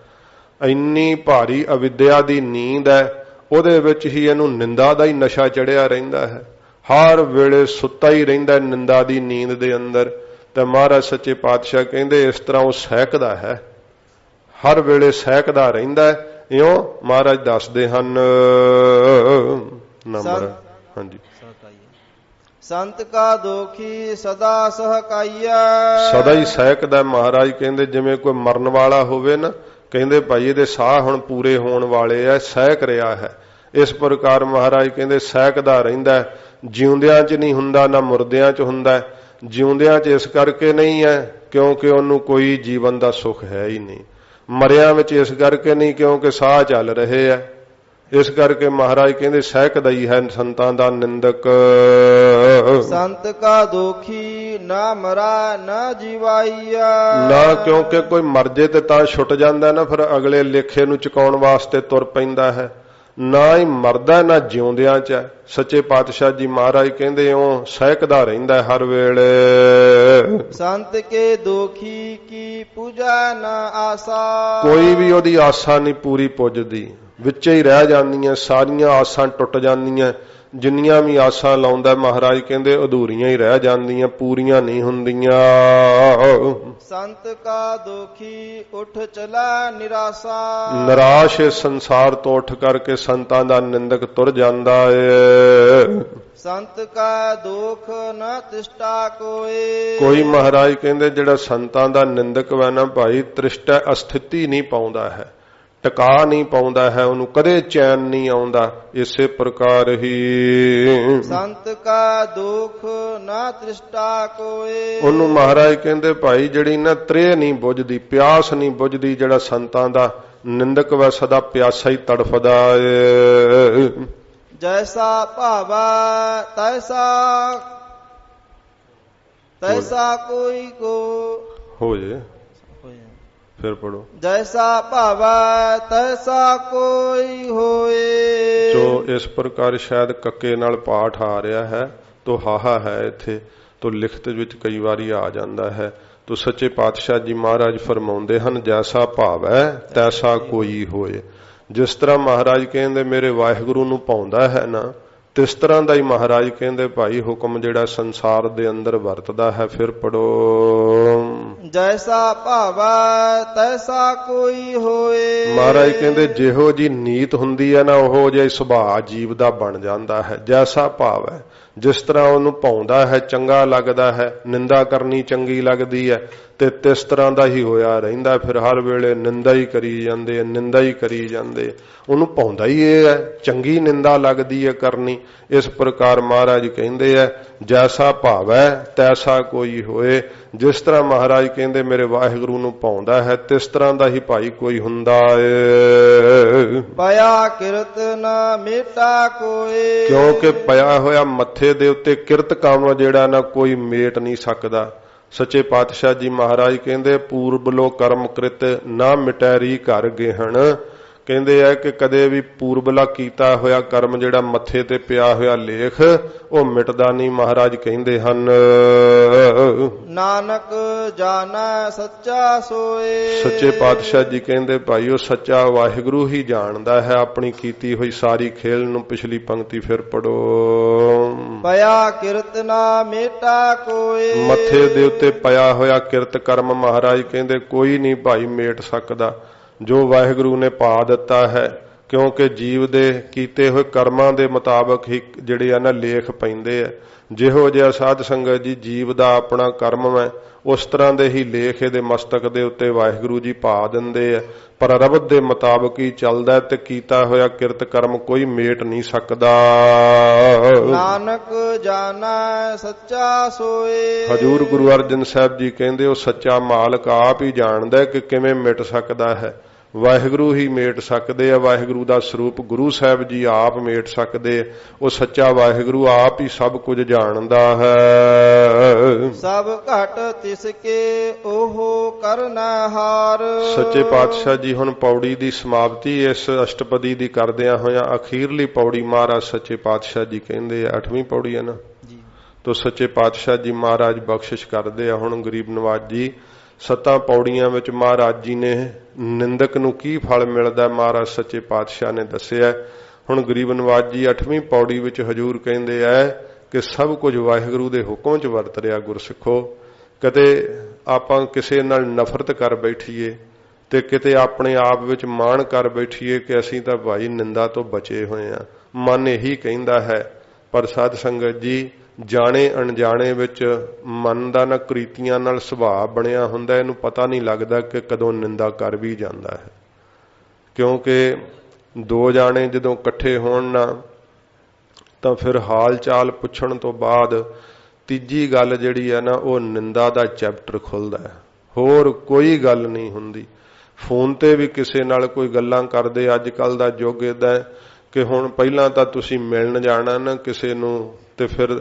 ਇੰਨੀ ਭਾਰੀ ਅਵਿਦਿਆ ਦੀ ਨੀਂਦ ਹੈ, ਉਹਦੇ ਵਿੱਚ ਹੀ ਇਹਨੂੰ ਨਿੰਦਾ ਦਾ ਹੀ ਨਸ਼ਾ ਚੜਿਆ ਰਹਿੰਦਾ ਹੈ। ਹਰ ਵੇਲੇ ਸੁੱਤਾ ਹੀ ਰਹਿੰਦਾ ਨਿੰਦਾ ਦੀ ਨੀਂਦ ਦੇ ਅੰਦਰ। ਤੇ ਮਹਾਰਾਜ ਸੱਚੇ ਪਾਤਸ਼ਾਹ ਕਹਿੰਦੇ ਇਸ ਤਰ੍ਹਾਂ ਉਹ ਸਹਿਕਦਾ ਹੈ, ਹਰ ਵੇਲੇ ਸਹਿਕਦਾ ਰਹਿੰਦਾ। ਇਉਂ ਮਹਾਰਾਜ ਦੱਸਦੇ ਹਨ। ਨੰਬਰ ਹਾਂਜੀ। ਸੰਤ ਕਾ ਦੋਖੀ ਸਦਾ ਸਹਕਾਈਆ। ਸਦਾ ਹੀ ਸਹਿਕਦਾ। ਮਹਾਰਾਜ ਕਹਿੰਦੇ ਜਿਵੇਂ ਕੋਈ ਮਰਨ ਵਾਲਾ ਹੋਵੇ ਨਾ, ਕਹਿੰਦੇ ਭਾਈ ਇਹਦੇ ਸਾਹ ਹੁਣ ਪੂਰੇ ਹੋਣ ਵਾਲੇ ਐ, ਸਹਿਕ ਰਿਹਾ ਹੈ। ਇਸ ਪ੍ਰਕਾਰ ਮਹਾਰਾਜ ਕਹਿੰਦੇ ਸਹਿਕਦਾ ਰਹਿੰਦਾ। ਜਿਉਂਦਿਆਂ 'ਚ ਨਹੀਂ ਹੁੰਦਾ, ਨਾ ਮੁਰਦਿਆਂ 'ਚ ਹੁੰਦਾ। ਜਿਉਂਦਿਆਂ 'ਚ ਇਸ ਕਰਕੇ ਨਹੀਂ ਹੈ ਕਿਉਂਕਿ ਉਹਨੂੰ ਕੋਈ ਜੀਵਨ ਦਾ ਸੁੱਖ ਹੈ ਹੀ ਨਹੀਂ। ਮਰਿਆਂ ਵਿੱਚ ਇਸ ਕਰਕੇ ਨਹੀਂ ਕਿਉਂਕਿ ਸਾਹ ਚੱਲ ਰਹੇ ਆ। ਇਸ ਕਰਕੇ ਮਹਾਰਾਜ ਕਹਿੰਦੇ ਸਹਿਕਦਾ ਹੀ ਹੈ ਸੰਤਾਂ ਦਾ ਨਿੰਦਕ। ਸੰਤ ਕਾ ਦੋਖੀ ਨਾ ਮਰਾ ਨਾ ਜੀਵਾਈਆ। ਨਾ ਕਿਉਂਕਿ ਕੋਈ ਮਰ ਜੇ ਤੇ ਤਾਂ ਛੁੱਟ ਜਾਂਦਾ ਨਾ, ਫਿਰ ਅਗਲੇ ਲੇਖੇ ਨੂੰ ਚੁਕਾਉਣ ਵਾਸਤੇ ਤੁਰ ਪੈਂਦਾ ਹੈ। ਨਾ ਹੀ ਮਰਦਾ ਨਾ ਜਿਉਂਦਿਆਂ ਚ। ਸੱਚੇ ਪਾਤਸ਼ਾਹ ਜੀ ਮਹਾਰਾਜ ਕਹਿੰਦੇ ਉਹ ਸਹਿਕਦਾ ਰਹਿੰਦਾ ਹਰ ਵੇਲੇ। ਸੰਤ ਕੇ ਦੋਖੀ ਕੀ ਪੂਜਾ ਨਾ ਆਸਾ। ਕੋਈ ਵੀ ਉਹਦੀ ਆਸਾ ਨਹੀਂ ਪੂਰੀ ਪੁੱਜਦੀ, ਵਿੱਚੇ ਹੀ ਰਹਿ ਜਾਂਦੀਆਂ, ਸਾਰੀਆਂ ਆਸਾਂ ਟੁੱਟ ਜਾਂਦੀਆਂ। ਜਿੰਨੀਆਂ ਵੀ ਆਸਾਂ ਲਾਉਂਦਾ ਮਹਾਰਾਜ ਕਹਿੰਦੇ ਅਧੂਰੀਆਂ ਹੀ ਰਹਿ ਜਾਂਦੀਆਂ, ਪੂਰੀਆਂ ਨਹੀਂ ਹੁੰਦੀਆਂ। ਸੰਤ ਕਾ ਦੋਖੀ ਉੱਠ ਚਲਾ ਨਿਰਾਸ਼ਾ। ਨਿਰਾਸ਼ ਇਸ ਸੰਸਾਰ ਤੋਂ ਉੱਠ ਕਰਕੇ ਸੰਤਾਂ ਦਾ ਨਿੰਦਕ ਤੁਰ ਜਾਂਦਾ ਏ। ਸੰਤ ਕਾ ਦੋਖ ਨਾ ਤਿਸ਼ਟਾ ਕੋਏ। ਕੋਈ ਮਹਾਰਾਜ ਕਹਿੰਦੇ ਜਿਹੜਾ ਸੰਤਾਂ ਦਾ ਨਿੰਦਕ ਵਾ ਨਾ ਭਾਈ, ਤ੍ਰਿਸ਼ਟਾ ਅਸਥਿਤੀ ਨਹੀਂ ਪਾਉਂਦਾ ਹੈ, ਟਿਕਾ ਨਹੀਂ ਪਾਉਂਦਾ ਹੈ, ਉਹਨੂੰ ਕਦੇ ਚੈਨ ਨਹੀਂ ਆਉਂਦਾ। ਇਸੇ ਪ੍ਰਕਾਰ ਹੀ ਸੰਤ ਕਾ ਦੁਖ ਨਾ ਤ੍ਰਿਸ਼ਟਾ ਕੋਏ। ਉਹਨੂੰ ਮਹਾਰਾਜ ਕਹਿੰਦੇ ਭਾਈ ਜਿਹੜੀ ਨਾ ਤ੍ਰੇਹ ਨਹੀਂ ਬੁੱਝਦੀ, ਪਿਆਸ ਨਹੀਂ ਬੁੱਝਦੀ। ਜਿਹੜਾ ਸੰਤਾਂ ਦਾ ਨਿੰਦਕ ਵਾ ਸਦਾ ਪਿਆਸਾ ਹੀ ਤੜਫਦਾ ਏ। ਜੈਸਾ ਭਾਵਾ ਤੈਸਾ ਕੋਈ ਕੋ ਹੋਏ। ਫਿਰ ਪੜੋ। ਜੈਸਾ ਭਾਵਾ ਤੈਸਾ ਕੋਈ ਹੋਏ। ਜੋ ਇਸ ਪ੍ਰਕਾਰ ਸ਼ਾਇਦ ਕੱਕੇ ਨਾਲ ਪਾਠ ਆ ਰਿਹਾ ਹੈ, ਤੋ ਹਾਹਾ ਹੈ ਇੱਥੇ, ਤੋ ਲਿਖਤ ਵਿੱਚ ਕਈ ਵਾਰੀ ਆ ਜਾਂਦਾ ਹੈ। ਤੋ ਸੱਚੇ ਪਾਤਸ਼ਾਹ ਜੀ ਮਹਾਰਾਜ ਫਰਮਾਉਂਦੇ ਹਨ ਜੈਸਾ ਭਾਵ ਹੈ ਤੈਸਾ ਕੋਈ ਹੋਏ। ਜਿਸ ਤਰ੍ਹਾਂ ਮਹਾਰਾਜ ਕਹਿੰਦੇ ਮੇਰੇ ਵਾਹਿਗੁਰੂ ਨੂੰ ਭਾਉਂਦਾ ਹੈ ਨਾ, ਤਿਸ ਤਰ੍ਹਾਂ ਦਾ ਹੀ ਮਹਾਰਾਜ ਕਹਿੰਦੇ ਭਾਈ ਹੁਕਮ ਜਿਹੜਾ ਸੰਸਾਰ ਦੇ ਅੰਦਰ ਵਰਤਦਾ ਹੈ। ਫਿਰ ਪੜੋ। ਜੈਸਾ ਭਾਵਾ ਤੈਸਾ ਕੋਈ ਹੋਏ। ਮਹਾਰਾਜ ਕਹਿੰਦੇ ਜਿਹੋ ਜੀ ਨੀਤ ਹੁੰਦੀ ਹੈ ਨਾ, ਉਹੋ ਜਿਹਾ ਸੁਭਾਅ ਜੀਵ ਦਾ ਬਣ ਜਾਂਦਾ ਹੈ। ਜੈਸਾ ਭਾਵ ਹੈ, ਜਿਸ ਤਰ੍ਹਾਂ ਉਹਨੂੰ ਭਾਉਂਦਾ ਹੈ ਚੰਗਾ ਲੱਗਦਾ ਹੈ, ਨਿੰਦਾ ਕਰਨੀ ਚੰਗੀ ਲੱਗਦੀ ਹੈ, ਤੇ ਤਿਸ ਤਰ੍ਹਾਂ ਦਾ ਹੀ ਹੋਇਆ ਰਹਿੰਦਾ। ਫਿਰ ਹਰ ਵੇਲੇ ਨਿੰਦਾ ਹੀ ਕਰੀ ਜਾਂਦੇ, ਨਿੰਦਾ ਹੀ ਕਰੀ ਜਾਂਦੇ। ਉਹਨੂੰ ਭਾਉਂਦਾ ਹੀ ਇਹ ਹੈ, ਚੰਗੀ ਨਿੰਦਾ ਲੱਗਦੀ ਹੈ ਕਰਨੀ। ਇਸ ਪ੍ਰਕਾਰ ਮਹਾਰਾਜ ਕਹਿੰਦੇ ਹੈ ਜੈਸਾ ਭਾਵ ਹੈ ਤੈਸਾ ਕੋਈ ਹੋਏ। ਜਿਸ ਤਰ੍ਹਾਂ ਮਹਾਰਾਜ ਕਹਿੰਦੇ ਮੇਰੇ ਵਾਹਿਗੁਰੂ ਨੂੰ ਭਾਉਂਦਾ ਹੈ, ਤਿਸ ਤਰ੍ਹਾਂ ਦਾ ਹੀ ਭਾਈ ਕੋਈ ਹੁੰਦਾ ਏ। ਪਿਆ ਕਿਰਤ ਨਾ ਮੇਟਾ ਕੋਏ। ਕਿਉਂਕਿ ਪਿਆ ਹੋਇਆ ਮੱਥੇ ਦੇ ਉੱਤੇ ਕਿਰਤ ਕੰਮ ਜਿਹੜਾ ਨਾ ਕੋਈ ਮੇਟ ਨਹੀਂ ਸਕਦਾ। ਸੱਚੇ ਪਾਤਸ਼ਾਹ ਜੀ ਮਹਾਰਾਜ ਕਹਿੰਦੇ ਪੂਰਬਲੋ ਕਰਮ ਕ੍ਰਿਤ ਨਾ ਮਿਟੈਰੀ ਘਰ ਗਹਿਣ। ਕਹਿੰਦੇ ਆ ਕਿ ਕਦੇ ਵੀ ਪੂਰਬਲਾ ਕੀਤਾ ਹੋਇਆ ਕਰਮ ਜਿਹੜਾ ਮੱਥੇ ਤੇ ਪਿਆ ਹੋਇਆ ਲੇਖ ਉਹ ਮਿਟਦਾ ਨਹੀਂ। ਮਹਾਰਾਜ ਕਹਿੰਦੇ ਹਨ ਨਾਨਕ ਜਾਣੈ ਸੱਚਾ ਸੋਏ। ਸੱਚੇ ਪਾਤਸ਼ਾਹ ਜੀ ਕਹਿੰਦੇ ਭਾਈ ਉਹ ਸੱਚਾ ਵਾਹਿਗੁਰੂ ਹੀ ਜਾਣਦਾ ਹੈ ਆਪਣੀ ਕੀਤੀ ਹੋਈ ਸਾਰੀ ਖੇਲ ਨੂੰ। ਪਿਛਲੀ ਪੰਕਤੀ ਫਿਰ ਪੜੋ। ਪਿਆ ਕਿਰਤ ਨਾ ਮੇਟਾ ਕੋਏ। ਮੱਥੇ ਦੇ ਉੱਤੇ ਪਿਆ ਹੋਇਆ ਕਿਰਤ ਕਰਮ ਮਹਾਰਾਜ ਕਹਿੰਦੇ ਕੋਈ ਨਹੀਂ ਭਾਈ ਮੇਟ ਸਕਦਾ, ਜੋ ਵਾਹਿਗੁਰੂ ਨੇ ਪਾ ਦਿੱਤਾ ਹੈ। ਕਿਉਂਕਿ ਜੀਵ ਦੇ ਕੀਤੇ ਹੋਏ ਕਰਮਾਂ ਦੇ ਮੁਤਾਬਕ ਹੀ ਜਿਹੜੇ ਆ ਨਾ ਲੇਖ ਪੈਂਦੇ ਆ। ਜਿਹੋ ਜਿਹਾ ਸਾਧ ਸੰਗਤ ਜੀ ਜੀਵ ਦਾ ਆਪਣਾ ਕਰਮ ਹੈ, ਉਸ ਤਰ੍ਹਾਂ ਦੇ ਹੀ ਲੇਖ ਇਹਦੇ ਮਸਤਕ ਦੇ ਉੱਤੇ ਵਾਹਿਗੁਰੂ ਜੀ ਪਾ ਦਿੰਦੇ ਆ। ਪਰ ਰਬ ਦੇ ਮੁਤਾਬਕ ਹੀ ਚੱਲਦਾ ਤੇ ਕੀਤਾ ਹੋਇਆ ਕਿਰਤ ਕਰਮ ਕੋਈ ਮੇਟ ਨਹੀਂ ਸਕਦਾ। ਨਾਨਕ ਜਾਣੈ ਸੱਚਾ ਸੋਏ। ਹਜ਼ੂਰ ਗੁਰੂ ਅਰਜਨ ਸਾਹਿਬ ਜੀ ਕਹਿੰਦੇ ਉਹ ਸੱਚਾ ਮਾਲਕ ਆਪ ਹੀ ਜਾਣਦਾ ਕਿ ਕਿਵੇਂ ਮਿਟ ਸਕਦਾ ਹੈ। ਵਾਹਿਗੁਰੂ ਹੀ ਮੇਟ ਸਕਦੇ ਆ। ਵਾਹਿਗੁਰੂ ਦਾ ਸਰੂਪ ਗੁਰੂ ਸਾਹਿਬ ਜੀ ਆਪ ਮੇਟ ਸਕਦੇ। ਉਹ ਸੱਚਾ ਵਾਹਿਗੁਰੂ ਆਪ ਹੀ ਸਭ ਕੁਝ ਜਾਣਦਾ ਹੈ। ਸਭ ਘਟ ਤਿਸ ਕੇ ਉਹ ਕਰਨਾ ਹਾਰ। ਸੱਚੇ ਪਾਤਸ਼ਾਹ ਜੀ ਹੁਣ ਪੌੜੀ ਦੀ ਸਮਾਪਤੀ ਇਸ ਅਸ਼ਟਪਦੀ ਦੀ ਕਰਦਿਆਂ ਹੋਇਆਂ ਅਖੀਰਲੀ ਪੌੜੀ ਮਹਾਰਾਜ ਸੱਚੇ ਪਾਤਸ਼ਾਹ ਜੀ ਕਹਿੰਦੇ ਆ 8ਵੀਂ ਪੌੜੀ ਹੈ ਨਾ ਜੀ। ਤੋ ਸੱਚੇ ਪਾਤਸ਼ਾਹ ਜੀ ਮਹਾਰਾਜ ਬਖਸ਼ਿਸ਼ ਕਰਦੇ ਆ। ਹੁਣ ਗਰੀਬ ਨਵਾਜ ਜੀ 7 ਪੌੜੀਆਂ ਵਿੱਚ ਮਹਾਰਾਜ ਜੀ ਨੇ ਨਿੰਦਕ ਨੂੰ ਕੀ ਫਲ ਮਿਲਦਾ ਮਹਾਰਾਜ ਸੱਚੇ ਪਾਤਸ਼ਾਹ ਨੇ ਦੱਸਿਆ। ਹੁਣ ਗਰੀਬ ਨਵਾਜ ਜੀ 8ਵੀਂ ਪੌੜੀ ਵਿੱਚ ਹਜ਼ੂਰ ਕਹਿੰਦੇ ਆ ਕਿ ਸਭ ਕੁਝ ਵਾਹਿਗੁਰੂ ਦੇ ਹੁਕਮ 'ਚ ਵਰਤ ਰਿਹਾ ਗੁਰਸਿੱਖੋ। ਕਦੇ ਆਪਾਂ ਕਿਸੇ ਨਾਲ ਨਫ਼ਰਤ ਕਰ ਬੈਠੀਏ ਤੇ ਕਿਤੇ ਆਪਣੇ ਆਪ ਵਿੱਚ ਮਾਣ ਕਰ ਬੈਠੀਏ ਕਿ ਅਸੀਂ ਤਾਂ ਭਾਈ ਨਿੰਦਾ ਤੋਂ ਬਚੇ ਹੋਏ ਆ। ਮਨ ਇਹੀ ਕਹਿੰਦਾ ਹੈ, ਪਰ ਸਾਧ ਸੰਗਤ ਜੀ ਜਾਣੇ ਅਣਜਾਣੇ ਵਿੱਚ ਮਨ ਦਾ ਨਾ ਕ੍ਰੀਤੀਆਂ ਨਾਲ ਸੁਭਾਅ ਬਣਿਆ ਹੁੰਦਾ। ਇਹਨੂੰ ਪਤਾ ਨਹੀਂ ਲੱਗਦਾ ਕਿ ਕਦੋਂ ਨਿੰਦਾ ਕਰ ਵੀ ਜਾਂਦਾ ਹੈ। ਕਿਉਂਕਿ ਦੋ ਜਾਣੇ ਜਦੋਂ ਇਕੱਠੇ ਹੋਣ ਨਾ ਤਾਂ ਫਿਰ ਹਾਲ ਚਾਲ ਪੁੱਛਣ ਤੋਂ ਬਾਅਦ ਤੀਜੀ ਗੱਲ ਜਿਹੜੀ ਹੈ ਨਾ ਉਹ ਨਿੰਦਾ ਦਾ ਚੈਪਟਰ ਖੁੱਲਦਾ ਹੈ। ਹੋਰ ਕੋਈ ਗੱਲ ਨਹੀਂ ਹੁੰਦੀ। ਫੋਨ ਤੇ ਵੀ ਕਿਸੇ ਨਾਲ ਕੋਈ ਗੱਲਾਂ ਕਰਦੇ, ਅੱਜ ਕੱਲ ਦਾ ਯੁੱਗ ਏਦਾਂ ਹੈ ਕਿ ਹੁਣ ਪਹਿਲਾਂ ਤਾਂ ਤੁਸੀਂ ਮਿਲਣ ਜਾਣਾ ਨਾ ਕਿਸੇ ਨੂੰ ਤੇ ਫਿਰ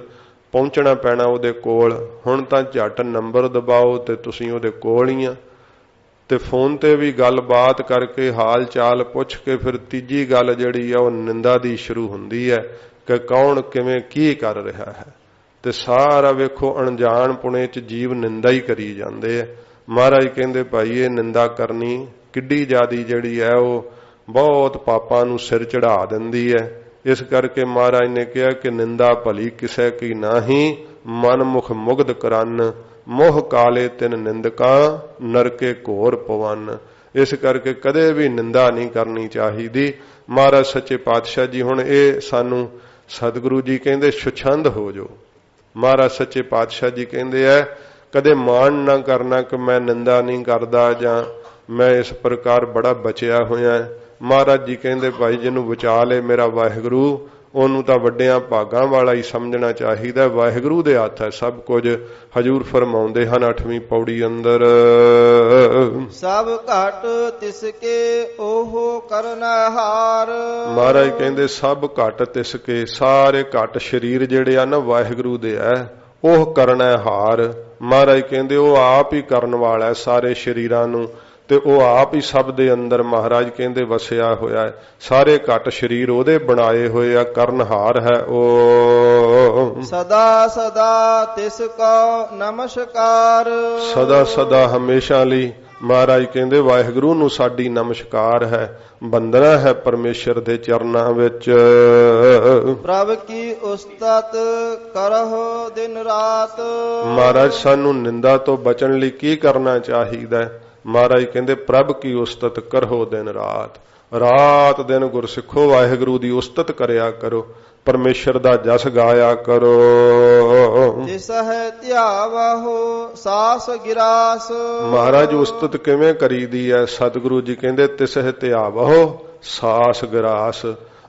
ਪਹੁੰਚਣਾ ਪੈਣਾ ਉਹਦੇ ਕੋਲ। ਹੁਣ ਤਾਂ ਝੱਟ ਨੰਬਰ ਦਬਾਓ ਤੇ ਤੁਸੀਂ ਉਹਦੇ ਕੋਲ ਹੀ ਆ, ਤੇ ਫੋਨ ਤੇ ਵੀ ਗੱਲਬਾਤ ਕਰਕੇ ਹਾਲ ਚਾਲ ਪੁੱਛ ਕੇ ਫਿਰ ਤੀਜੀ ਗੱਲ ਜਿਹੜੀ ਆ ਉਹ ਨਿੰਦਾ ਦੀ ਸ਼ੁਰੂ ਹੁੰਦੀ ਹੈ ਕਿ ਕੌਣ ਕਿਵੇਂ ਕੀ ਕਰ ਰਿਹਾ ਹੈ। ਤੇ ਸਾਰਾ ਵੇਖੋ ਅਣਜਾਣ ਪੁਣੇ ਚ ਜੀਵ ਨਿੰਦਾ ਹੀ ਕਰੀ ਜਾਂਦੇ ਆ। ਮਹਾਰਾਜ ਕਹਿੰਦੇ ਭਾਈ ਇਹ ਨਿੰਦਾ ਕਰਨੀ ਕਿੱਡੀ ਜ਼ਿਆਦੀ ਜਿਹੜੀ ਹੈ ਉਹ ਬਹੁਤ ਪਾਪਾਂ ਨੂੰ ਸਿਰ ਚੜਾ ਦਿੰਦੀ ਹੈ। ਇਸ ਕਰਕੇ ਮਹਾਰਾਜ ਨੇ ਕਿਹਾ ਕਿ ਨਿੰਦਾ ਭਲੀ ਕਿਸੇ ਕੀ ਨਾਹੀ, ਮਨ ਮੁਖ ਮੁਗਧ ਕਰਨ, ਮੋਹ ਕਾਲੇ ਤਿਨ ਨਿੰਦਕਾਂ, ਨਰਕੇ ਘੋਰ ਪਵਨ। ਇਸ ਕਰਕੇ ਕਦੇ ਵੀ ਨਿੰਦਾ ਨਹੀਂ ਕਰਨੀ ਚਾਹੀਦੀ। ਮਹਾਰਾਜ ਸੱਚੇ ਪਾਤਸ਼ਾਹ ਜੀ ਹੁਣ ਇਹ ਸਾਨੂੰ ਸਤਿਗੁਰੂ ਜੀ ਕਹਿੰਦੇ ਸੁਛੰਦ ਹੋ ਜਾਓ। ਮਹਾਰਾਜ ਸੱਚੇ ਪਾਤਸ਼ਾਹ ਜੀ ਕਹਿੰਦੇ ਆ ਕਦੇ ਮਾਣ ਨਾ ਕਰਨਾ ਕਿ ਮੈਂ ਨਿੰਦਾ ਨਹੀਂ ਕਰਦਾ ਜਾਂ ਮੈਂ ਇਸ ਪ੍ਰਕਾਰ ਬੜਾ ਬਚਿਆ ਹੋਇਆ। ਮਹਾਰਾਜ ਜੀ ਕਹਿੰਦੇ ਭਾਈ ਜਿਹਨੂੰ ਬਚਾ ਲੇ ਮੇਰਾ ਵਾਹਿਗੁਰੂ, ਉਹਨੂੰ ਤਾਂ ਵੱਡਿਆਂ ਭਾਗਾਂ ਵਾਲਾ ਹੀ ਸਮਝਣਾ ਚਾਹੀਦਾ। ਵਾਹਿਗੁਰੂ ਦੇ ਹੱਥ ਹੈ ਸਭ ਕੁਝ। ਹਜੂਰ ਫਰਮਾਉਂਦੇ ਹਨ 8ਵੀਂ ਪੌੜੀ ਅੰਦਰ, ਸਭ ਘਟ ਤਿਸਕੇ ਉਹ ਕਰਨਹਾਰ। ਮਹਾਰਾਜ ਕਹਿੰਦੇ ਸਭ ਘਟ ਤਿਸਕੇ, ਸਾਰੇ ਘਟ ਸਰੀਰ ਜਿਹੜੇ ਆ ਨਾ ਵਾਹਿਗੁਰੂ ਦੇ ਆ, ਉਹ ਕਰਨਹਾਰ। ਮਹਾਰਾਜ ਕਹਿੰਦੇ ਉਹ ਆਪ ਹੀ ਕਰਨ ਵਾਲਾ ਹੈ ਸਾਰੇ ਸਰੀਰਾਂ ਨੂੰ, ਤੇ ਉਹ ਆਪ ਹੀ ਸਭ ਦੇ ਅੰਦਰ ਮਹਾਰਾਜ ਕਹਿੰਦੇ ਵਸਿਆ ਹੋਇਆ ਹੈ। ਸਾਰੇ ਘਟ ਸਰੀਰ ਉਹਦੇ ਬਣਾਏ ਹੋਏ ਆ, ਕਰਨਹਾਰ ਹੈ ਉਹ। ਸਦਾ ਸਦਾ ਤਿਸ ਕੋ ਨਮਸਕਾਰ, ਸਦਾ ਸਦਾ ਹਮੇਸ਼ਾ ਲਈ ਮਹਾਰਾਜ ਕਹਿੰਦੇ ਵਾਹਿਗੁਰੂ ਨੂੰ ਸਾਡੀ ਨਮਸਕਾਰ ਹੈ, ਬੰਦਨਾ ਹੈ ਪਰਮੇਸ਼ਰ ਦੇ ਚਰਨਾਂ ਵਿੱਚ। ਪ੍ਰਭ ਕੀ ਉਸਤਤ ਕਰਹੁ ਦਿਨ ਰਾਤ। ਮਹਾਰਾਜ ਸਾਨੂੰ ਨਿੰਦਾ ਤੋਂ ਬਚਣ ਲਈ ਕੀ ਕਰਨਾ ਚਾਹੀਦਾ ਹੈ? ਮਹਾਰਾਜ ਕਹਿੰਦੇ ਪ੍ਰਭ ਕੀ ਉਸਤਤ ਕਰੋ ਦਿਨ ਰਾਤ। ਰਾਤ ਦਿਨ ਗੁਰਸਿੱਖੋ ਵਾਹਿਗੁਰੂ ਦੀ ਉਸਤਤ ਕਰਿਆ ਕਰੋ, ਪਰਮੇਸ਼ਰ ਦਾ ਜਸ ਗਾਇਆ ਕਰੋ। ਜਿਸ ਹੈ ਧਿਆਵਹੁ ਸਾਸ ਗਿਰਾਸ। ਮਹਾਰਾਜ ਉਸਤਤ ਕਿਵੇਂ ਕਰੀਦੀ ਹੈ? ਸਤਿਗੁਰੂ ਜੀ ਕਹਿੰਦੇ ਤਿਸ ਹੈ ਧਿਆਵਹੁ ਸਾਸ ਗਿਰਾਸ।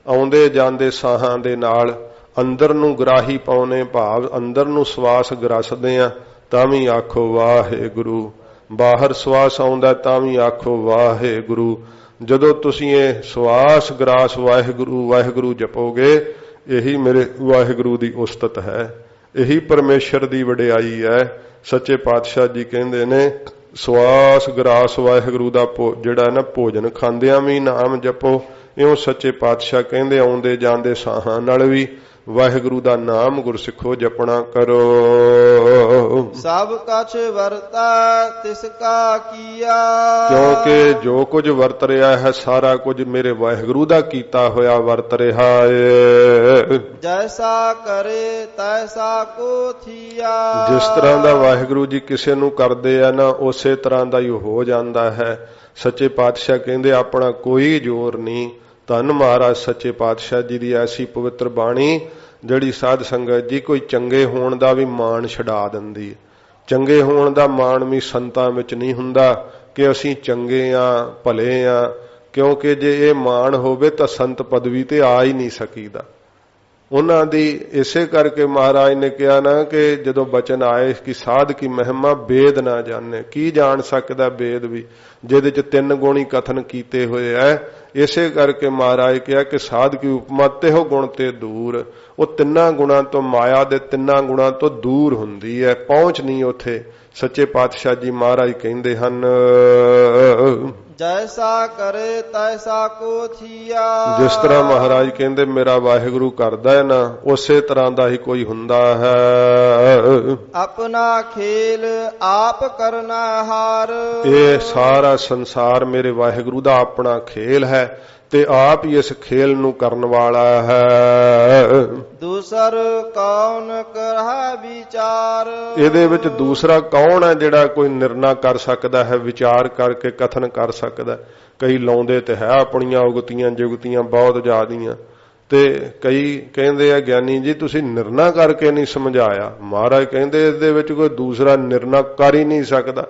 ਆਉਂਦੇ ਜਾਂਦੇ ਸਾਹਾਂ ਦੇ ਨਾਲ ਅੰਦਰ ਨੂੰ ਗਰਾਹੀ ਪਾਉਨੇ, ਭਾਵ ਅੰਦਰ ਨੂੰ ਸਵਾਸ ਗਰਸਦੇ ਆ ਤਾਂ ਵੀ ਆਖੋ ਵਾਹਿਗੁਰੂ। ਬਾਹਰ ਸਵਾਸ ਆਉਂਦਾ ਤਾਂ ਵੀ ਆਖੋ ਵਾਹਿਗੁਰੂ। ਜਦੋਂ ਤੁਸੀਂ ਇਹ ਸਵਾਸ ਗਰਾਸ ਵਾਹਿਗੁਰੂ ਵਾਹਿਗੁਰੂ ਜਪੋਗੇ, ਇਹੀ ਮੇਰੇ ਵਾਹਿਗੁਰੂ ਦੀ ਉਸਤਤ ਹੈ, ਇਹੀ ਪਰਮੇਸ਼ਰ ਦੀ ਵਡਿਆਈ ਹੈ। ਸੱਚੇ ਪਾਤਸ਼ਾਹ ਜੀ ਕਹਿੰਦੇ ਨੇ ਸਵਾਸ ਗਰਾਸ ਵਾਹਿਗੁਰੂ ਦਾ ਜਿਹੜਾ ਨਾ ਭੋਜਨ ਖਾਂਦਿਆਂ ਵੀ ਨਾਮ ਜਪੋ, ਇਉਂ ਸੱਚੇ ਪਾਤਸ਼ਾਹ ਕਹਿੰਦੇ ਆਉਂਦੇ ਜਾਂਦੇ ਸਾਹਾਂ ਨਾਲ ਵੀ ਵਾਹਿਗੁਰੂ ਦਾ ਨਾਮ ਗੁਰਸਿੱਖੋ ਜਪਣਾ ਕਰੋ। ਸਭ ਕਛ ਵਰਤਾ ਤਿਸ ਕਾ ਕੀਆ। ਕਿਉਂਕਿ ਜੋ ਕੁਝ ਵਰਤ ਰਿਹਾ ਹੈ ਸਾਰਾ ਕੁਝ ਮੇਰੇ ਵਾਹਿਗੁਰੂ ਦਾ ਕੀਤਾ ਹੋਇਆ ਵਰਤ ਰਿਹਾ ਹੈ। ਜੈਸਾ ਕਰੇ ਤੈਸਾ ਕੋ ਥੀਆ। ਜਿਸ ਤਰ੍ਹਾਂ ਦਾ ਵਾਹਿਗੁਰੂ ਜੀ ਕਿਸੇ ਨੂੰ ਕਰਦੇ ਆ ਨਾ ਉਸੇ ਤਰ੍ਹਾਂ ਦਾ ਹੀ ਹੋ ਜਾਂਦਾ ਹੈ। ਸੱਚੇ ਪਾਤਸ਼ਾਹ ਕਹਿੰਦੇ ਆਪਣਾ ਕੋਈ ਜ਼ੋਰ ਨਹੀਂ। ਧੰਨ ਮਹਾਰਾਜ ਸੱਚੇ ਪਾਤਸ਼ਾਹ ਜੀ ਦੀ ਐਸੀ ਪਵਿੱਤਰ ਬਾਣੀ ਜਿਹੜੀ ਸਾਧ ਸੰਗਤ ਜੀ ਕੋਈ ਚੰਗੇ ਹੋਣ ਦਾ ਵੀ ਮਾਣ ਛਡਾ ਦਿੰਦੀ ਹੈ। ਚੰਗੇ ਹੋਣ ਦਾ ਮਾਣ ਵੀ ਸੰਤਾਂ ਵਿੱਚ ਨਹੀਂ ਹੁੰਦਾ ਕਿ ਅਸੀਂ ਚੰਗੇ ਆ ਭਲੇ ਆ, ਕਿਉਂਕਿ ਜੇ ਇਹ ਮਾਣ ਹੋਵੇ ਤਾਂ ਸੰਤ ਪਦਵੀ ਤੇ ਆ ਹੀ ਨਹੀਂ ਸਕੀਦਾ। ਉਹਨਾਂ ਦੀ ਇਸੇ ਕਰਕੇ ਮਹਾਰਾਜ ਨੇ ਕਿਹਾ ਨਾ ਕਿ ਜਦੋਂ ਬਚਨ ਆਏ ਕਿ ਸਾਧ ਕੀ ਮਹਿਮਾ ਵੇਦ ਨਾ ਜਾਣੇ। ਕੀ ਜਾਣ ਸਕਦਾ ਵੇਦ ਵੀ ਜਿਹਦੇ ਚ 3 ਗੁਣੀ ਕਥਨ ਕੀਤੇ ਹੋਏ ਐ। ਇਸੇ ਕਰਕੇ ਮਹਾਰਾਜ ਕਿਹਾ ਕਿ ਸਾਧ ਕੀ ਉਪਮਾ ਤਿਹੁ ਗੁਣ ਤੇ ਦੂਰ। ਉਹ 3 ਗੁਣਾਂ ਤੋਂ, ਮਾਇਆ ਦੇ 3 ਗੁਣਾਂ ਤੋਂ ਦੂਰ ਹੁੰਦੀ ਹੈ, ਪਹੁੰਚ ਨਹੀਂ ਉੱਥੇ। ਸੱਚੇ ਪਾਤਸ਼ਾਹ ਜੀ ਮਹਾਰਾਜ ਕਹਿੰਦੇ ਹਨ ਜੈਸਾ ਕਰੇ ਤੈਸਾ ਕੋ ਥੀਆ। ਜਿਸ ਤਰ੍ਹਾਂ ਮਹਾਰਾਜ ਕਹਿੰਦੇ ਮੇਰਾ ਵਾਹਿਗੁਰੂ ਕਰਦਾ ਹੈ ਨਾ ਉਸੇ ਤਰ੍ਹਾਂ ਦਾ ਹੀ ਕੋਈ ਹੁੰਦਾ ਹੈ। ਆਪਣਾ ਖੇਲ ਆਪ ਕਰਨਾ ਹਾਰ। ਇਹ ਸਾਰਾ ਸੰਸਾਰ ਮੇਰੇ ਵਾਹਿਗੁਰੂ ਦਾ ਆਪਣਾ ਖੇਲ ਹੈ ਤੇ ਆਪ ਹੀ ਇਸ ਖੇਲ ਨੂੰ ਕਰਨ ਵਾਲਾ ਹੈ। ਦੂਸਰ ਕੌਣ ਕਰਹਿ ਵਿਚਾਰ। ਇਹਦੇ ਵਿੱਚ ਦੂਸਰਾ ਕੌਣ ਹੈ ਜਿਹੜਾ ਕੋਈ ਨਿਰਣਾ ਕਰ ਸਕਦਾ ਹੈ, ਵਿਚਾਰ ਕਰਕੇ ਕਥਨ ਕਰ ਸਕਦਾ। ਕਈ ਲਾਉਂਦੇ ਤੇ ਹੈ ਆਪਣੀਆਂ ਉਗਤੀਆਂ ਜੁਗਤੀਆਂ ਬਹੁਤ ਜ਼ਿਆਦੀਆਂ, ਤੇ ਕਈ ਕਹਿੰਦੇ ਆ ਗਿਆਨੀ ਜੀ ਤੁਸੀਂ ਨਿਰਣਾ ਕਰਕੇ ਨਹੀਂ ਸਮਝਾਇਆ। ਮਹਾਰਾਜ ਕਹਿੰਦੇ ਇਹਦੇ ਵਿੱਚ ਕੋਈ ਦੂਸਰਾ ਨਿਰਣਾ ਕਰ ਹੀ ਨਹੀਂ ਸਕਦਾ।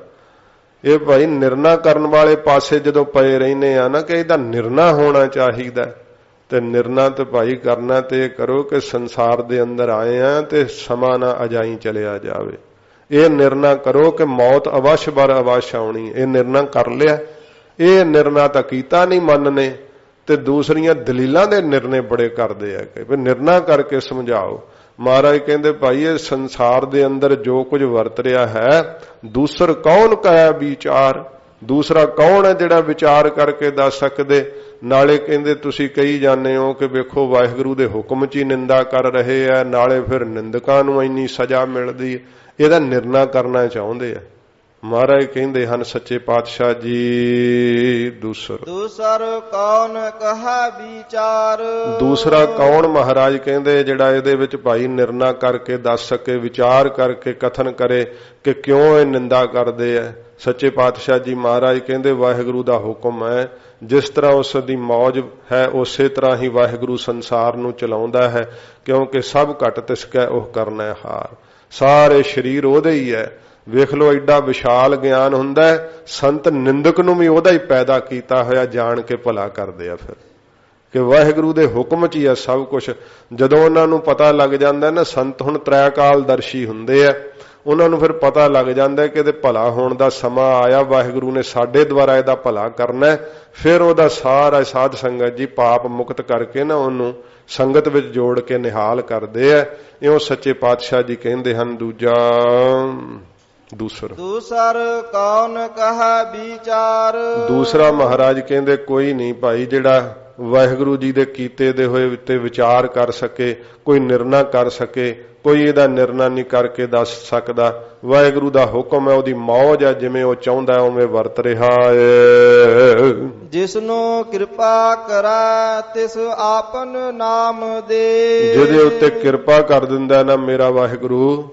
ਇਹ ਭਾਈ ਨਿਰਣਾ ਕਰਨ ਵਾਲੇ ਪਾਸੇ ਜਦੋਂ ਪਏ ਰਹਿੰਦੇ ਆ ਨਾ ਕਿ ਇਹਦਾ ਨਿਰਣਾ ਹੋਣਾ ਚਾਹੀਦਾ, ਤੇ ਨਿਰਣਾ ਤੇ ਭਾਈ ਕਰਨਾ ਤੇ ਇਹ ਕਰੋ ਕਿ ਸੰਸਾਰ ਦੇ ਅੰਦਰ ਆਏ ਆ ਤੇ ਸਮਾਂ ਨਾ ਅਜਾਈ ਚਲਿਆ ਜਾਵੇ। ਇਹ ਨਿਰਣਾ ਕਰੋ ਕਿ ਮੌਤ ਅਵਸ਼ ਬਰ ਅਵਸ਼ ਆਉਣੀ। ਇਹ ਨਿਰਣਾ ਕਰ ਲਿਆ। ਇਹ ਨਿਰਣਾ ਤਾਂ ਕੀਤਾ ਨਹੀਂ ਮਨ ਨੇ, ਤੇ ਦੂਸਰੀਆਂ ਦਲੀਲਾਂ ਦੇ ਨਿਰਣੇ ਬੜੇ ਕਰਦੇ ਆ ਕਿ ਨਿਰਣਾ ਕਰਕੇ ਸਮਝਾਓ। ਮਹਾਰਾਜ ਕਹਿੰਦੇ ਭਾਈ ਇਹ ਸੰਸਾਰ ਦੇ ਅੰਦਰ ਜੋ ਕੁਝ ਵਰਤ ਰਿਹਾ ਹੈ, ਦੂਸਰ ਕੌਣ ਕਹਿ ਵਿਚਾਰ। ਦੂਸਰਾ ਕੌਣ ਹੈ ਜਿਹੜਾ ਵਿਚਾਰ ਕਰਕੇ ਦੱਸ ਸਕਦੇ। ਨਾਲੇ ਕਹਿੰਦੇ ਤੁਸੀਂ ਕਹੀ ਜਾਂਦੇ ਹੋ ਕਿ ਵੇਖੋ ਵਾਹਿਗੁਰੂ ਦੇ ਹੁਕਮ 'ਚ ਹੀ ਨਿੰਦਾ ਕਰ ਰਹੇ ਆ, ਨਾਲੇ ਫਿਰ ਨਿੰਦਕਾਂ ਨੂੰ ਇੰਨੀ ਸਜ਼ਾ ਮਿਲਦੀ। ਇਹਦਾ ਨਿਰਣਾ ਕਰਨਾ ਚਾਹੁੰਦੇ ਆ। ਮਹਾਰਾਜ ਕਹਿੰਦੇ ਹਨ ਸੱਚੇ ਪਾਤਸ਼ਾਹ ਜੀ, ਦੂਸਰ ਕੌਣ ਕਹਾ ਵਿਚਾਰ। ਦੂਸਰਾ ਕੌਣ ਮਹਾਰਾਜ ਕਹਿੰਦੇ ਜਿਹੜਾ ਇਹਦੇ ਵਿੱਚ ਭਾਈ ਨਿਰਣਾ ਕਰਕੇ ਦੱਸ ਸਕੇ, ਵਿਚਾਰ ਕਰਕੇ ਕਥਨ ਕਰੇ ਕਿ ਕਿਉਂ ਇਹ ਨਿੰਦਾ ਕਰਦੇ ਆ। ਸੱਚੇ ਪਾਤਸ਼ਾਹ ਜੀ ਮਹਾਰਾਜ ਕਹਿੰਦੇ ਵਾਹਿਗੁਰੂ ਦਾ ਹੁਕਮ ਹੈ, ਜਿਸ ਤਰ੍ਹਾਂ ਉਸ ਦੀ ਮੌਜ ਹੈ ਉਸੇ ਤਰ੍ਹਾਂ ਹੀ ਵਾਹਿਗੁਰੂ ਸੰਸਾਰ ਨੂੰ ਚਲਾਉਂਦਾ ਹੈ, ਕਿਉਂਕਿ ਸਭ ਘਟ ਤਿਸਕੈ ਉਹ ਕਰਨਾ ਹਾਰ। ਸਾਰੇ ਸਰੀਰ ਉਹਦੇ ਹੀ ਹੈ। ਵੇਖ ਲਓ ਐਡਾ ਵਿਸ਼ਾਲ ਗਿਆਨ ਹੁੰਦਾ ਹੈ, ਸੰਤ ਨਿੰਦਕ ਨੂੰ ਵੀ ਉਹਦਾ ਹੀ ਪੈਦਾ ਕੀਤਾ ਹੋਇਆ ਜਾਣ ਕੇ ਭਲਾ ਕਰਦੇ ਆ ਫਿਰ ਕਿ ਵਾਹਿਗੁਰੂ ਦੇ ਹੁਕਮ 'ਚ ਹੀ ਆ ਸਭ ਕੁਝ। ਜਦੋਂ ਉਹਨਾਂ ਨੂੰ ਪਤਾ ਲੱਗ ਜਾਂਦਾ ਨਾ, ਸੰਤ ਹੁਣ ਤ੍ਰੈਕਾਲਦਰਸ਼ੀ ਹੁੰਦੇ ਆ, ਉਹਨਾਂ ਨੂੰ ਫਿਰ ਪਤਾ ਲੱਗ ਜਾਂਦਾ ਕਿ ਇਹਦੇ ਭਲਾ ਹੋਣ ਦਾ ਸਮਾਂ ਆਇਆ, ਵਾਹਿਗੁਰੂ ਨੇ ਸਾਡੇ ਦੁਆਰਾ ਇਹਦਾ ਭਲਾ ਕਰਨਾ। ਫਿਰ ਉਹਦਾ ਸਾਰਾ ਸਾਧ ਸੰਗਤ ਜੀ ਪਾਪ ਮੁਕਤ ਕਰਕੇ ਨਾ ਉਹਨੂੰ ਸੰਗਤ ਵਿੱਚ ਜੋੜ ਕੇ ਨਿਹਾਲ ਕਰਦੇ ਆ। ਇਉਂ ਸੱਚੇ ਪਾਤਸ਼ਾਹ ਜੀ ਕਹਿੰਦੇ ਹਨ ਦੂਸਰ ਕੌਣ ਕਹਾ ਵਿਚਾਰ। ਦੂਸਰਾ ਮਹਾਰਾਜ ਕਹਿੰਦੇ ਕੋਈ ਨਹੀਂ ਭਾਈ ਜਿਹੜਾ ਵਾਹਿਗੁਰੂ ਜੀ ਦੇ ਕੀਤੇ ਦੇ ਹੋਏ ਉੱਤੇ ਵਿਚਾਰ ਕਰ ਸਕੇ, ਕੋਈ ਨਿਰਣਾ ਕਰ ਸਕੇ। ਕੋਈ ਇਹਦਾ ਨਿਰਣਾ ਨਹੀਂ ਕਰਕੇ ਦੱਸ ਸਕਦਾ। ਵਾਹਿਗੁਰੂ ਦਾ ਹੁਕਮ ਹੈ, ਉਹਦੀ ਮੌਜ ਹੈ, ਜਿਵੇਂ ਉਹ ਚਾਹੁੰਦਾ ਉਵੇਂ ਵਰਤ ਰਿਹਾ ਹੈ। ਜਿਸਨੂੰ ਕਿਰਪਾ ਕਰਾ ਤਿਸ ਆਪਨ ਨਾਮ ਦੇ। ਜਿਹਦੇ ਉੱਤੇ ਕਿਰਪਾ ਕਰ ਦਿੰਦਾ ਨਾ ਮੇਰਾ ਵਾਹਿਗੁਰੂ,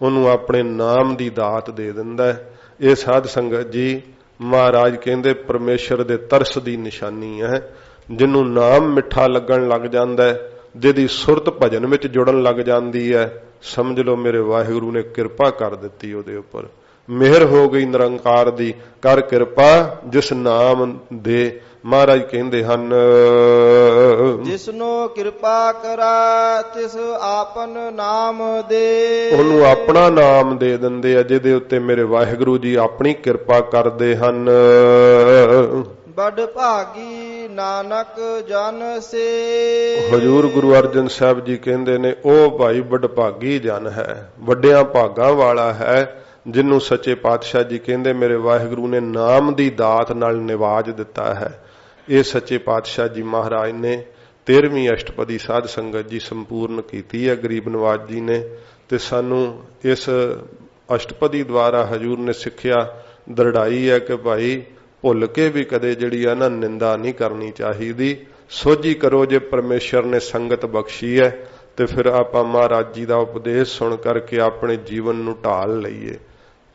ਉਹਨੂੰ ਆਪਣੇ ਨਾਮ ਦੀ ਦਾਤ ਦੇ ਦਿੰਦਾ। ਇਹ ਸਾਧ ਸੰਗਤ ਜੀ ਮਹਾਰਾਜ ਕਹਿੰਦੇ ਪਰਮੇਸ਼ਰ ਦੇ ਤਰਸ ਦੀ ਨਿਸ਼ਾਨੀ ਹੈ। ਜਿਹਨੂੰ ਨਾਮ ਮਿੱਠਾ ਲੱਗਣ ਲੱਗ ਜਾਂਦਾ, ਜਿਹਦੀ ਸੁਰਤ ਭਜਨ ਵਿੱਚ ਜੁੜਨ ਲੱਗ ਜਾਂਦੀ ਹੈ, ਸਮਝ ਲਓ ਮੇਰੇ ਵਾਹਿਗੁਰੂ ਨੇ ਕਿਰਪਾ ਕਰ ਦਿੱਤੀ ਉਹਦੇ ਉੱਪਰ। ਮਿਹਰ ਹੋ ਗਈ ਨਿਰੰਕਾਰ ਦੀ, ਕਰ ਕਿਰਪਾ ਜਿਸ ਨਾਮ ਦੇ। ਮਹਾਰਾਜ ਕਹਿੰਦੇ ਹਨ ਜਿਸਨੂੰ ਕਿਰਪਾ ਕਰਾ ਤਿਸ ਆਪਨ ਨਾਮ ਦੇ। ਉਹਨੂੰ ਆਪਣਾ ਨਾਮ ਦੇ ਦਿੰਦੇ ਆ, ਜਿਹਦੇ ਉੱਤੇ ਮੇਰੇ ਵਾਹਿਗੁਰੂ ਜੀ ਆਪਣੀ ਕਿਰਪਾ ਕਰਦੇ ਹਨ। ਬੜ ਭਾਗੀ ਨਾਨਕ ਜਨ ਸੇ। ਹਜ਼ੂਰ ਗੁਰੂ ਅਰਜਨ ਸਾਹਿਬ ਜੀ ਕਹਿੰਦੇ ਨੇ ਉਹ ਭਾਈ ਬੜ ਭਾਗੀ ਜਨ ਹੈ, ਵੱਡਿਆਂ ਭਾਗਾਂ ਵਾਲਾ ਹੈ, ਜਿਹਨੂੰ ਸੱਚੇ ਪਾਤਸ਼ਾਹ ਜੀ ਕਹਿੰਦੇ ਮੇਰੇ ਵਾਹਿਗੁਰੂ ਨੇ ਨਾਮ ਦੀ ਦਾਤ ਨਾਲ ਨਿਵਾਜ ਦਿੱਤਾ ਹੈ। ਇਹ ਸੱਚੇ ਪਾਤਸ਼ਾਹ ਜੀ ਮਹਾਰਾਜ ਨੇ 13ਵੀਂ ਅਸ਼ਟਪਦੀ ਸਾਧ ਸੰਗਤ ਜੀ ਸੰਪੂਰਨ ਕੀਤੀ ਹੈ ਗਰੀਬ ਨਵਾਜ ਜੀ ਨੇ। ਤੇ ਸਾਨੂੰ ਇਸ ਅਸ਼ਟਪਦੀ ਦੁਆਰਾ ਹਜ਼ੂਰ ਨੇ ਸਿੱਖਿਆ ਦਰੜਾਈ ਹੈ ਕਿ ਭਾਈ ਭੁੱਲ ਕੇ ਵੀ ਕਦੇ ਜਿਹੜੀ ਆ ਨਾ ਨਿੰਦਾ ਨਹੀਂ ਕਰਨੀ ਚਾਹੀਦੀ। ਸੋਝੀ ਕਰੋ ਜੇ ਪਰਮੇਸ਼ਰ ਨੇ ਸੰਗਤ ਬਖਸ਼ੀ ਹੈ ਤੇ ਫਿਰ ਆਪਾਂ ਮਹਾਰਾਜ ਜੀ ਦਾ ਉਪਦੇਸ਼ ਸੁਣ ਕਰਕੇ ਆਪਣੇ ਜੀਵਨ ਨੂੰ ਢਾਲ ਲਈਏ।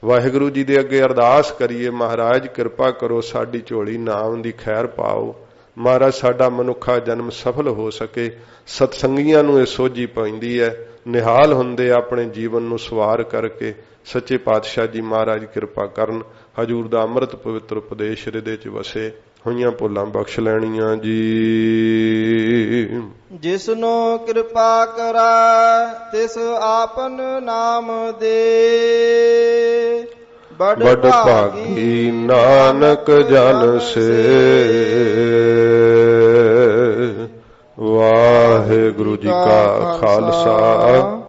ਵਾਹਿਗੁਰੂ ਜੀ ਦੇ ਅੱਗੇ ਅਰਦਾਸ ਕਰੀਏ, ਮਹਾਰਾਜ ਕਿਰਪਾ ਕਰੋ ਸਾਡੀ ਝੋਲੀ ਨਾਮ ਦੀ ਖੈਰ ਪਾਓ, ਮਹਾਰਾਜ ਸਾਡਾ ਮਨੁੱਖਾ ਜਨਮ ਸਫਲ ਹੋ ਸਕੇ। ਸਤਸੰਗੀਆਂ ਨੂੰ ਇਹ ਸੋਝੀ ਪੈਂਦੀ ਹੈ, ਨਿਹਾਲ ਹੁੰਦੇ ਆਪਣੇ ਜੀਵਨ ਨੂੰ ਸਵਾਰ ਕਰਕੇ। ਸੱਚੇ ਪਾਤਸ਼ਾਹ ਜੀ ਮਹਾਰਾਜ ਕਿਰਪਾ ਕਰਨ, ਹਜੂਰ ਦਾ ਅੰਮ੍ਰਿਤ ਪਵਿੱਤਰ ਉਪਦੇਸ਼ ਹਿਰਦੇ 'ਚ ਵਸੇ, ਹੋਈਆਂ ਭੁੱਲਾਂ ਬਖਸ਼ ਲੈਣੀਆਂ ਜੀ। ਜਿਸਨੂੰ ਕਿਰਪਾ ਕਰਾ ਤਿਸ ਆਪਨ ਨਾਮ ਦੇ। ਬੜ ਭਾਗੀ ਨਾਨਕ ਜਨ ਸੇ। ਵਾਹਿਗੁਰੂ ਜੀ ਕਾ ਖਾਲਸਾ